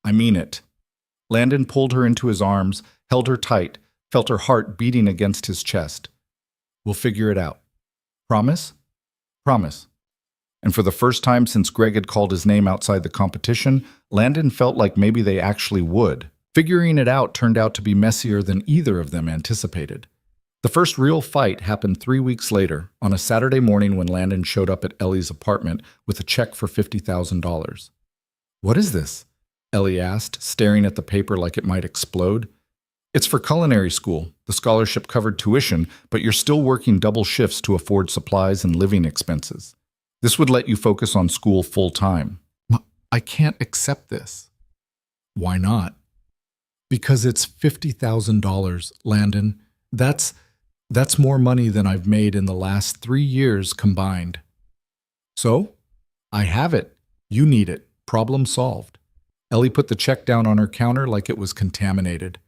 I mean it. Landon pulled her into his arms, held her tight, felt her heart beating against his chest. We'll figure it out. Promise? Promise. And for the first time since Greg had called his name outside the competition, Landon felt like maybe they actually would. Figuring it out turned out to be messier than either of them anticipated. The first real fight happened 3 weeks later, on a Saturday morning when Landon showed up at Ellie's apartment with a check for $50,000. What is this? Ellie asked, staring at the paper like it might explode. It's for culinary school. The scholarship covered tuition, but you're still working double shifts to afford supplies and living expenses. This would let you focus on school full time. I can't accept this. Why not? Because it's $50,000, Landon. That's more money than I've made in the last 3 years combined. So? I have it. You need it. Problem solved. Ellie put the check down on her counter like it was contaminated.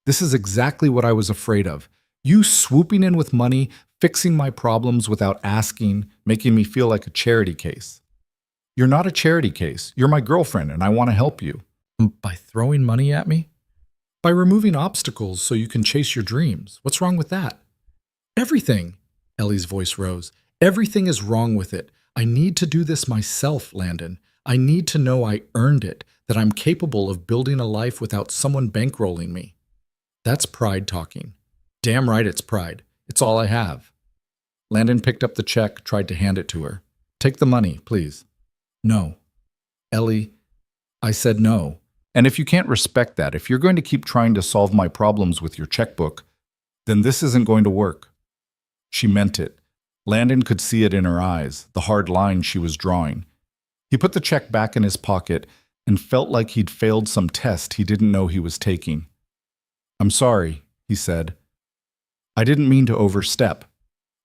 This is exactly what I was afraid of. You swooping in with money, fixing my problems without asking, making me feel like a charity case. You're not a charity case. You're my girlfriend, and I want to help you. By throwing money at me? By removing obstacles so you can chase your dreams. What's wrong with that? Everything. Ellie's voice rose. Everything is wrong with it. I need to do this myself, Landon. I need to know I earned it, that I'm capable of building a life without someone bankrolling me. That's pride talking. Damn right it's pride. It's all I have. Landon picked up the check, tried to hand it to her. Take the money, please. No. Ellie, I said no. And if you can't respect that, if you're going to keep trying to solve my problems with your checkbook, then this isn't going to work. She meant it. Landon could see it in her eyes, the hard line she was drawing. He put the check back in his pocket and felt like he'd failed some test he didn't know he was taking. I'm sorry, he said. I didn't mean to overstep.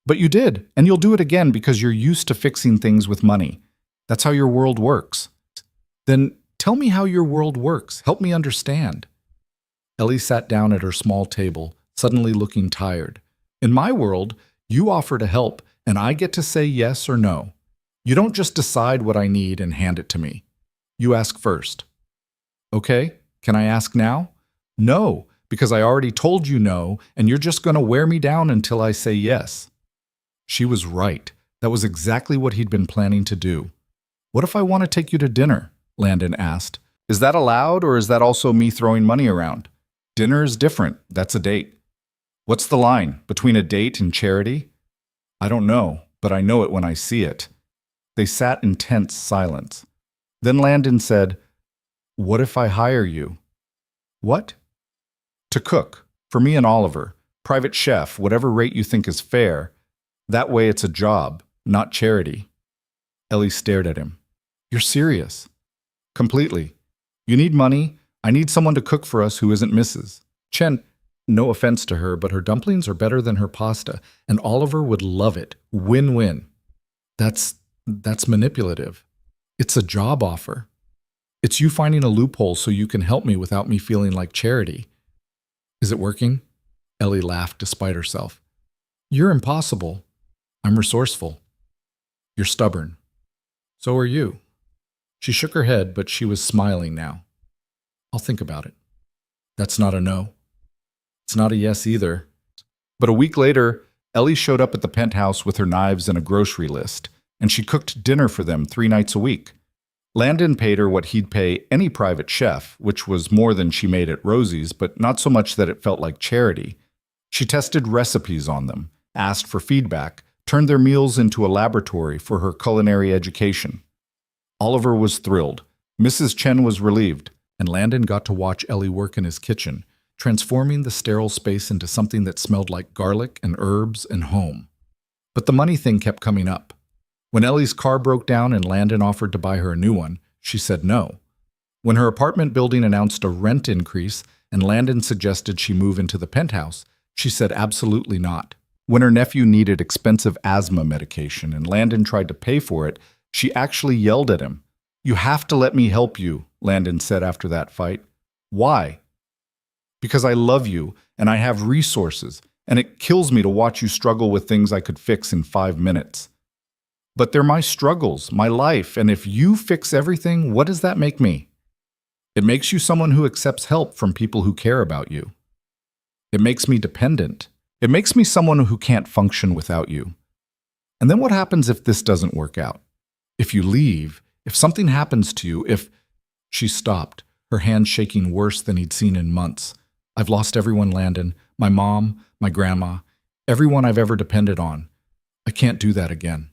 But you did, and you'll do it again because you're used to fixing things with money. That's how your world works. Then tell me how your world works. Help me understand. Ellie sat down at her small table, suddenly looking tired. In my world, you offer to help, and I get to say yes or no. You don't just decide what I need and hand it to me. You ask first. Okay, can I ask now? No, because I already told you no, and you're just going to wear me down until I say yes. She was right. That was exactly what he'd been planning to do. What if I want to take you to dinner? Landon asked. Is that allowed, or is that also me throwing money around? Dinner is different. That's a date. What's the line between a date and charity? I don't know, but I know it when I see it. They sat in tense silence. Then Landon said, What if I hire you? What? To cook, for me and Oliver. Private chef, whatever rate you think is fair. That way it's a job, not charity. Ellie stared at him. You're serious? Completely. You need money. I need someone to cook for us who isn't Mrs. Chen. No offense to her, but her dumplings are better than her pasta, and Oliver would love it. Win-win. That's manipulative. It's a job offer. It's you finding a loophole so you can help me without me feeling like charity. Is it working? Ellie laughed despite herself. You're impossible. I'm resourceful. You're stubborn. So are you. She shook her head, but she was smiling now. I'll think about it. That's not a no. It's not a yes either. But a week later, Ellie showed up at the penthouse with her knives and a grocery list, and she cooked dinner for them 3 nights a week. Landon paid her what he'd pay any private chef, which was more than she made at Rosie's, but not so much that it felt like charity. She tested recipes on them, asked for feedback, turned their meals into a laboratory for her culinary education. Oliver was thrilled. Mrs. Chen was relieved, and Landon got to watch Ellie work in his kitchen, transforming the sterile space into something that smelled like garlic and herbs and home. But the money thing kept coming up. When Ellie's car broke down and Landon offered to buy her a new one, she said no. When her apartment building announced a rent increase and Landon suggested she move into the penthouse, she said absolutely not. When her nephew needed expensive asthma medication and Landon tried to pay for it, she actually yelled at him. You have to let me help you, Landon said after that fight. Why? Because I love you and I have resources, and it kills me to watch you struggle with things I could fix in 5 minutes. But they're my struggles, my life, and if you fix everything, what does that make me? It makes you someone who accepts help from people who care about you. It makes me dependent. It makes me someone who can't function without you. And then what happens if this doesn't work out? If you leave, if something happens to you, if... She stopped, her hand shaking worse than he'd seen in months. I've lost everyone, Landon. My mom, my grandma, everyone I've ever depended on. I can't do that again.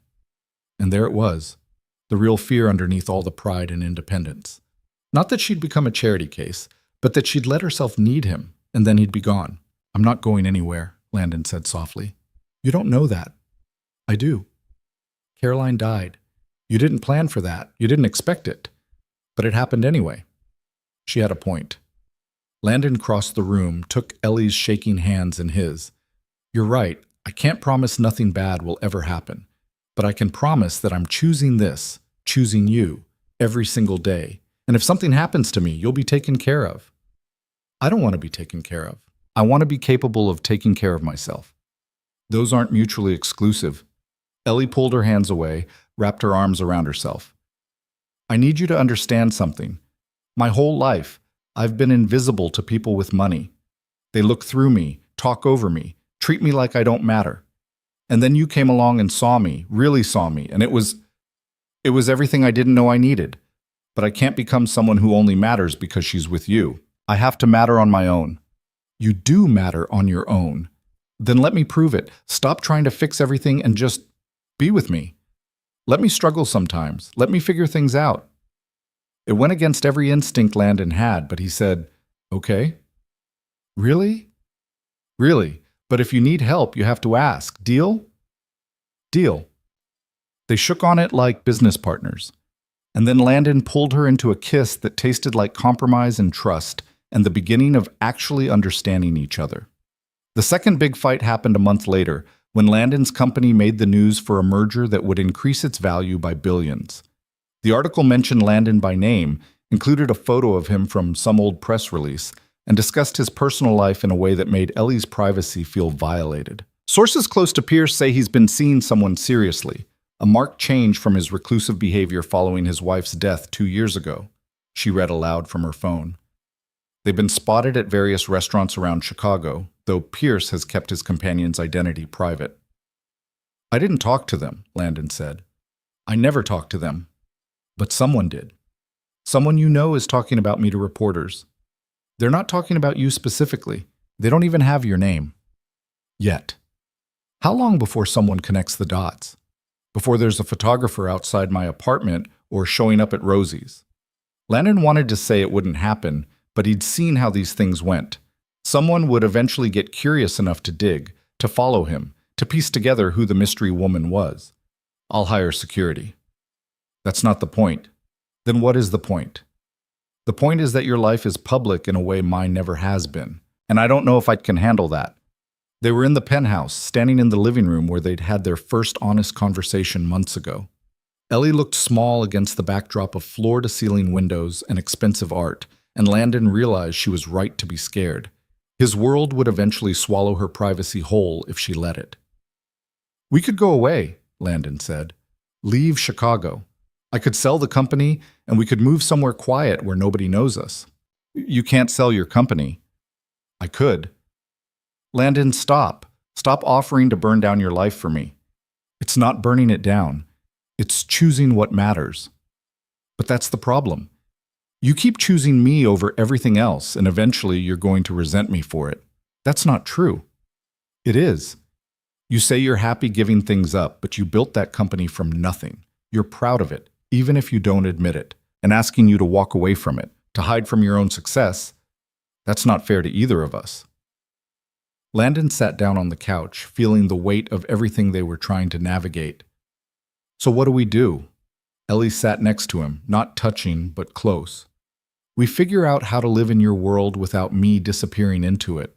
And there it was, the real fear underneath all the pride and independence. Not that she'd become a charity case, but that she'd let herself need him, and then he'd be gone. I'm not going anywhere, Landon said softly. You don't know that. I do. Caroline died. You didn't plan for that. You didn't expect it. But it happened anyway. She had a point. Landon crossed the room, took Ellie's shaking hands in his. You're right. I can't promise nothing bad will ever happen. But I can promise that I'm choosing this, choosing you, every single day. And if something happens to me, you'll be taken care of. I don't want to be taken care of. I want to be capable of taking care of myself. Those aren't mutually exclusive. Ellie pulled her hands away, wrapped her arms around herself. I need you to understand something. My whole life, I've been invisible to people with money. They look through me, talk over me, treat me like I don't matter. And then you came along and saw me, really saw me, and it was everything I didn't know I needed. But I can't become someone who only matters because she's with you. I have to matter on my own. You do matter on your own. Then let me prove it. Stop trying to fix everything and just be with me. Let me struggle sometimes. Let me figure things out. It went against every instinct Landon had, but he said, okay. Really? Really? But if you need help, you have to ask. Deal? Deal. They shook on it like business partners. And then Landon pulled her into a kiss that tasted like compromise and trust, and the beginning of actually understanding each other. The second big fight happened a month later, when Landon's company made the news for a merger that would increase its value by billions. The article mentioned Landon by name, included a photo of him from some old press release, and discussed his personal life in a way that made Ellie's privacy feel violated. Sources close to Pierce say he's been seeing someone seriously, a marked change from his reclusive behavior following his wife's death 2 years ago. She read aloud from her phone. They've been spotted at various restaurants around Chicago, though Pierce has kept his companion's identity private. I didn't talk to them, Landon said. I never talked to them. But someone did. Someone you know is talking about me to reporters. They're not talking about you specifically. They don't even have your name. Yet. How long before someone connects the dots? Before there's a photographer outside my apartment or showing up at Rosie's? Landon wanted to say it wouldn't happen, but he'd seen how these things went. Someone would eventually get curious enough to dig, to follow him, to piece together who the mystery woman was. I'll hire security. That's not the point. Then what is the point? The point is that your life is public in a way mine never has been, and I don't know if I can handle that. They were in the penthouse, standing in the living room where they'd had their first honest conversation months ago. Ellie looked small against the backdrop of floor-to-ceiling windows and expensive art, and Landon realized she was right to be scared. His world would eventually swallow her privacy whole if she let it. We could go away, Landon said. Leave Chicago. I could sell the company, and we could move somewhere quiet where nobody knows us. You can't sell your company. I could. Landon, stop. Stop offering to burn down your life for me. It's not burning it down. It's choosing what matters. But that's the problem. You keep choosing me over everything else, and eventually you're going to resent me for it. That's not true. It is. You say you're happy giving things up, but you built that company from nothing. You're proud of it, even if you don't admit it, and asking you to walk away from it, to hide from your own success, that's not fair to either of us. Landon sat down on the couch, feeling the weight of everything they were trying to navigate. So what do we do? Ellie sat next to him, not touching, but close. We figure out how to live in your world without me disappearing into it.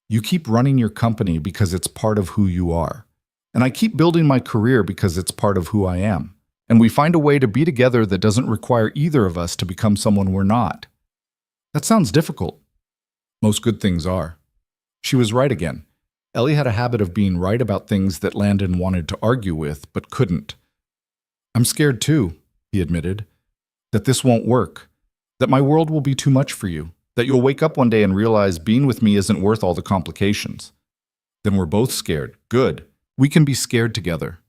You keep running your company because it's part of who you are. And I keep building my career because it's part of who I am. And we find a way to be together that doesn't require either of us to become someone we're not. That sounds difficult. Most good things are. She was right again. Ellie had a habit of being right about things that Landon wanted to argue with, but couldn't. "I'm scared too," he admitted, "that this won't work, that my world will be too much for you, that you'll wake up one day and realize being with me isn't worth all the complications." "Then we're both scared. Good. We can be scared together."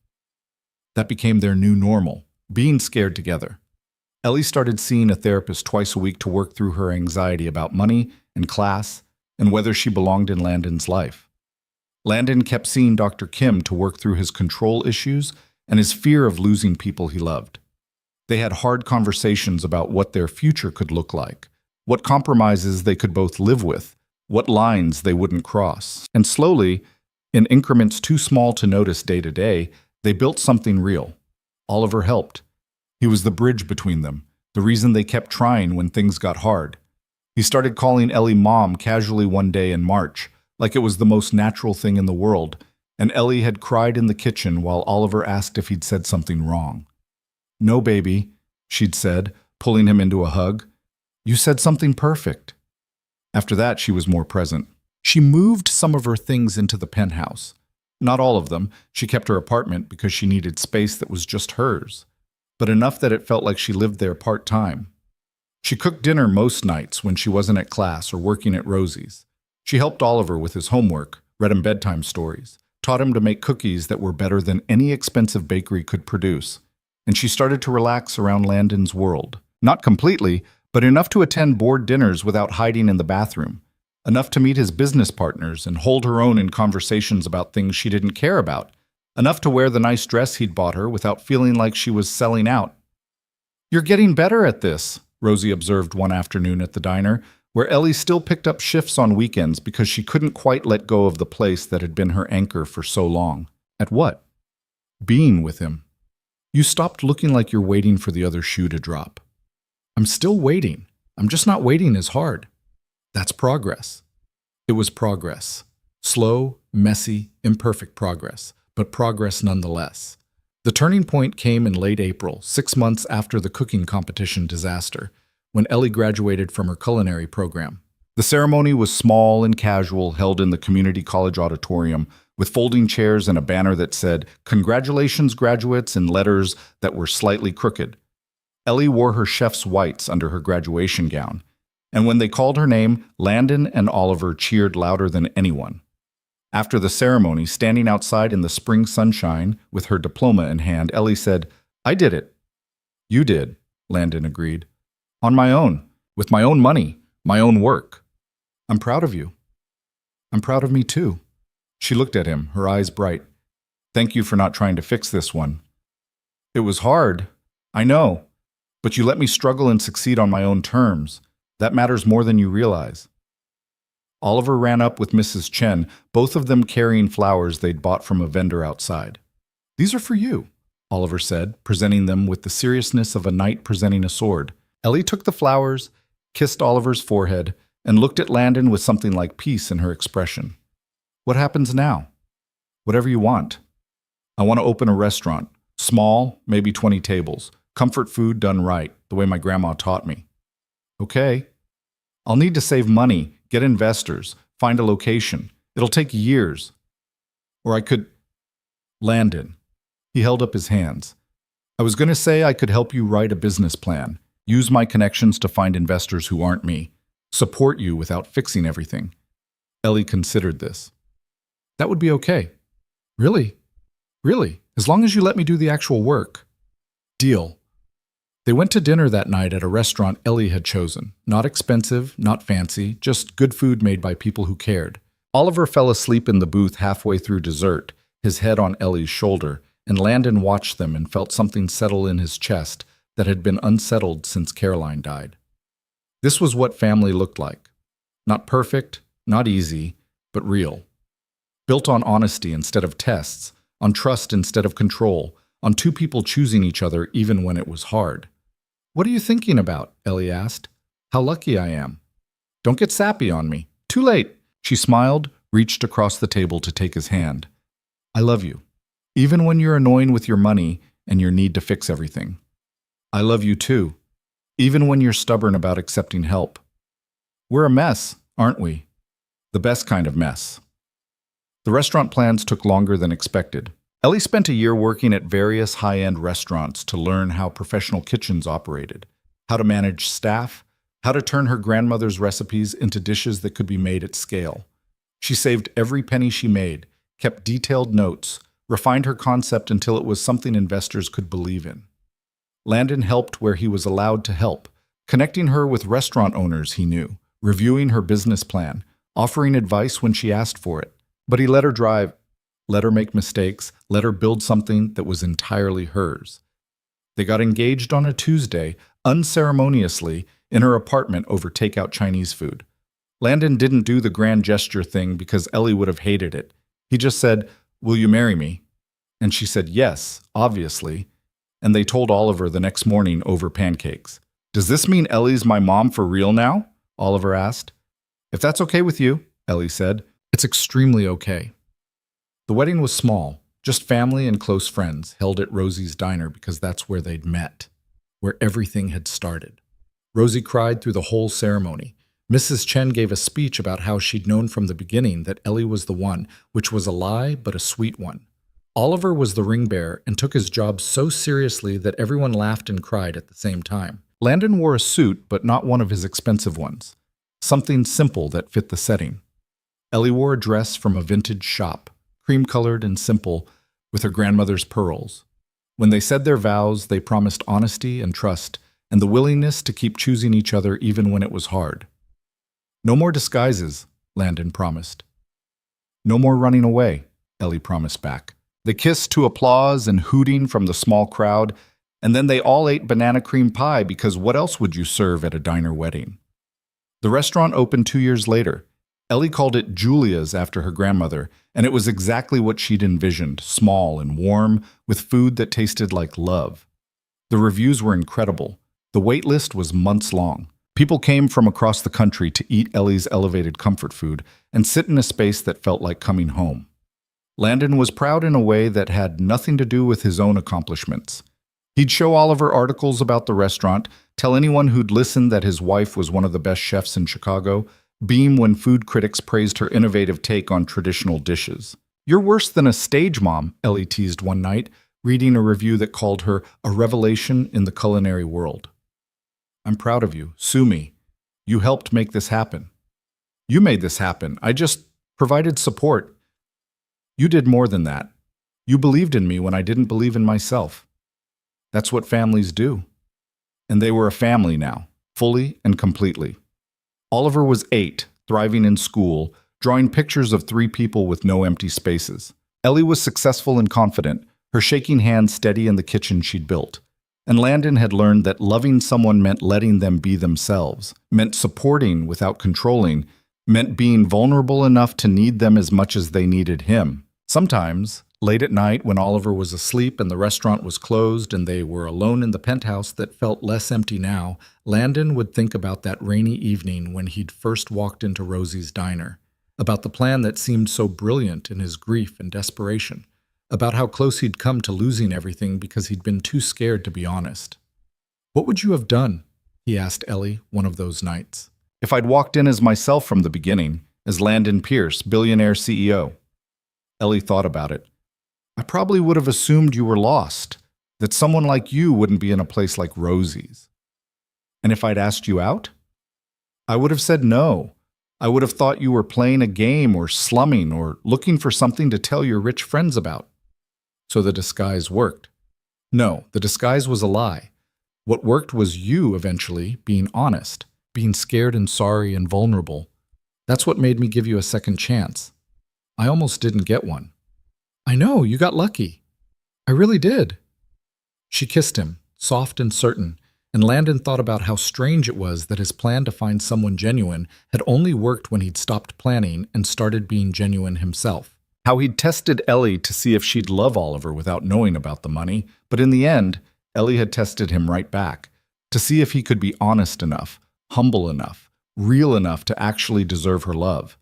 That became their new normal, being scared together. Ellie started seeing a therapist twice a week to work through her anxiety about money and class and whether she belonged in Landon's life. Landon kept seeing Dr. Kim to work through his control issues and his fear of losing people he loved. They had hard conversations about what their future could look like, what compromises they could both live with, what lines they wouldn't cross. And slowly, in increments too small to notice day to day, they built something real. Oliver helped. He was the bridge between them, the reason they kept trying when things got hard. He started calling Ellie Mom casually one day in March, like it was the most natural thing in the world, and Ellie had cried in the kitchen while Oliver asked if he'd said something wrong. "No, baby," she'd said, pulling him into a hug. "You said something perfect." After that, she was more present. She moved some of her things into the penthouse. Not all of them. She kept her apartment because she needed space that was just hers, but enough that it felt like she lived there part-time. She cooked dinner most nights when she wasn't at class or working at Rosie's. She helped Oliver with his homework, read him bedtime stories, taught him to make cookies that were better than any expensive bakery could produce, and she started to relax around Landon's world. Not completely, but enough to attend board dinners without hiding in the bathroom, enough to meet his business partners and hold her own in conversations about things she didn't care about, enough to wear the nice dress he'd bought her without feeling like she was selling out. "You're getting better at this," Rosie observed one afternoon at the diner, where Ellie still picked up shifts on weekends because she couldn't quite let go of the place that had been her anchor for so long. "At what?" "Being with him. You stopped looking like you're waiting for the other shoe to drop." "I'm still waiting. I'm just not waiting as hard." "That's progress." It was progress. Slow, messy, imperfect progress, but progress nonetheless. The turning point came in late April, 6 months after the cooking competition disaster, when Ellie graduated from her culinary program. The ceremony was small and casual, held in the community college auditorium, with folding chairs and a banner that said, "Congratulations, graduates," in letters that were slightly crooked. Ellie wore her chef's whites under her graduation gown, and when they called her name, Landon and Oliver cheered louder than anyone. After the ceremony, standing outside in the spring sunshine with her diploma in hand, Ellie said, "I did it." "You did," Landon agreed. "On my own, with my own money, my own work. I'm proud of you." "I'm proud of me too." She looked at him, her eyes bright. "Thank you for not trying to fix this one." "It was hard. I know. But you let me struggle and succeed on my own terms. That matters more than you realize." Oliver ran up with Mrs. Chen, both of them carrying flowers they'd bought from a vendor outside. "These are for you," Oliver said, presenting them with the seriousness of a knight presenting a sword. Ellie took the flowers, kissed Oliver's forehead, and looked at Landon with something like peace in her expression. "What happens now?" "Whatever you want. I want to open a restaurant. Small, maybe 20 tables. Comfort food done right, the way my grandma taught me." "Okay. I'll need to save money, get investors, find a location. It'll take years. Or I could—" "Landon." He held up his hands. "I was going to say I could help you write a business plan, use my connections to find investors who aren't me, support you without fixing everything." Ellie considered this. "That would be okay." "Really? Really? As long as you let me do the actual work." "Deal." They went to dinner that night at a restaurant Ellie had chosen. Not expensive, not fancy, just good food made by people who cared. Oliver fell asleep in the booth halfway through dessert, his head on Ellie's shoulder, and Landon watched them and felt something settle in his chest that had been unsettled since Caroline died. This was what family looked like. Not perfect, not easy, but real. Built on honesty instead of tests, on trust instead of control, on two people choosing each other even when it was hard. "What are you thinking about?" Ellie asked. "How lucky I am." "Don't get sappy on me. Too late." She smiled, reached across the table to take his hand. "I love you. Even when you're annoying with your money and your need to fix everything. I love you too. Even when you're stubborn about accepting help. We're a mess, aren't we? The best kind of mess." The restaurant plans took longer than expected. Ellie spent a year working at various high-end restaurants to learn how professional kitchens operated, how to manage staff, how to turn her grandmother's recipes into dishes that could be made at scale. She saved every penny she made, kept detailed notes, refined her concept until it was something investors could believe in. Landon helped where he was allowed to help, connecting her with restaurant owners he knew, reviewing her business plan, offering advice when she asked for it. But he let her drive, let her make mistakes, let her build something that was entirely hers. They got engaged on a Tuesday, unceremoniously, in her apartment over takeout Chinese food. Landon didn't do the grand gesture thing because Ellie would have hated it. He just said, "Will you marry me?" And she said yes, obviously, and they told Oliver the next morning over pancakes. "Does this mean Ellie's my mom for real now?" Oliver asked. "If that's okay with you," Ellie said. "It's extremely okay." The wedding was small, just family and close friends held at Rosie's diner because that's where they'd met, where everything had started. Rosie cried through the whole ceremony. Mrs. Chen gave a speech about how she'd known from the beginning that Ellie was the one, which was a lie, but a sweet one. Oliver was the ring bearer and took his job so seriously that everyone laughed and cried at the same time. Landon wore a suit, but not one of his expensive ones. Something simple that fit the setting. Ellie wore a dress from a vintage shop, cream-colored and simple, with her grandmother's pearls. When they said their vows, they promised honesty and trust, and the willingness to keep choosing each other even when it was hard. "No more disguises," Landon promised. "No more running away," Ellie promised back. They kissed to applause and hooting from the small crowd, and then they all ate banana cream pie because what else would you serve at a diner wedding? The restaurant opened 2 years later. Ellie called it Julia's after her grandmother, and it was exactly what she'd envisioned, small and warm, with food that tasted like love. The reviews were incredible. The wait list was months long. People came from across the country to eat Ellie's elevated comfort food and sit in a space that felt like coming home. Landon was proud in a way that had nothing to do with his own accomplishments. He'd show Oliver articles about the restaurant, tell anyone who'd listened that his wife was one of the best chefs in Chicago, beam when food critics praised her innovative take on traditional dishes. "You're worse than a stage mom," Ellie teased one night, reading a review that called her a revelation in the culinary world. "I'm proud of you. Sue me. You helped make this happen." "You made this happen. I just provided support." "You did more than that. You believed in me when I didn't believe in myself." That's what families do. And they were a family now, fully and completely. Oliver was 8, thriving in school, drawing pictures of 3 people with no empty spaces. Ellie was successful and confident, her shaking hand steady in the kitchen she'd built. And Landon had learned that loving someone meant letting them be themselves, meant supporting without controlling, meant being vulnerable enough to need them as much as they needed him. Sometimes, late at night when Oliver was asleep and the restaurant was closed and they were alone in the penthouse that felt less empty now, Landon would think about that rainy evening when he'd first walked into Rosie's diner, about the plan that seemed so brilliant in his grief and desperation, about how close he'd come to losing everything because he'd been too scared to be honest. "What would you have done?" he asked Ellie one of those nights. "If I'd walked in as myself from the beginning, as Landon Pierce, Billionaire CEO. Ellie thought about it. "I probably would have assumed you were lost, that someone like you wouldn't be in a place like Rosie's. And if I'd asked you out? I would have said no. I would have thought you were playing a game or slumming or looking for something to tell your rich friends about." So the disguise worked. No, the disguise was a lie. What worked was you eventually being honest, being scared and sorry and vulnerable. That's what made me give you a second chance. I almost didn't get one. "I know, you got lucky. I really did." She kissed him, soft and certain, and Landon thought about how strange it was that his plan to find someone genuine had only worked when he'd stopped planning and started being genuine himself. How he'd tested Ellie to see if she'd love Oliver without knowing about the money, but in the end, Ellie had tested him right back, to see if he could be honest enough, humble enough, real enough to actually deserve her love.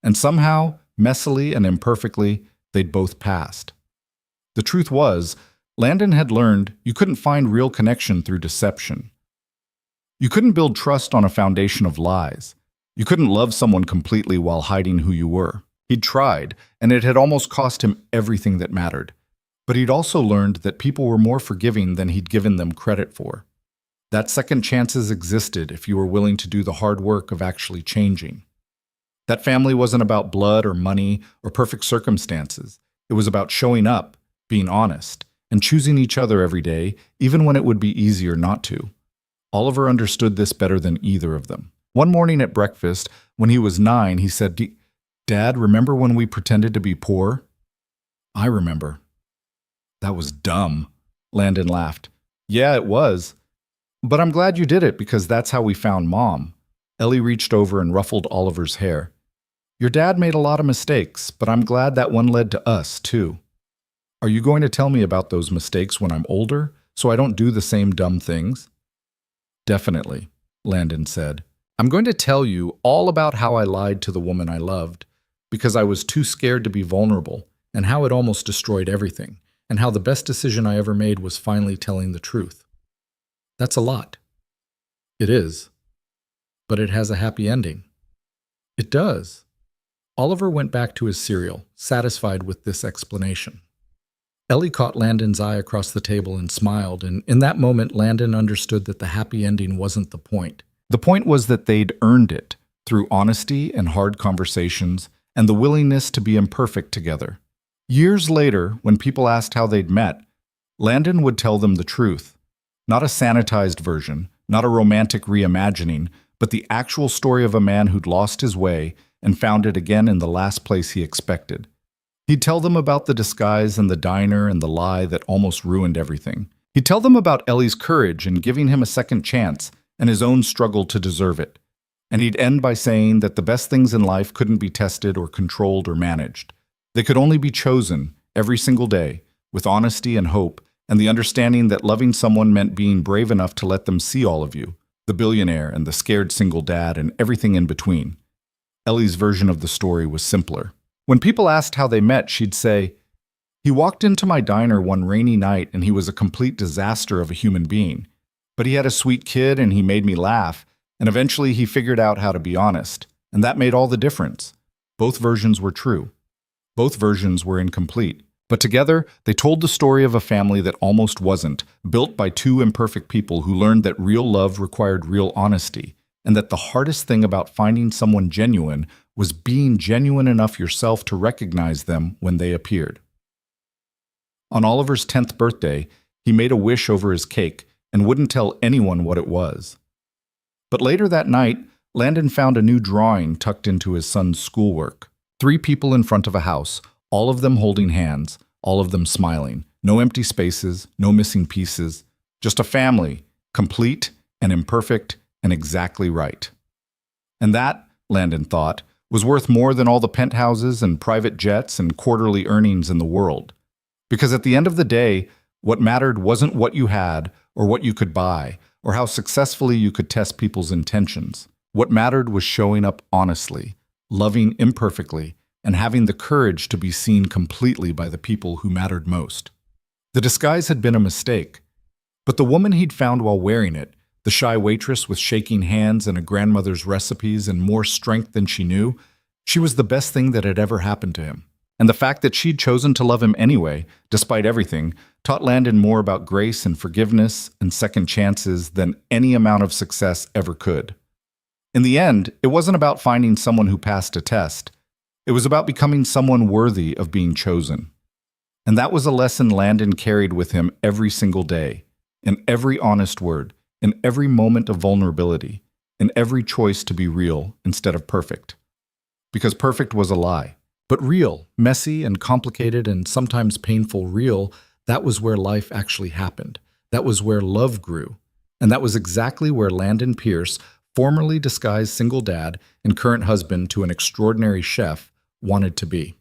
And somehow, messily and imperfectly, they'd both passed. The truth was, Landon had learned you couldn't find real connection through deception. You couldn't build trust on a foundation of lies. You couldn't love someone completely while hiding who you were. He'd tried, and it had almost cost him everything that mattered. But he'd also learned that people were more forgiving than he'd given them credit for. That second chances existed if you were willing to do the hard work of actually changing. That family wasn't about blood or money or perfect circumstances. It was about showing up, being honest, and choosing each other every day, even when it would be easier not to. Oliver understood this better than either of them. One morning at breakfast, when he was 9, he said, "Dad, remember when we pretended to be poor?" "I remember." "That was dumb," Landon laughed. "Yeah, it was. But I'm glad you did it because that's how we found Mom." Ellie reached over and ruffled Oliver's hair. "Your dad made a lot of mistakes, but I'm glad that one led to us, too. Are you going to tell me about those mistakes when I'm older, so I don't do the same dumb things?" "Definitely," Landon said. "I'm going to tell you all about how I lied to the woman I loved, because I was too scared to be vulnerable, and how it almost destroyed everything, and how the best decision I ever made was finally telling the truth." "That's a lot." "It is. But it has a happy ending." "It does." Oliver went back to his cereal, satisfied with this explanation. Ellie caught Landon's eye across the table and smiled, and in that moment Landon understood that the happy ending wasn't the point. The point was that they'd earned it through honesty and hard conversations and the willingness to be imperfect together. Years later, when people asked how they'd met, Landon would tell them the truth. Not a sanitized version, not a romantic reimagining, but the actual story of a man who'd lost his way and found it again in the last place he expected. He'd tell them about the disguise and the diner and the lie that almost ruined everything. He'd tell them about Ellie's courage in giving him a second chance and his own struggle to deserve it. And he'd end by saying that the best things in life couldn't be tested or controlled or managed. They could only be chosen every single day with honesty and hope and the understanding that loving someone meant being brave enough to let them see all of you, the billionaire and the scared single dad and everything in between. Ellie's version of the story was simpler. When people asked how they met, she'd say, "He walked into my diner one rainy night and he was a complete disaster of a human being. But he had a sweet kid and he made me laugh, and eventually he figured out how to be honest, and that made all the difference." Both versions were true. Both versions were incomplete. But together, they told the story of a family that almost wasn't, built by two imperfect people who learned that real love required real honesty, and that the hardest thing about finding someone genuine was being genuine enough yourself to recognize them when they appeared. On Oliver's 10th birthday, he made a wish over his cake and wouldn't tell anyone what it was. But later that night, Landon found a new drawing tucked into his son's schoolwork. 3 people in front of a house, all of them holding hands, all of them smiling. No empty spaces, no missing pieces. Just a family, complete and imperfect and exactly right. And that, Landon thought, was worth more than all the penthouses and private jets and quarterly earnings in the world. Because at the end of the day, what mattered wasn't what you had or what you could buy or how successfully you could test people's intentions. What mattered was showing up honestly, loving imperfectly, and having the courage to be seen completely by the people who mattered most. The disguise had been a mistake, but the woman he'd found while wearing it, the shy waitress with shaking hands and a grandmother's recipes and more strength than she knew, she was the best thing that had ever happened to him. And the fact that she'd chosen to love him anyway, despite everything, taught Landon more about grace and forgiveness and second chances than any amount of success ever could. In the end, it wasn't about finding someone who passed a test. It was about becoming someone worthy of being chosen. And that was a lesson Landon carried with him every single day, in every honest word, in every moment of vulnerability, in every choice to be real instead of perfect. Because perfect was a lie. But real, messy and complicated and sometimes painful real, that was where life actually happened. That was where love grew. And that was exactly where Landon Pierce, formerly disguised single dad and current husband to an extraordinary chef, wanted to be.